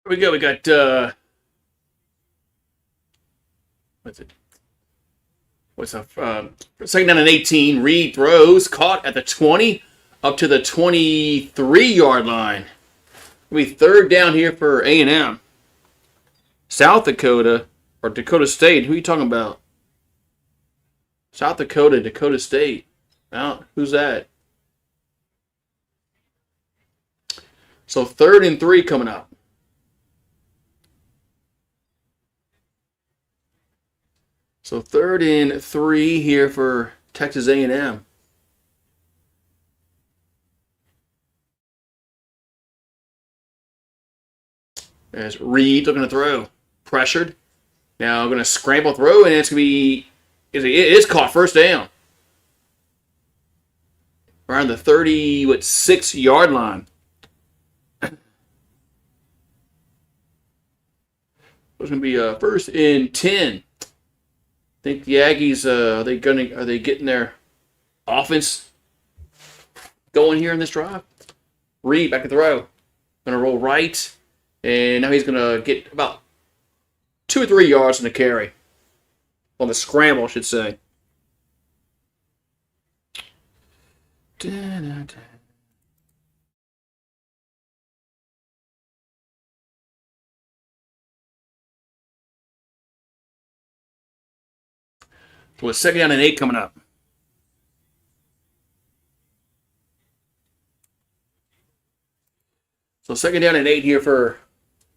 Here we go. We got what's it? What's up? Second down and 18. Reed throws, caught at the 20, up to the 23-yard line. It'll be third down here for A&M. South Dakota or Dakota State. Who are you talking about? South Dakota, Dakota State. Now, who's that? So third and 3 coming up. So third and 3 here for Texas A&M. As Reed looking to throw. Pressured. Now going to scramble throw, and it's going to be... It is caught first down. Around the 36-yard line. It's going to be first and 10. I think the Aggies are they getting their offense going here in this drive? Reed back to throw. Going to roll right, and now he's going to get about 2 or 3 yards on the carry. On the scramble, I should say. With second down and 8 coming up. So second down and 8 here for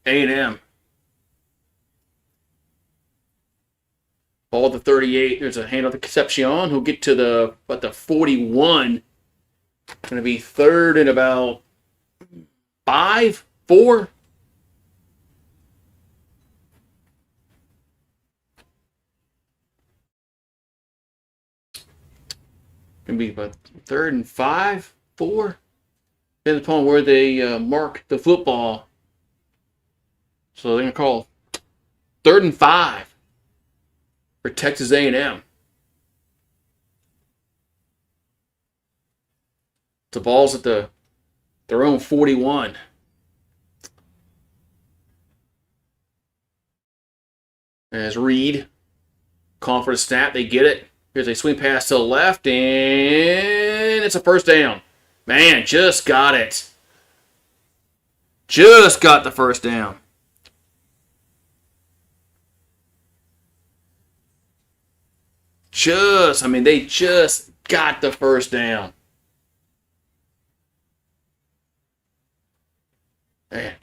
A&M. Ball at the 38. There's a handoff to Concepcion. Who'll get to the 41. Going to be third and about 5, 4. Going to be about third and 5, 4. Depends upon where they mark the football. So they're going to call third and 5 for Texas A&M. The ball's at their own 41. As Reed calling for the snap, they get it. Here's a swing pass to the left, and it's a first down. Man, just got it. Just got the first down. They just got the first down. Man,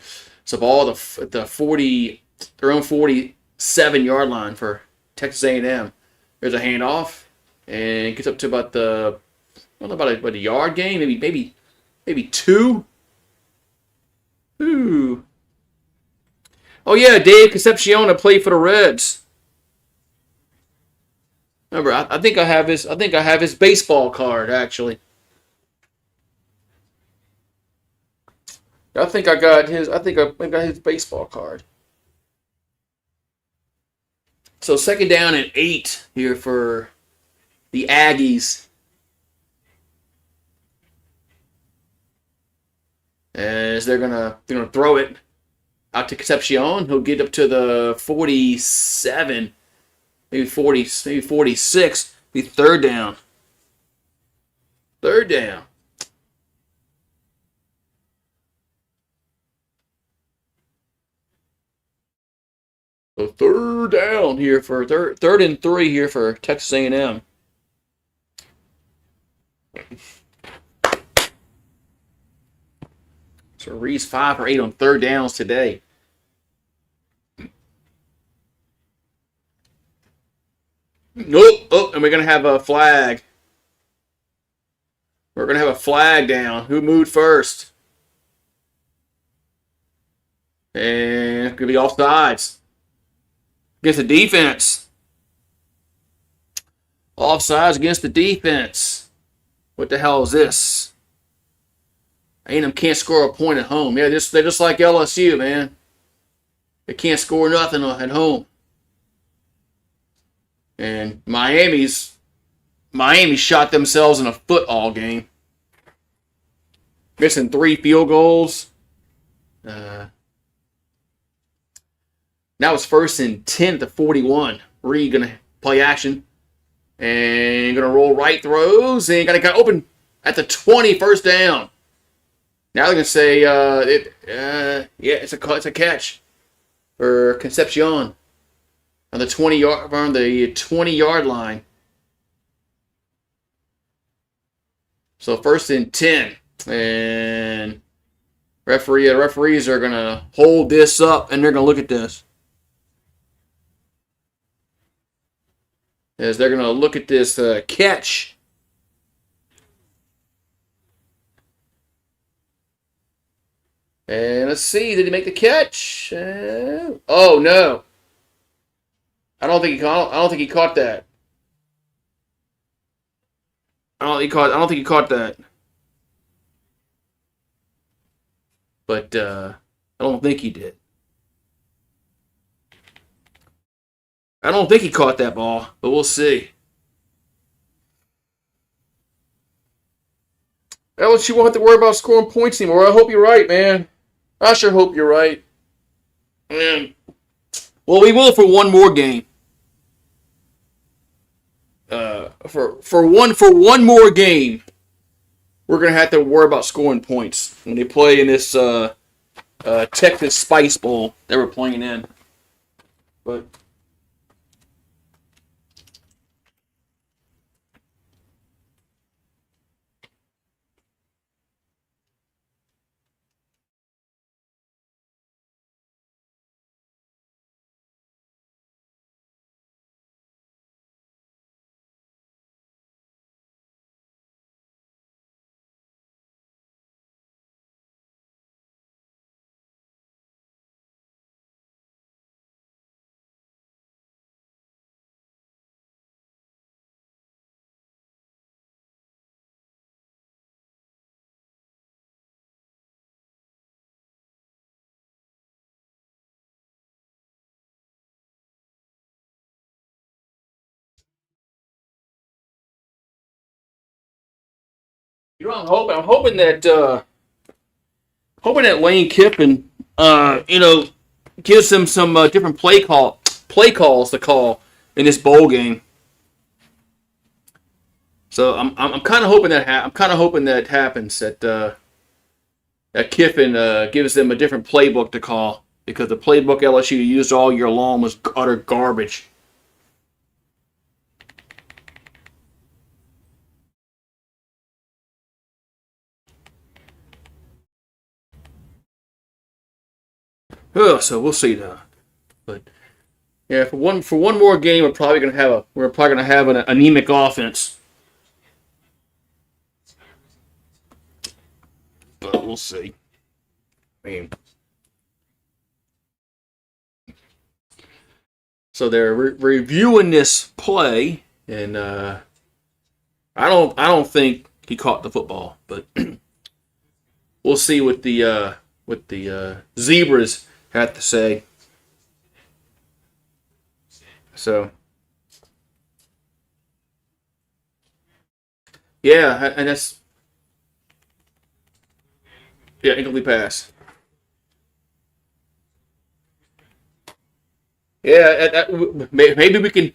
it's a ball at the 40, their own 47-yard line for Texas A&M. There's a handoff, and it gets up to about a yard gain, maybe 2. Ooh. Oh yeah, Dave Concepcion played for the Reds. Remember, I think I have his baseball card actually. I think I got his baseball card. So second down and 8 here for the Aggies. As they're gonna throw it out to Concepcion. He'll get up to the 47, maybe 40, maybe 46. Be third down. Third down. So third down here for third and 3 here for Texas A&M. So Reed's 5 for 8 on third downs today. Nope. Oh, and we're going to have a flag. We're going to have a flag down. Who moved first? And it's going to be offsides. Against the defense. Offsides against the defense. What the hell is this? A&M can't score a point at home. Yeah, they're just like LSU, man. They can't score nothing at home. And Miami shot themselves in a foot all game. Missing 3 field goals. Now it's first and 10 to 41. Reed going to play action. And going to roll right throws. And got to open at the 20, first down. Now they're going to say, it's a catch for Concepcion on the 20-yard line. So first and 10, and referees are going to hold this up, and they're going to look at this. As they're going to look at this catch. And let's see, did he make the catch? Oh no! I don't think he caught that. I don't think he caught that. But I don't think he did. I don't think he caught that ball, but we'll see. LSU won't have to worry about scoring points anymore. I hope you're right, man. I sure hope you're right. And, well, we will for one more game. For one more game, we're gonna have to worry about scoring points when they play in this Texas Spice Bowl that we're playing in. But you know, I'm hoping that Lane Kiffin, gives them some different play calls to call in this bowl game. So I'm kind of hoping that happens. That Kiffin gives them a different playbook to call, because the playbook LSU used all year long was utter garbage. Oh, so we'll see now. But yeah, for one more game, we're probably gonna have an anemic offense. But we'll see. I mean, so they're reviewing this play, and I don't think he caught the football, but we'll see what the Zebras have to say. So yeah, and that's incomplete pass. Yeah, maybe we can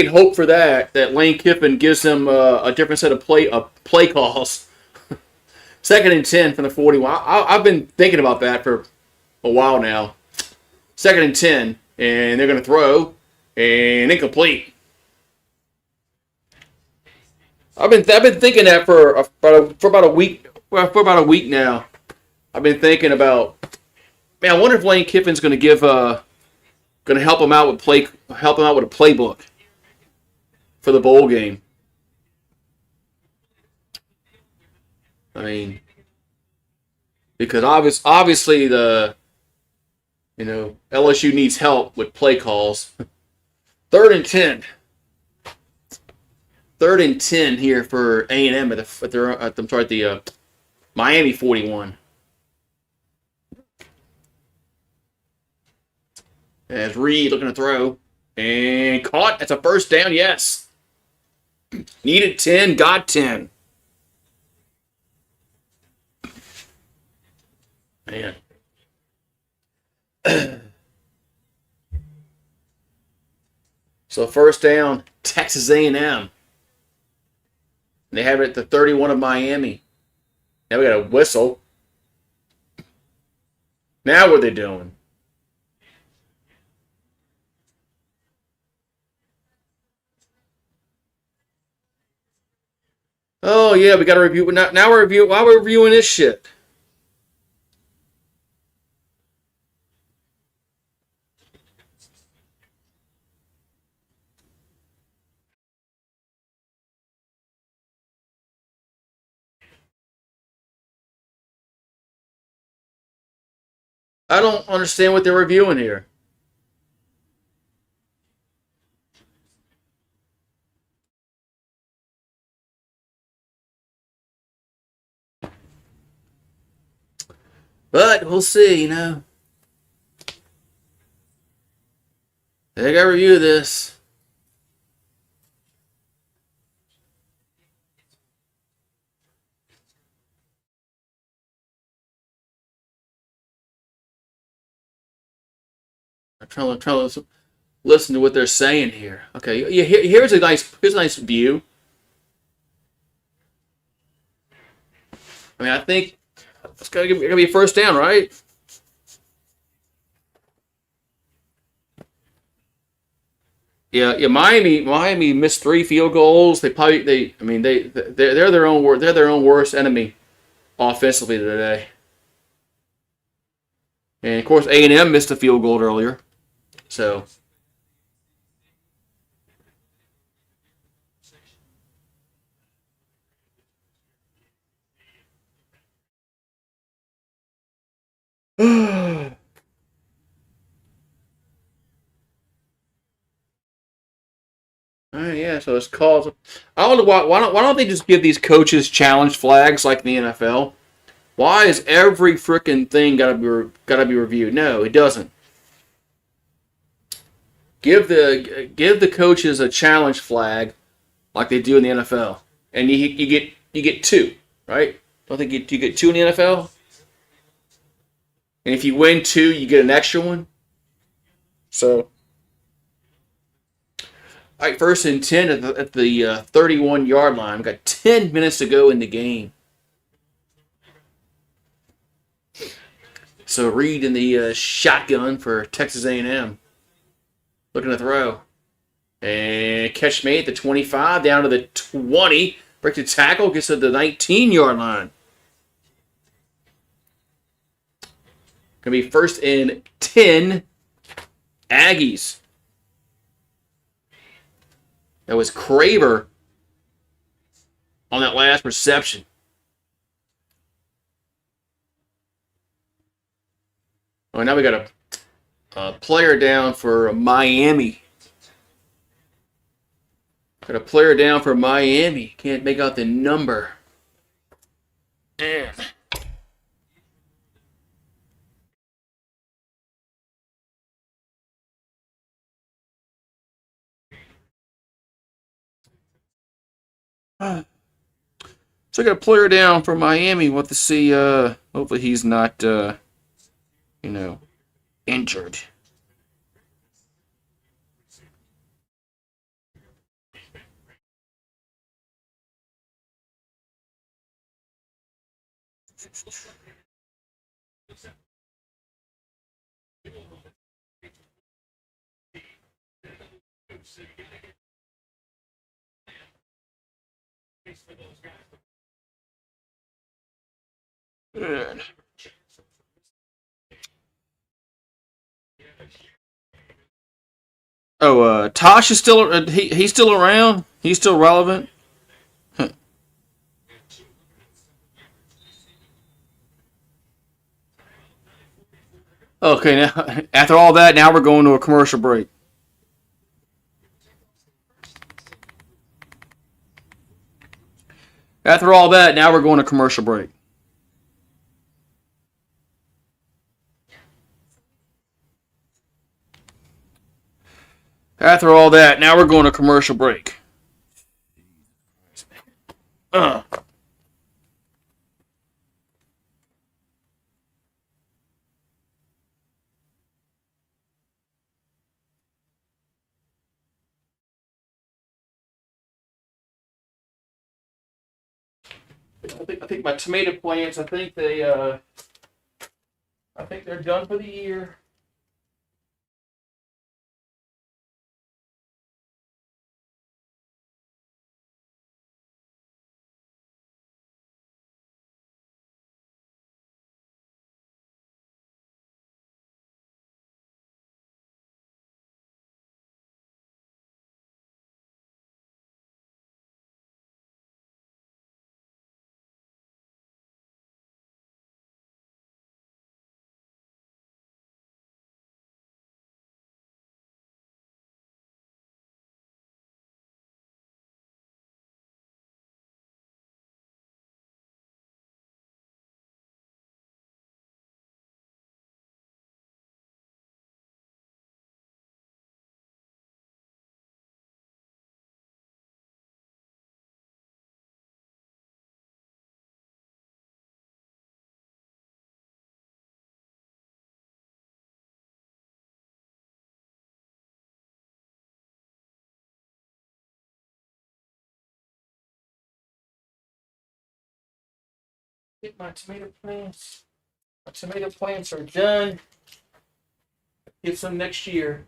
hope for that Lane Kiffin gives them a different set of play calls. 2nd and 10 from the 41. I've been thinking about that for a while now. 2nd and 10, and they're going to throw and incomplete. I've been thinking that for about a week. Well, for about a week now. I've been thinking about, man, I wonder if Lane Kiffin's going to going to help him out with a playbook for the bowl game. I mean, because obviously LSU needs help with play calls. 3rd and 10. 3rd and 10 here for A&M at the Miami 41. As Reed looking to throw and caught. That's a first down. Yes. Needed 10, got 10. Man. So first down, Texas A&M. They have it at the 31 of Miami. Now we got a whistle. Now what are they doing? Oh yeah, we got to review. Now we're reviewing. Why are we reviewing this shit? I don't understand what they're reviewing here. But we'll see, They got to review this. I'm trying to listen to what they're saying here. Okay, yeah, here's a nice view. I mean, I think it's gonna be a first down, right? Yeah. Miami missed 3 field goals. They're their own worst enemy offensively today. And of course, A&M missed a field goal earlier. So. Yeah, so it's called. I don't know why don't they just give these coaches challenge flags like in the NFL? Why is every freaking thing gotta be reviewed? No, it doesn't. Give the coaches a challenge flag like they do in the NFL, and you get 2, right? Don't think you get 2 in the NFL? And if you win 2, you get an extra one. So, all right, 1st and 10 at the 31-yard line. We've got 10 minutes to go in the game. So Reed in the shotgun for Texas A&M. Looking to throw. And catch me at the 25, down to the 20. Break the tackle, gets to the 19-yard line. Going to be 1st and 10, Aggies. That was Kraber on that last reception. Oh, now we got a player down for Miami. Got a player down for Miami. Can't make out the number. Damn. So I got a player down for Miami. Want to see, hopefully he's not, injured. Good. Oh, Tosh is still he's still around. He's still relevant. Okay, now after all that, now we're going to a commercial break. After all that, now we're going to commercial break. After all that, now we're going to commercial break. Uh. I think my tomato plants. I think they're done for the year. I think my tomato plants. My tomato plants are done. Get some next year.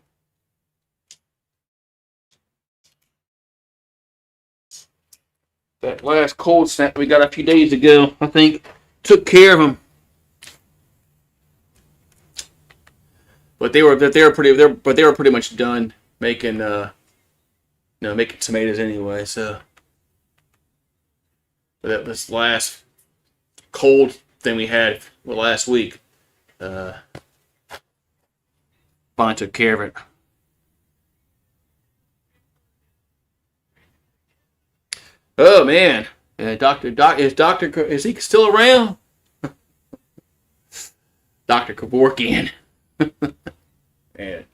That last cold snap we got a few days ago, I think, took care of them. But they were pretty much done making making tomatoes anyway. So but that this last cold thing we had last week, uh, finally took care of it. Oh man, is he still around? Doctor Kevorkian. Man.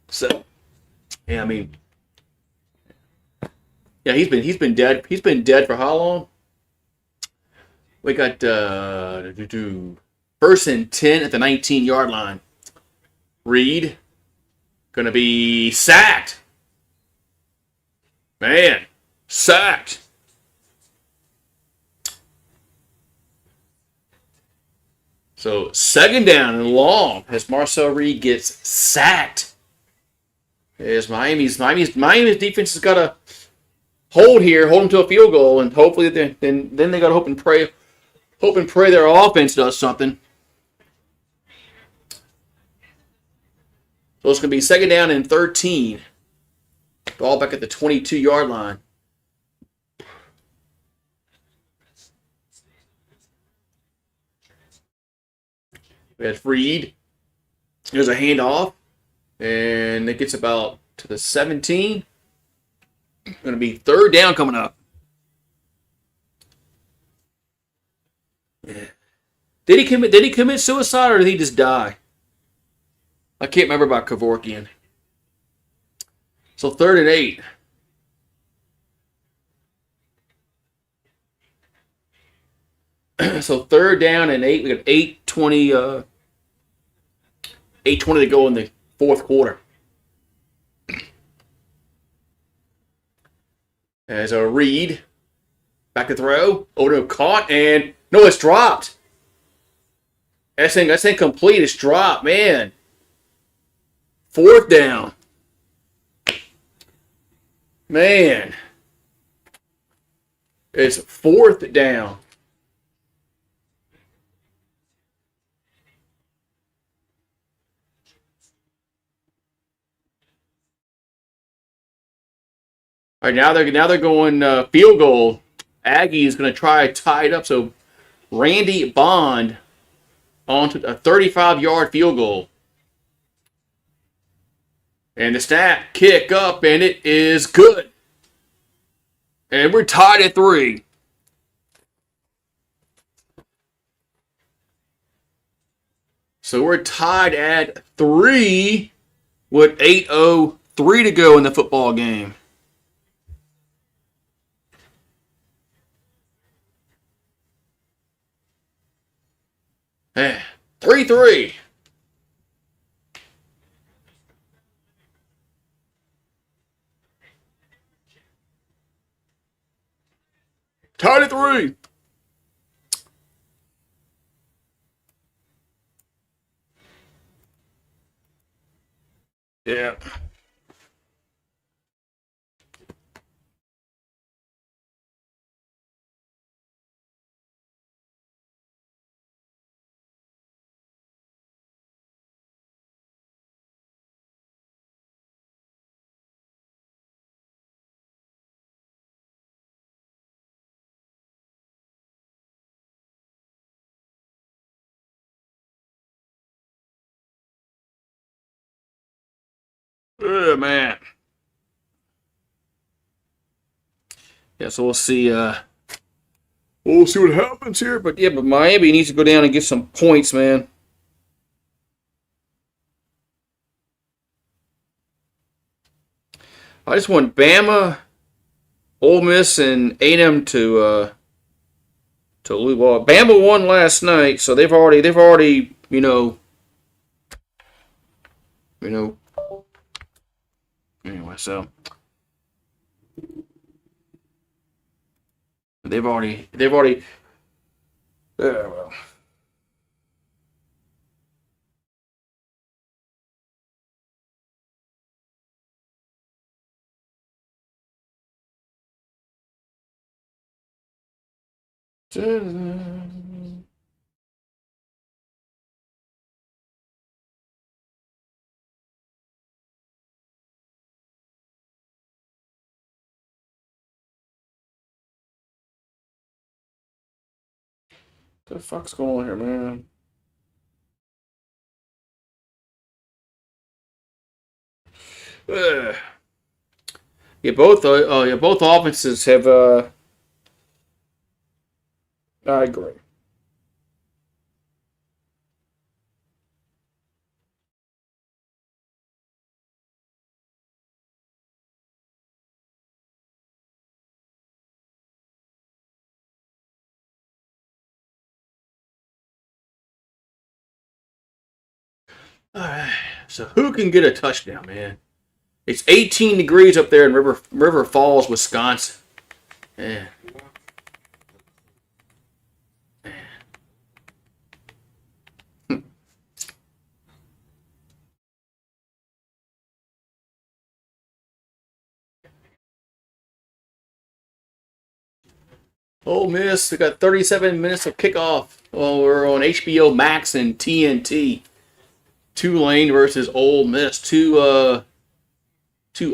So yeah, I mean, yeah, he's been dead. He's been dead for how long? We got first and 10 at the 19-yard line. Reed gonna be sacked. Man, sacked. So second down and long as Marcel Reed gets sacked. As Miami's defense has got to hold them to a field goal, and hopefully then they got to hope and pray their offense does something. So it's going to be second down and 13. Ball back at the 22-yard line. We have Reed. There's a handoff, and it gets about to the 17. Going to be third down coming up. Yeah. Did he commit suicide or did he just die? I can't remember about Kevorkian. So 3rd and 8. So 3rd down and 8. We got 8:20 to go in the fourth quarter. As a Reed back to throw. Oh no, caught and no, it's dropped. That's incomplete. It's dropped, man. 4th down. Man. It's 4th down. All right, now they're going field goal. Aggie is going to try to tie it up. So Randy Bond onto a 35-yard field goal. And the snap, kick up, and it is good. And we're tied at 3. So we're tied at 3 with 8:03 to go in the football game. Man, 3-3. Tied at 3. Yeah. Oh, man. Yeah, so we'll see. We'll see what happens here. But yeah, but Miami needs to go down and get some points, man. I just want Bama, Ole Miss, and A&M to lose. Well, Bama won last night, so they've already you know. Anyway, so they've already. Yeah, well. What the fuck's going on here, man? Ugh. Both offenses have. I agree. All right. So who can get a touchdown, man? It's 18 degrees up there in River Falls, Wisconsin. Yeah. Ole Miss, we got 37 minutes of kickoff. Well, we're on HBO Max and TNT. Tulane versus Ole Miss. Two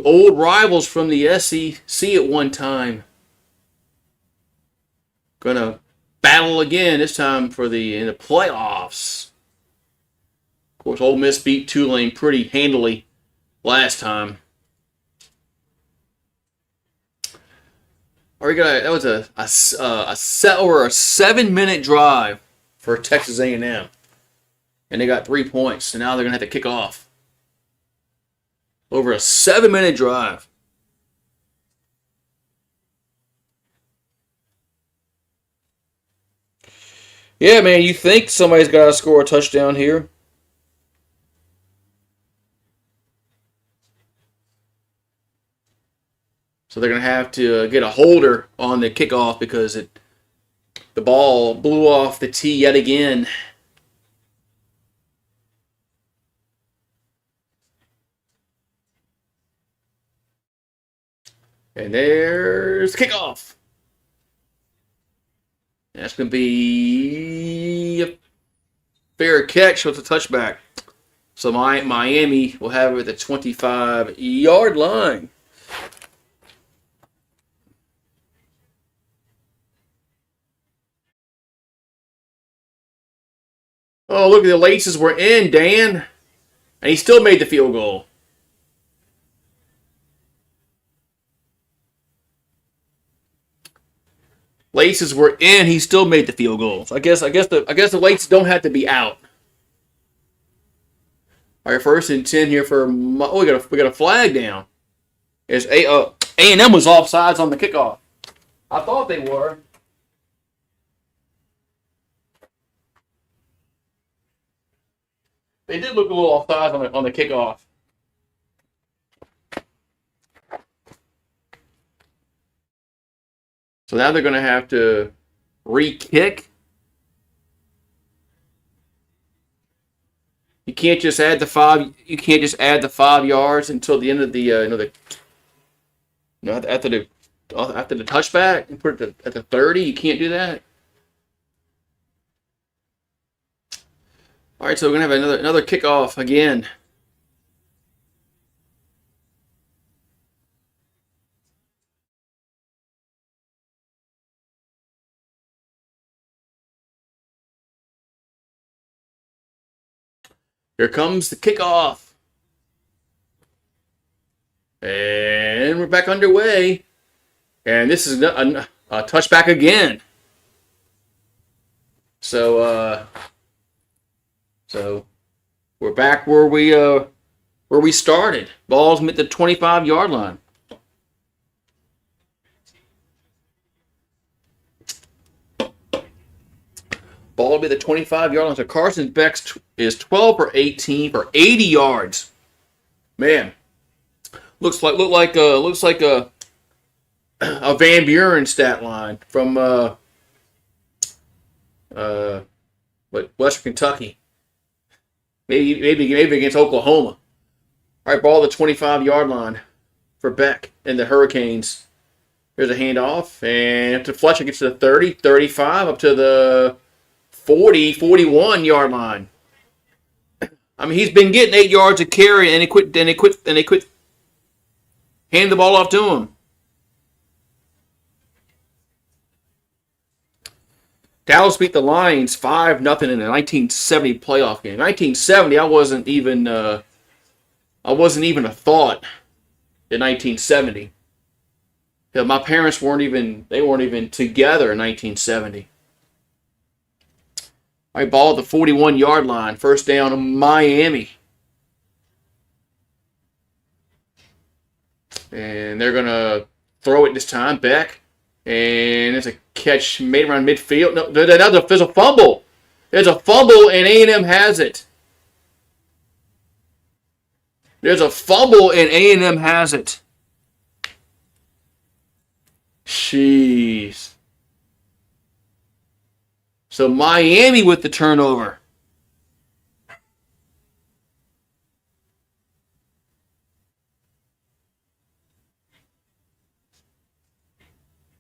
old rivals from the SEC at one time. Gonna battle again, this time in the playoffs. Of course, Ole Miss beat Tulane pretty handily last time. That was a 7-minute drive for Texas A&M, and they got 3 points. So now they're gonna have to kick off. Over a 7-minute drive. Yeah, man, you think somebody's got to score a touchdown here. So they're going to have to get a holder on the kickoff because the ball blew off the tee yet again. And there's kickoff. That's going to be a fair catch with a touchback. So Miami will have it at the 25-yard line. Oh, look, the laces were in, Dan. And he still made the field goal. Laces were in. He still made the field goal. So I guess the laces don't have to be out. All right, 1st and 10 here for. Oh, we got a flag down. It's A&M was offsides on the kickoff. I thought they were. They did look a little offsides on the kickoff. So now they're going to have to re-kick. You can't just add the 5. You can't just add the 5 yards until the end of the after the touchback and put it at the 30. You can't do that. All right, so we're gonna have another kickoff again. Here comes the kickoff. And we're back underway. And this is a touchback again. So we're back where we started. Ball's at the 25-yard line. Ball will be the 25-yard line. So Carson Beck is 12 for 18 for 80 yards. Man, looks like a Van Buren stat line from Western Kentucky. Maybe against Oklahoma. All right, ball the 25-yard line for Beck and the Hurricanes. Here's a handoff, and up to Fletcher, gets to the 30, 35, up to the 40, 41-yard line. I mean, he's been getting 8 yards of carry, and they quit handing the ball off to him. Dallas beat the Lions 5-0 in the 1970 playoff game. 1970, I wasn't even a thought in 1970. Yeah, my parents weren't even together in 1970. All right, ball at the 41-yard line. First down, Miami. And they're going to throw it this time. Beck. And it's a catch made around midfield. No, there's a fumble. There's a fumble, and A&M has it. There's a fumble, and A&M has it. Jeez. So Miami with the turnover.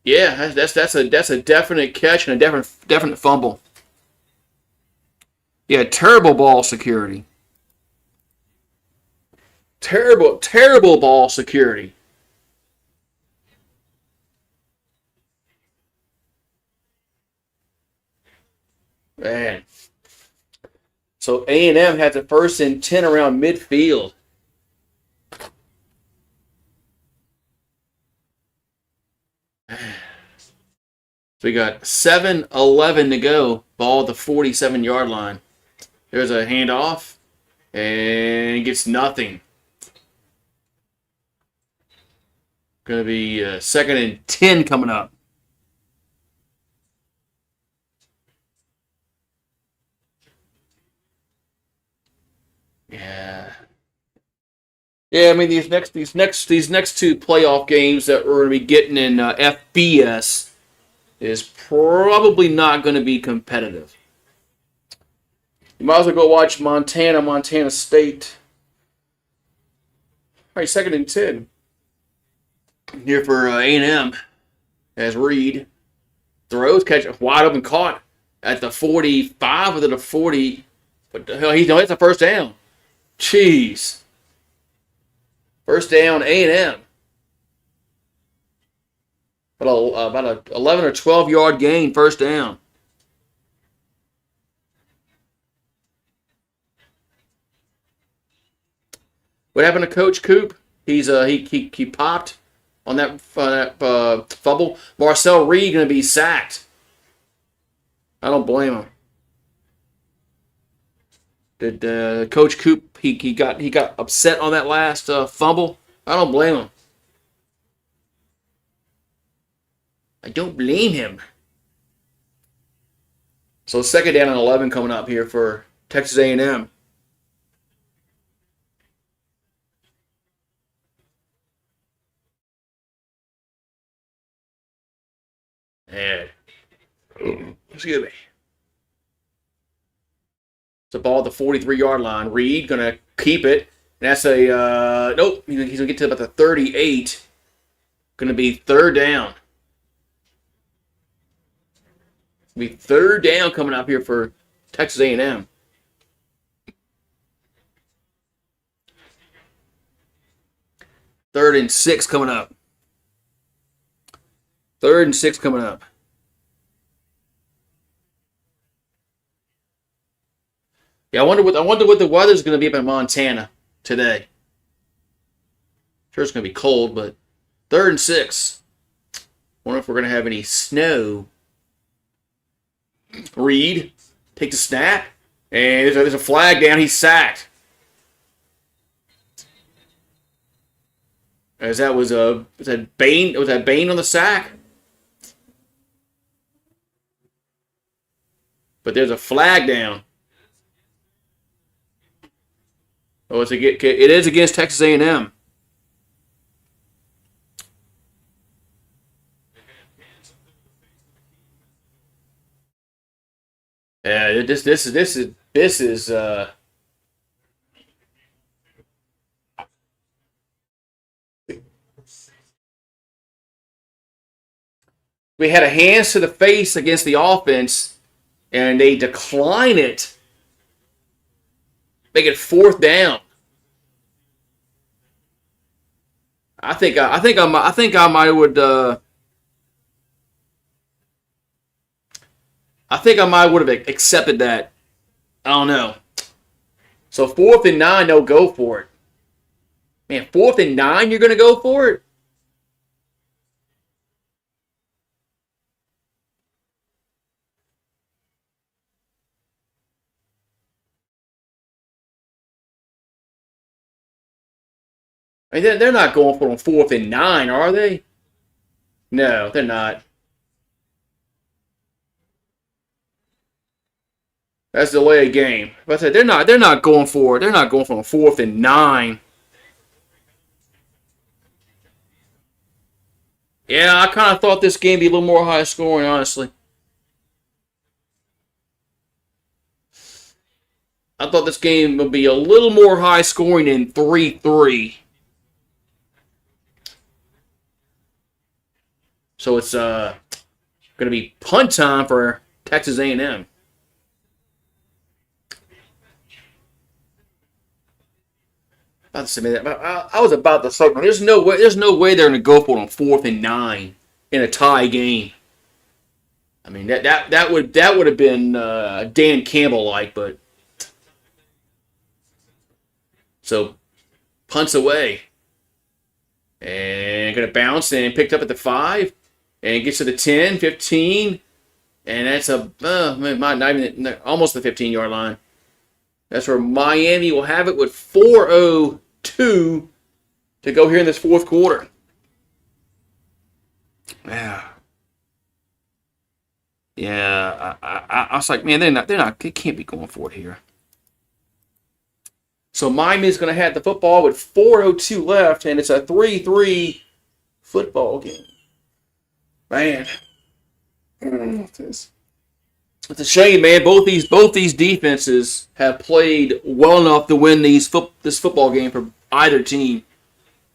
Yeah, that's a definite catch and a definite fumble. Yeah, terrible ball security. Terrible ball security. Man. So A&M had the 1st and 10 around midfield. So we got 7:11 to go. Ball at the 47-yard line. There's a handoff, and gets nothing. Going to be 2nd and 10 coming up. Yeah. Yeah, I mean these next two playoff games that we're going to be getting in FBS is probably not going to be competitive. You might as well go watch Montana State. All right, 2nd and 10 here for A&M as Reed throws, catch wide open, caught at the 45 or the 40. But it's a first down. Jeez. First down, A&M. About a 11 or 12 yard gain, first down. What happened to Coach Coop? He popped on that fumble. Marcel Reed going to be sacked. I don't blame him. Did Coach Coop he got upset on that last fumble? I don't blame him. I don't blame him. So second down and 11 coming up here for Texas A&M. And excuse me. It's a ball at the 43-yard line. Reed gonna keep it. And that's a nope. He's gonna get to about the 38. Gonna be third down. Be third down coming up here for Texas A&M. Third and 6 coming up. Third and 6 coming up. Yeah, I wonder what the weather's going to be up in Montana today. Sure, it's going to be cold, but third and 6. Wonder if we're going to have any snow. Reed takes a snap, and there's a flag down. He's sacked. As that was that Bain on the sack? But there's a flag down. Oh, it is against Texas A&M. Yeah, this is we had a hands to the face against the offense, and they decline it. Make it fourth down. I think I might would. I think I might would have accepted that. I don't know. So 4th and 9, they'll go for it. Man, 4th and 9, you're going to go for it? I mean, they're not going for it on 4th and 9, are they? No, they're not. That's delay of game. But I said they're not going for it. They're not going for on 4th and 9. Yeah, I kind of thought this game would be a little more high scoring, honestly. I thought this game would be a little more high scoring than 3-3. So it's going to be punt time for Texas A&M. I was about to say, there's no way they're going to go for it on 4th and 9 in a tie game. I mean that would have been Dan Campbell like, but so punts away and going to bounce and picked up at the 5 and gets to the 10, 15, and that's not even almost the 15-yard line. That's where Miami will have it with 4:02 to go here in this fourth quarter. Yeah. Yeah, I was like, man, they can't be going for it here. So Miami's going to have the football with 4:02 left, and it's a 3-3 football game. Man. It's a shame, man. Both these defenses have played well enough to win this football game for either team,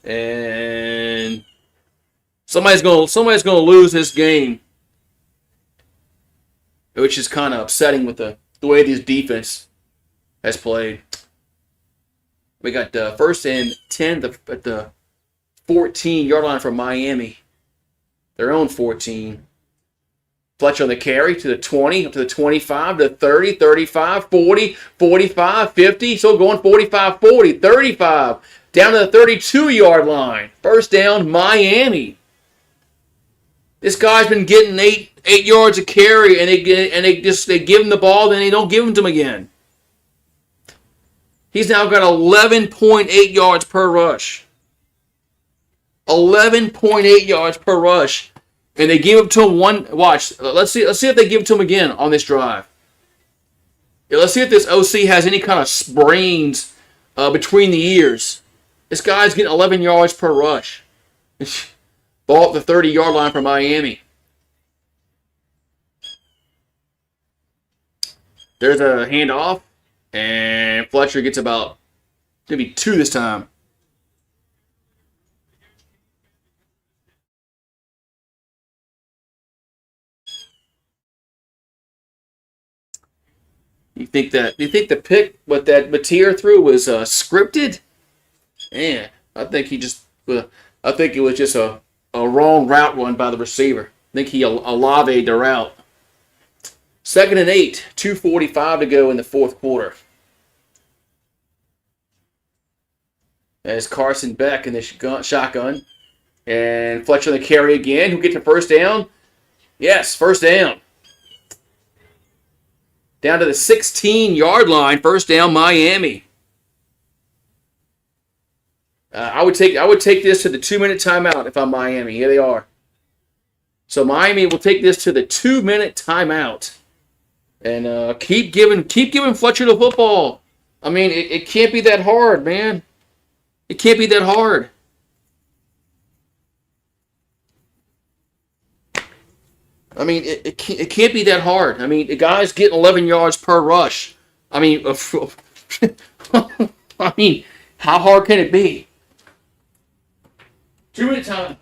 and somebody's gonna lose this game, which is kind of upsetting with the way this defense has played. We got first and 10 at the 14-yard line for Miami, their own 14. Fletcher on the carry to the 20, up to the 25, to the 30, 35, 40, 45, 50. Still going 45, 40, 35, down to the 32-yard line. First down, Miami. This guy's been getting eight yards of carry, and they give him the ball, then they don't give him to him again. He's now got 11.8 yards per rush. 11.8 yards per rush. And they give it to him one. Watch. Let's see if they give it to him again on this drive. Yeah, let's see if this OC has any kind of brains between the ears. This guy's getting 11 yards per rush. Ball at the 30-yard line for Miami. There's a handoff. And Fletcher gets about maybe 2 this time. You think the pick what that Mateer threw was scripted? Man, I think it was just a wrong route run by the receiver. I think he Olave the route. 2nd and 8, 2:45 to go in the fourth quarter. As Carson Beck in the shotgun. And Fletcher on the carry again. Who gets the first down? Yes, first down. Down to the 16-yard line. First down, Miami. I would take this to the 2-minute timeout if I'm Miami. Here they are. So Miami will take this to the 2-minute timeout. And keep giving Fletcher the football. I mean, it can't be that hard, man. It can't be that hard. I mean, it can't be that hard. I mean, the guy's getting 11 yards per rush. I mean, I mean, how hard can it be? 2-minute time.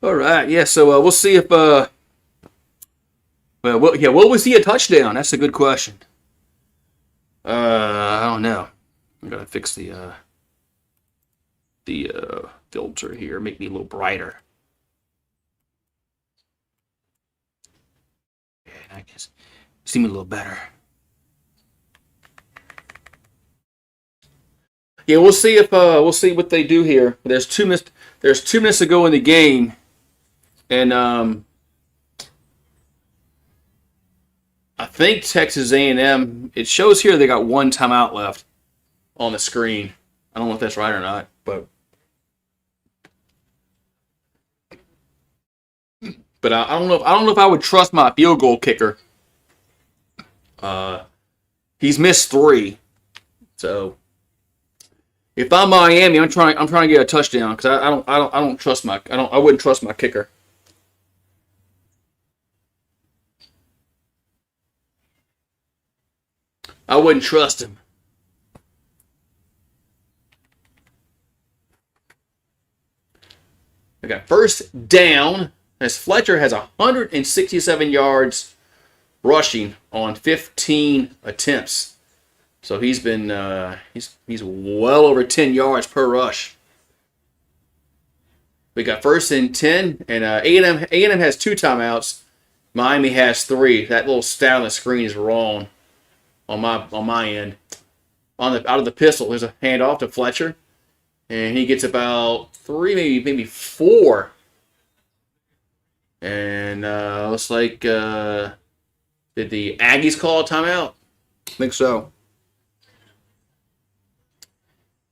All right, yeah. So we'll see if will we see a touchdown? That's a good question. I don't know. I gotta fix the filter here, make me a little brighter. Yeah, I guess see me a little better. Yeah, we'll see what they do here. There's 2 minutes. There's 2 minutes to go in the game, and I think Texas A&M. It shows here they got 1 timeout left on the screen. I don't know if that's right or not, but I don't know. I don't know if I would trust my field goal kicker. He's missed 3, so. If I'm Miami, I'm trying to get a touchdown because I don't trust I wouldn't trust my kicker. I wouldn't trust him. I got first down as Fletcher has 167 yards rushing on 15 attempts. So he's been he's well over 10 yards per rush. We got 1st and 10, and A&M has 2 timeouts. Miami has 3. That little stat on the screen is wrong on my end. Out of the pistol, there's a handoff to Fletcher, and he gets about 3, maybe 4. And looks like did the Aggies call a timeout? I think so.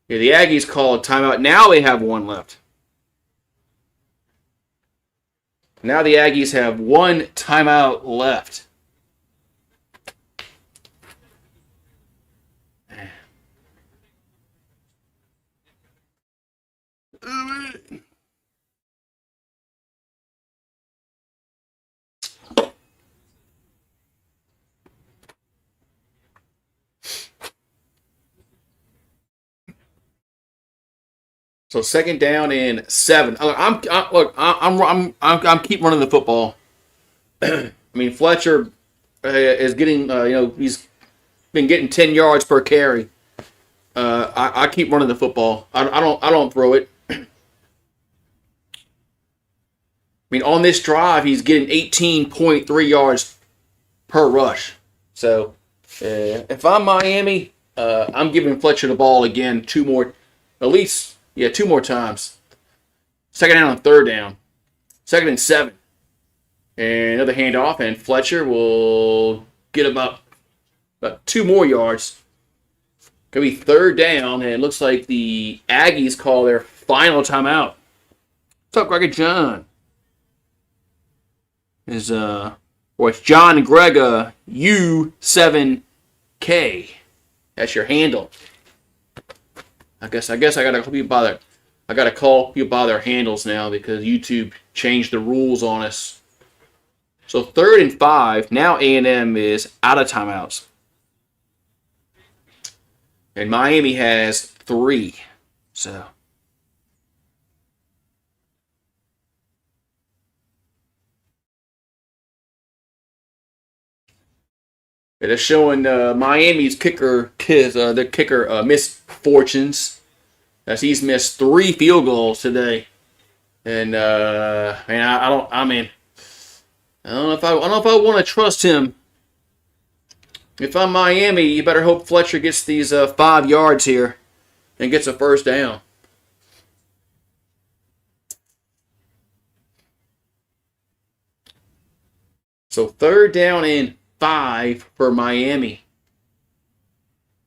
Yeah, the Aggies call a timeout. Now they have 1 left. Now the Aggies have 1 timeout left. So 2nd down and 7. I'm keep running the football. I mean, Fletcher is getting he's been getting 10 yards per carry. I keep running the football. I don't throw it. I mean, on this drive, he's getting 18.3 yards per rush. So if I'm Miami, I'm giving Fletcher the ball again 2 more, at least. Yeah, 2 more times. 2nd down and 3rd down. 2nd and 7. And another handoff, and Fletcher will get about 2 more yards. Gonna be 3rd down, and it looks like the Aggies call their final timeout. What's up, Greg and John? It's John and Greg U7K. That's your handle. I guess I gotta call people by their handles now because YouTube changed the rules on us. So 3rd and 5. Now A&M is out of timeouts, and Miami has 3. So it is showing Miami's kicker, the kicker misfortunes, as he's missed 3 field goals today, and I don't know if I want to trust him. If I'm Miami, you better hope Fletcher gets these 5 yards here and gets a 1st down. So 3rd down and 5 for Miami.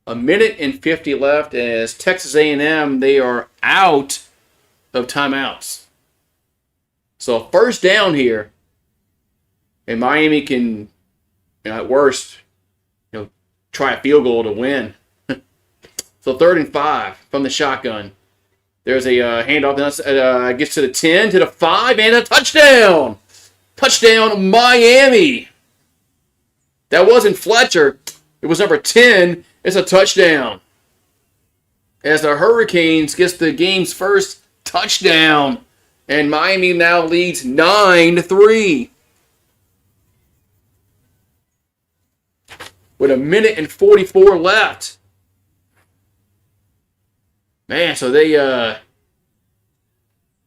1:50 left as Texas A&M, they are out of timeouts. So 1st down here, and Miami can, at worst, try a field goal to win. So 3rd and 5 from the shotgun. There's a handoff. Gets to the 10, to the 5, and a touchdown. Touchdown, Miami. That wasn't Fletcher. It was number 10. It's a touchdown. As the Hurricanes gets the game's first touchdown. And Miami now leads 9-3. With 1:44 left. Man, so they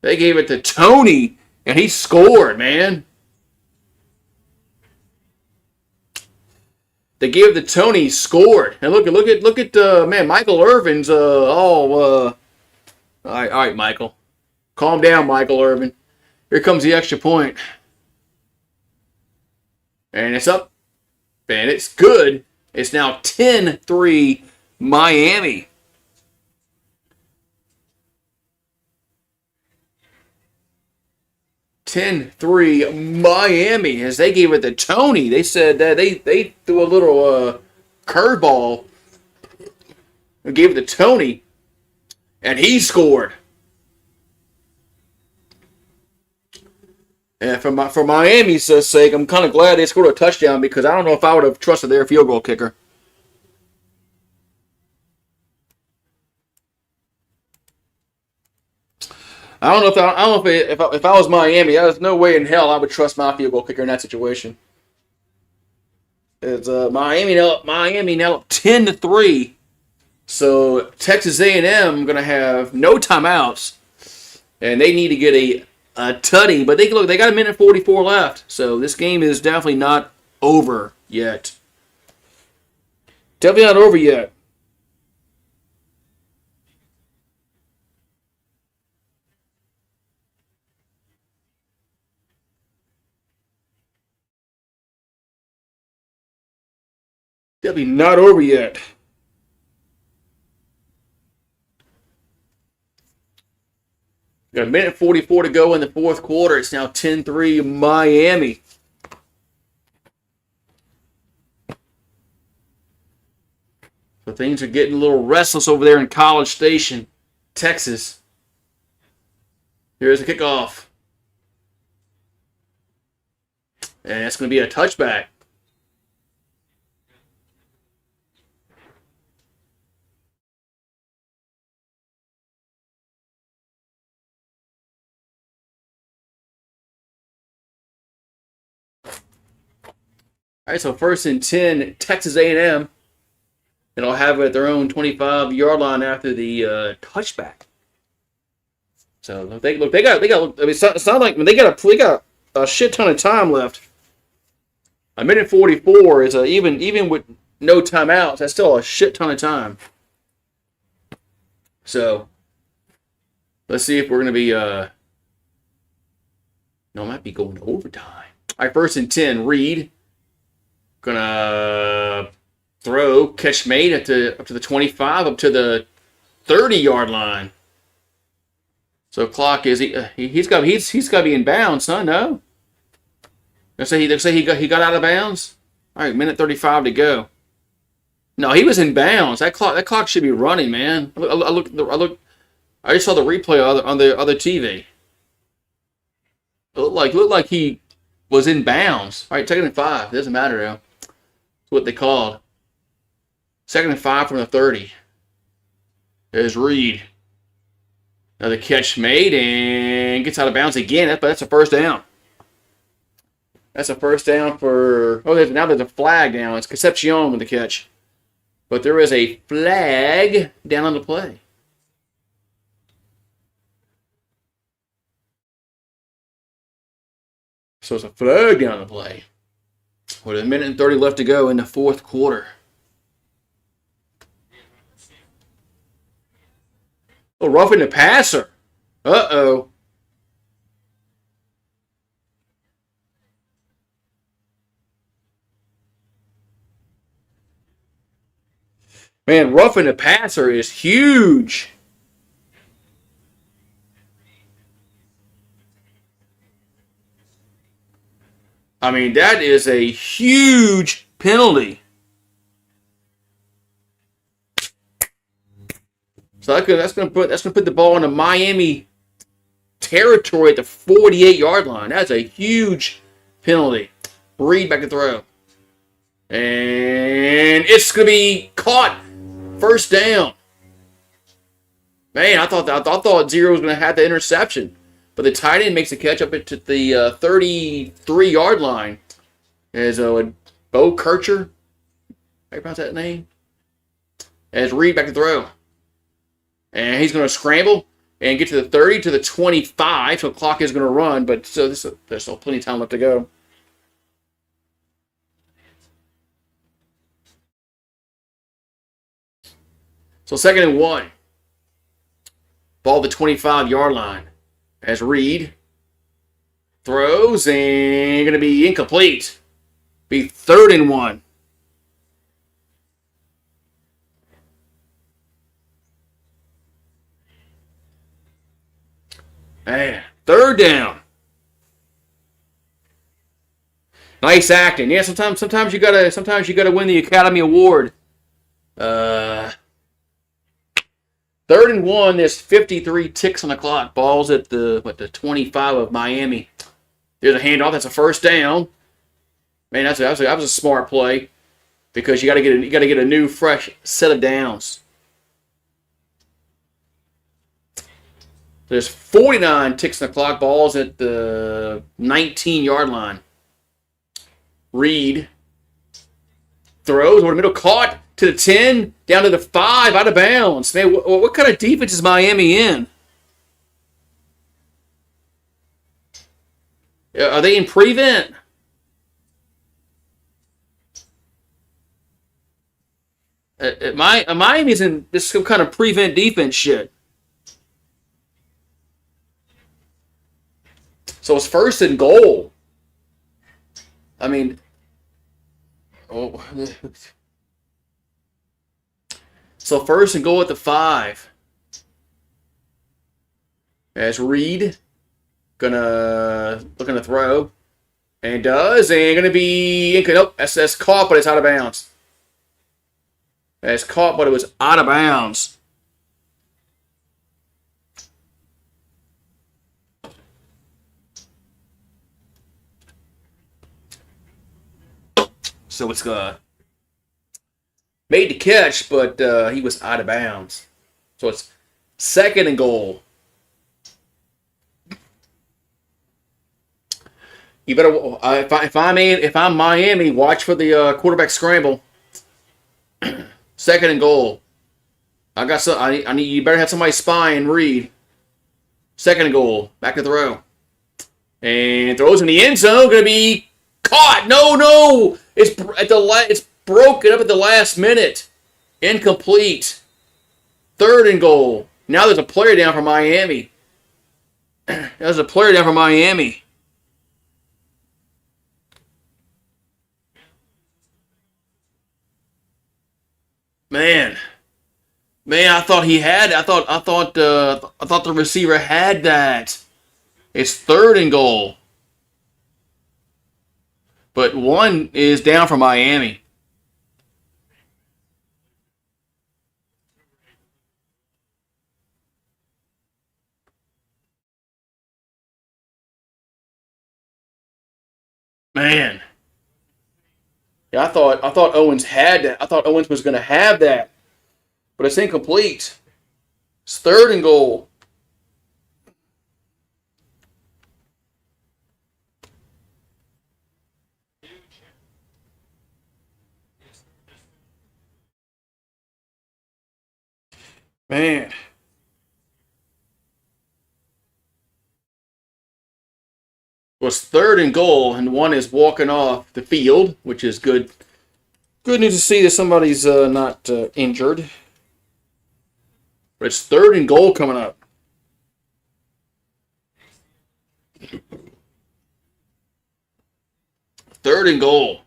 gave it to Tony, and he scored, man. They gave it to Tony, scored. And look at man, Michael Irvin's all right, Michael. Calm down, Michael Irvin. Here comes the extra point. And it's up. And it's good. It's now 10-3 Miami. Miami, as they gave it to Tony. They said that they threw a little curveball and gave it to Tony, and he scored. And for Miami's sake, I'm kind of glad they scored a touchdown because I don't know if I would have trusted their field goal kicker. I don't know if I was Miami, there's no way in hell I would trust my field goal kicker in that situation. It's Miami now up 10-3. So Texas A&M going to have no timeouts, and they need to get a tutty. But they got a minute 44 left, so this game is definitely not over yet. Definitely not over yet. Definitely not over yet. Got a minute 44 to go in the fourth quarter. It's now 10-3 Miami. So things are getting a little restless over there in College Station, Texas. Here's the kickoff. And it's going to be a touchback. All right, so 1st and 10, Texas A&M. It'll have it at their own 25-yard line after the touchback. So they got. I mean, it's not like they got a shit ton of time left. A minute 44 is even with no timeouts. That's still a shit ton of time. So let's see if we're gonna be. No, it might be going to overtime. All right, 1st and 10, Reed. Gonna throw, catch made up to the 25, up to the 30-yard line. So clock is he's got to be in bounds, son. No, they say he got out of bounds. All right, minute 35 to go. No, he was in bounds. That clock should be running, man. I just saw the replay on the other TV. It looked like he was in bounds. All right, 2nd and 5. It doesn't matter though. What they called. 2nd and 5 from the 30. There's Reed. Another catch made and gets out of bounds again. That's a first down. That's a first down for. Oh, now there's a flag down. It's Concepcion with the catch. But there is a flag down on the play. So it's a flag down on the play. With a minute and 30 left to go in the fourth quarter. Oh, roughing the passer. Uh-oh. Man, roughing the passer is huge. I mean, that is a huge penalty. So that's gonna put the ball into Miami territory at the 48-yard line. That's a huge penalty. Reed back to throw. And it's gonna be caught. First down. Man, I thought Zero was gonna have the interception. But the tight end makes a catch up to the 33-yard line. As Bo Kircher, how you pronounce that name? As Reed back to throw. And he's going to scramble and get to the 30, to the 25. So the clock is going to run, but there's still plenty of time left to go. So 2nd and 1. Ball at the 25-yard line. As Reed throws and going to be incomplete. Be 3rd and 1. Man, 3rd down. Nice acting. Yeah, sometimes you gotta win the Academy Award. 3rd and 1, there's 53 ticks on the clock. Ball's at the 25 of Miami. There's a handoff. That's a first down. Man, that was a smart play because you got to get a new fresh set of downs. There's 49 ticks on the clock. Ball's at the 19-yard line. Reed throws over the middle, caught to the 10, down to the 5, out of bounds. Man, what kind of defense is Miami in? Are they in prevent? Miami's in this some kind of prevent defense shit. So it's first and goal. I mean, oh. So first and goal at the 5. As Reed looking to throw, and does, and gonna be nope. That's caught, but it's out of bounds. That's caught, but it was out of bounds. So it's made the catch, but he was out of bounds. So it's second and goal. You better if I'm Miami, watch for the quarterback scramble. Second and goal. I got some. I need. You better have somebody spying. Reed. Second and goal. Back to throw. And throws in the end zone. Going to be caught. No. It's broken up at the last minute. Incomplete. Third and goal. Now there's a player down for Miami. There's a player down for Miami. Man, I thought he had. I thought the receiver had that. It's third and goal, but one is down for Miami. Man, yeah, I thought Owens had that. I thought Owens was going to have that, but it's incomplete. It's third and goal. Man. Was third and goal, and one is walking off the field, which is good. Good news to see that somebody's not injured. But it's third and goal coming up. Third and goal.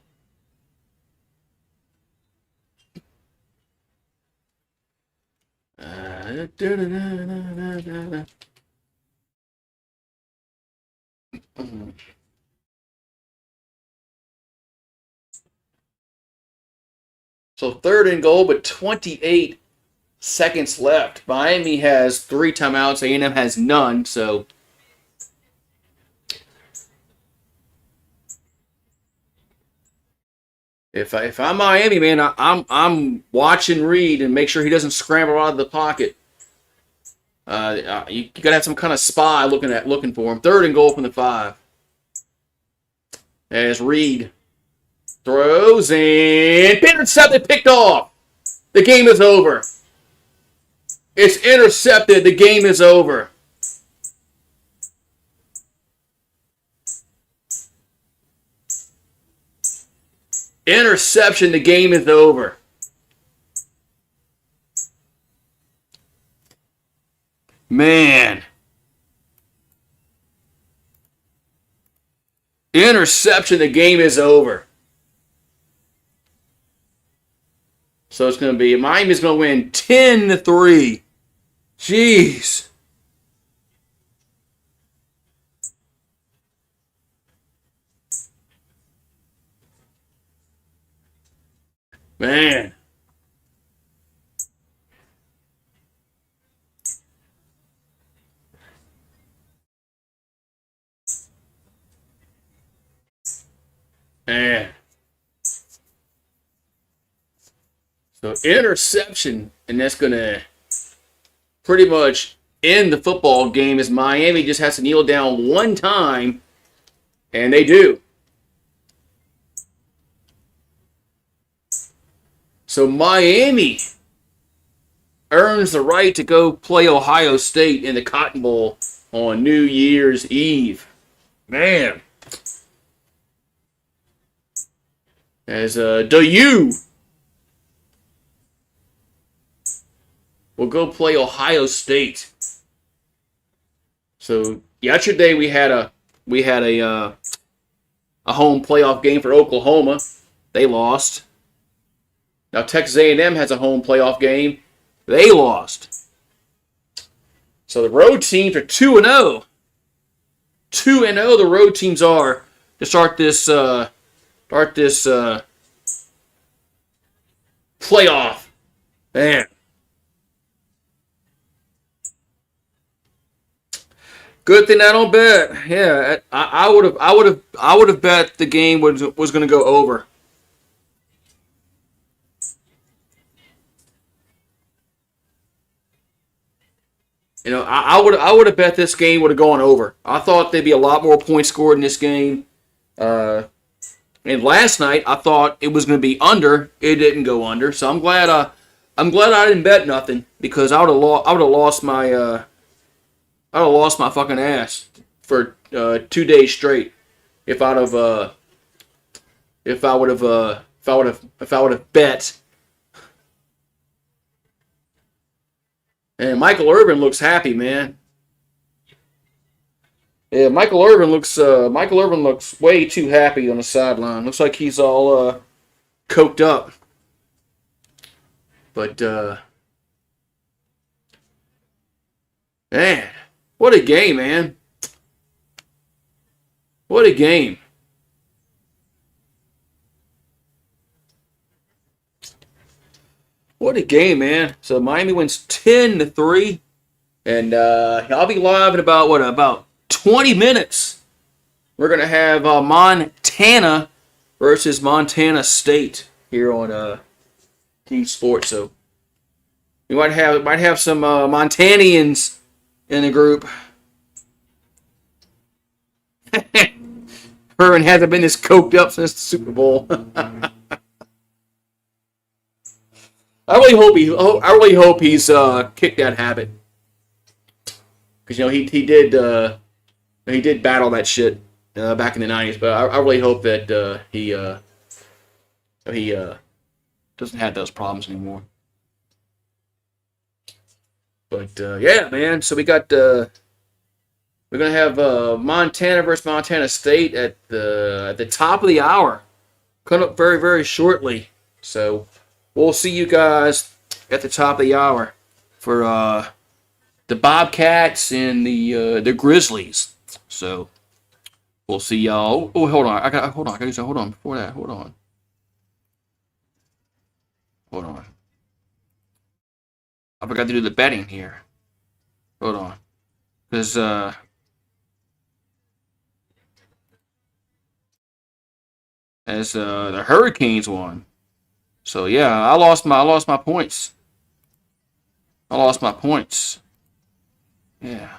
So third and goal, but 28 seconds left. Miami has 3 timeouts. A&M has none. So if I'm Miami, man, I'm watching Reed and make sure he doesn't scramble out of the pocket. You gotta have some kind of spy looking for him. Third and goal from the 5. As Reed throws and intercepted, picked off. The game is over. It's intercepted. The game is over. Interception. The game is over. Man. Interception. The game is over. So it's going to be, Miami's going to win 10-3. Jeez. Man. Man. So interception, and that's going to pretty much in the football game is Miami just has to kneel down one time, and they do. So Miami earns the right to go play Ohio State in the Cotton Bowl on New Year's Eve. Man. As the U will go play Ohio State. So yesterday we had a home playoff game for Oklahoma. They lost. Now Texas A&M has a home playoff game. They lost. So the road teams are 2-0. 2-0 the road teams are to start this playoff. Man. Good thing I don't bet. Yeah, I would have bet the game was going to go over. You know, I would have bet this game would have gone over. I thought there'd be a lot more points scored in this game. And last night I thought it was going to be under. It didn't go under, so I'm glad I didn't bet nothing because I would have lost my fucking ass for 2 days straight if I would have bet. And Michael Irvin looks happy, man. Yeah, Michael Irvin looks way too happy on the sideline. Looks like he's all coked up. But man, what a game, man. What a game. What a game, man. So Miami wins 10-3. And I'll be live in about 20 minutes. We're going to have Montana versus Montana State here on Team Sports. So we might have some Montanians in the group. Herman hasn't been this coked up since the Super Bowl. I really hope he's kicked that habit, because he did battle that shit back in the 90s. But I really hope that he doesn't have those problems anymore. But yeah, man. So we're gonna have Montana versus Montana State at the top of the hour, coming up very, very shortly. So we'll see you guys at the top of the hour for the Bobcats and the Grizzlies. So we'll see y'all. Oh, hold on. Hold on. Before that, hold on. I forgot to do the betting here. Hold on. Because as the Hurricanes won. So yeah, I lost my points. Yeah.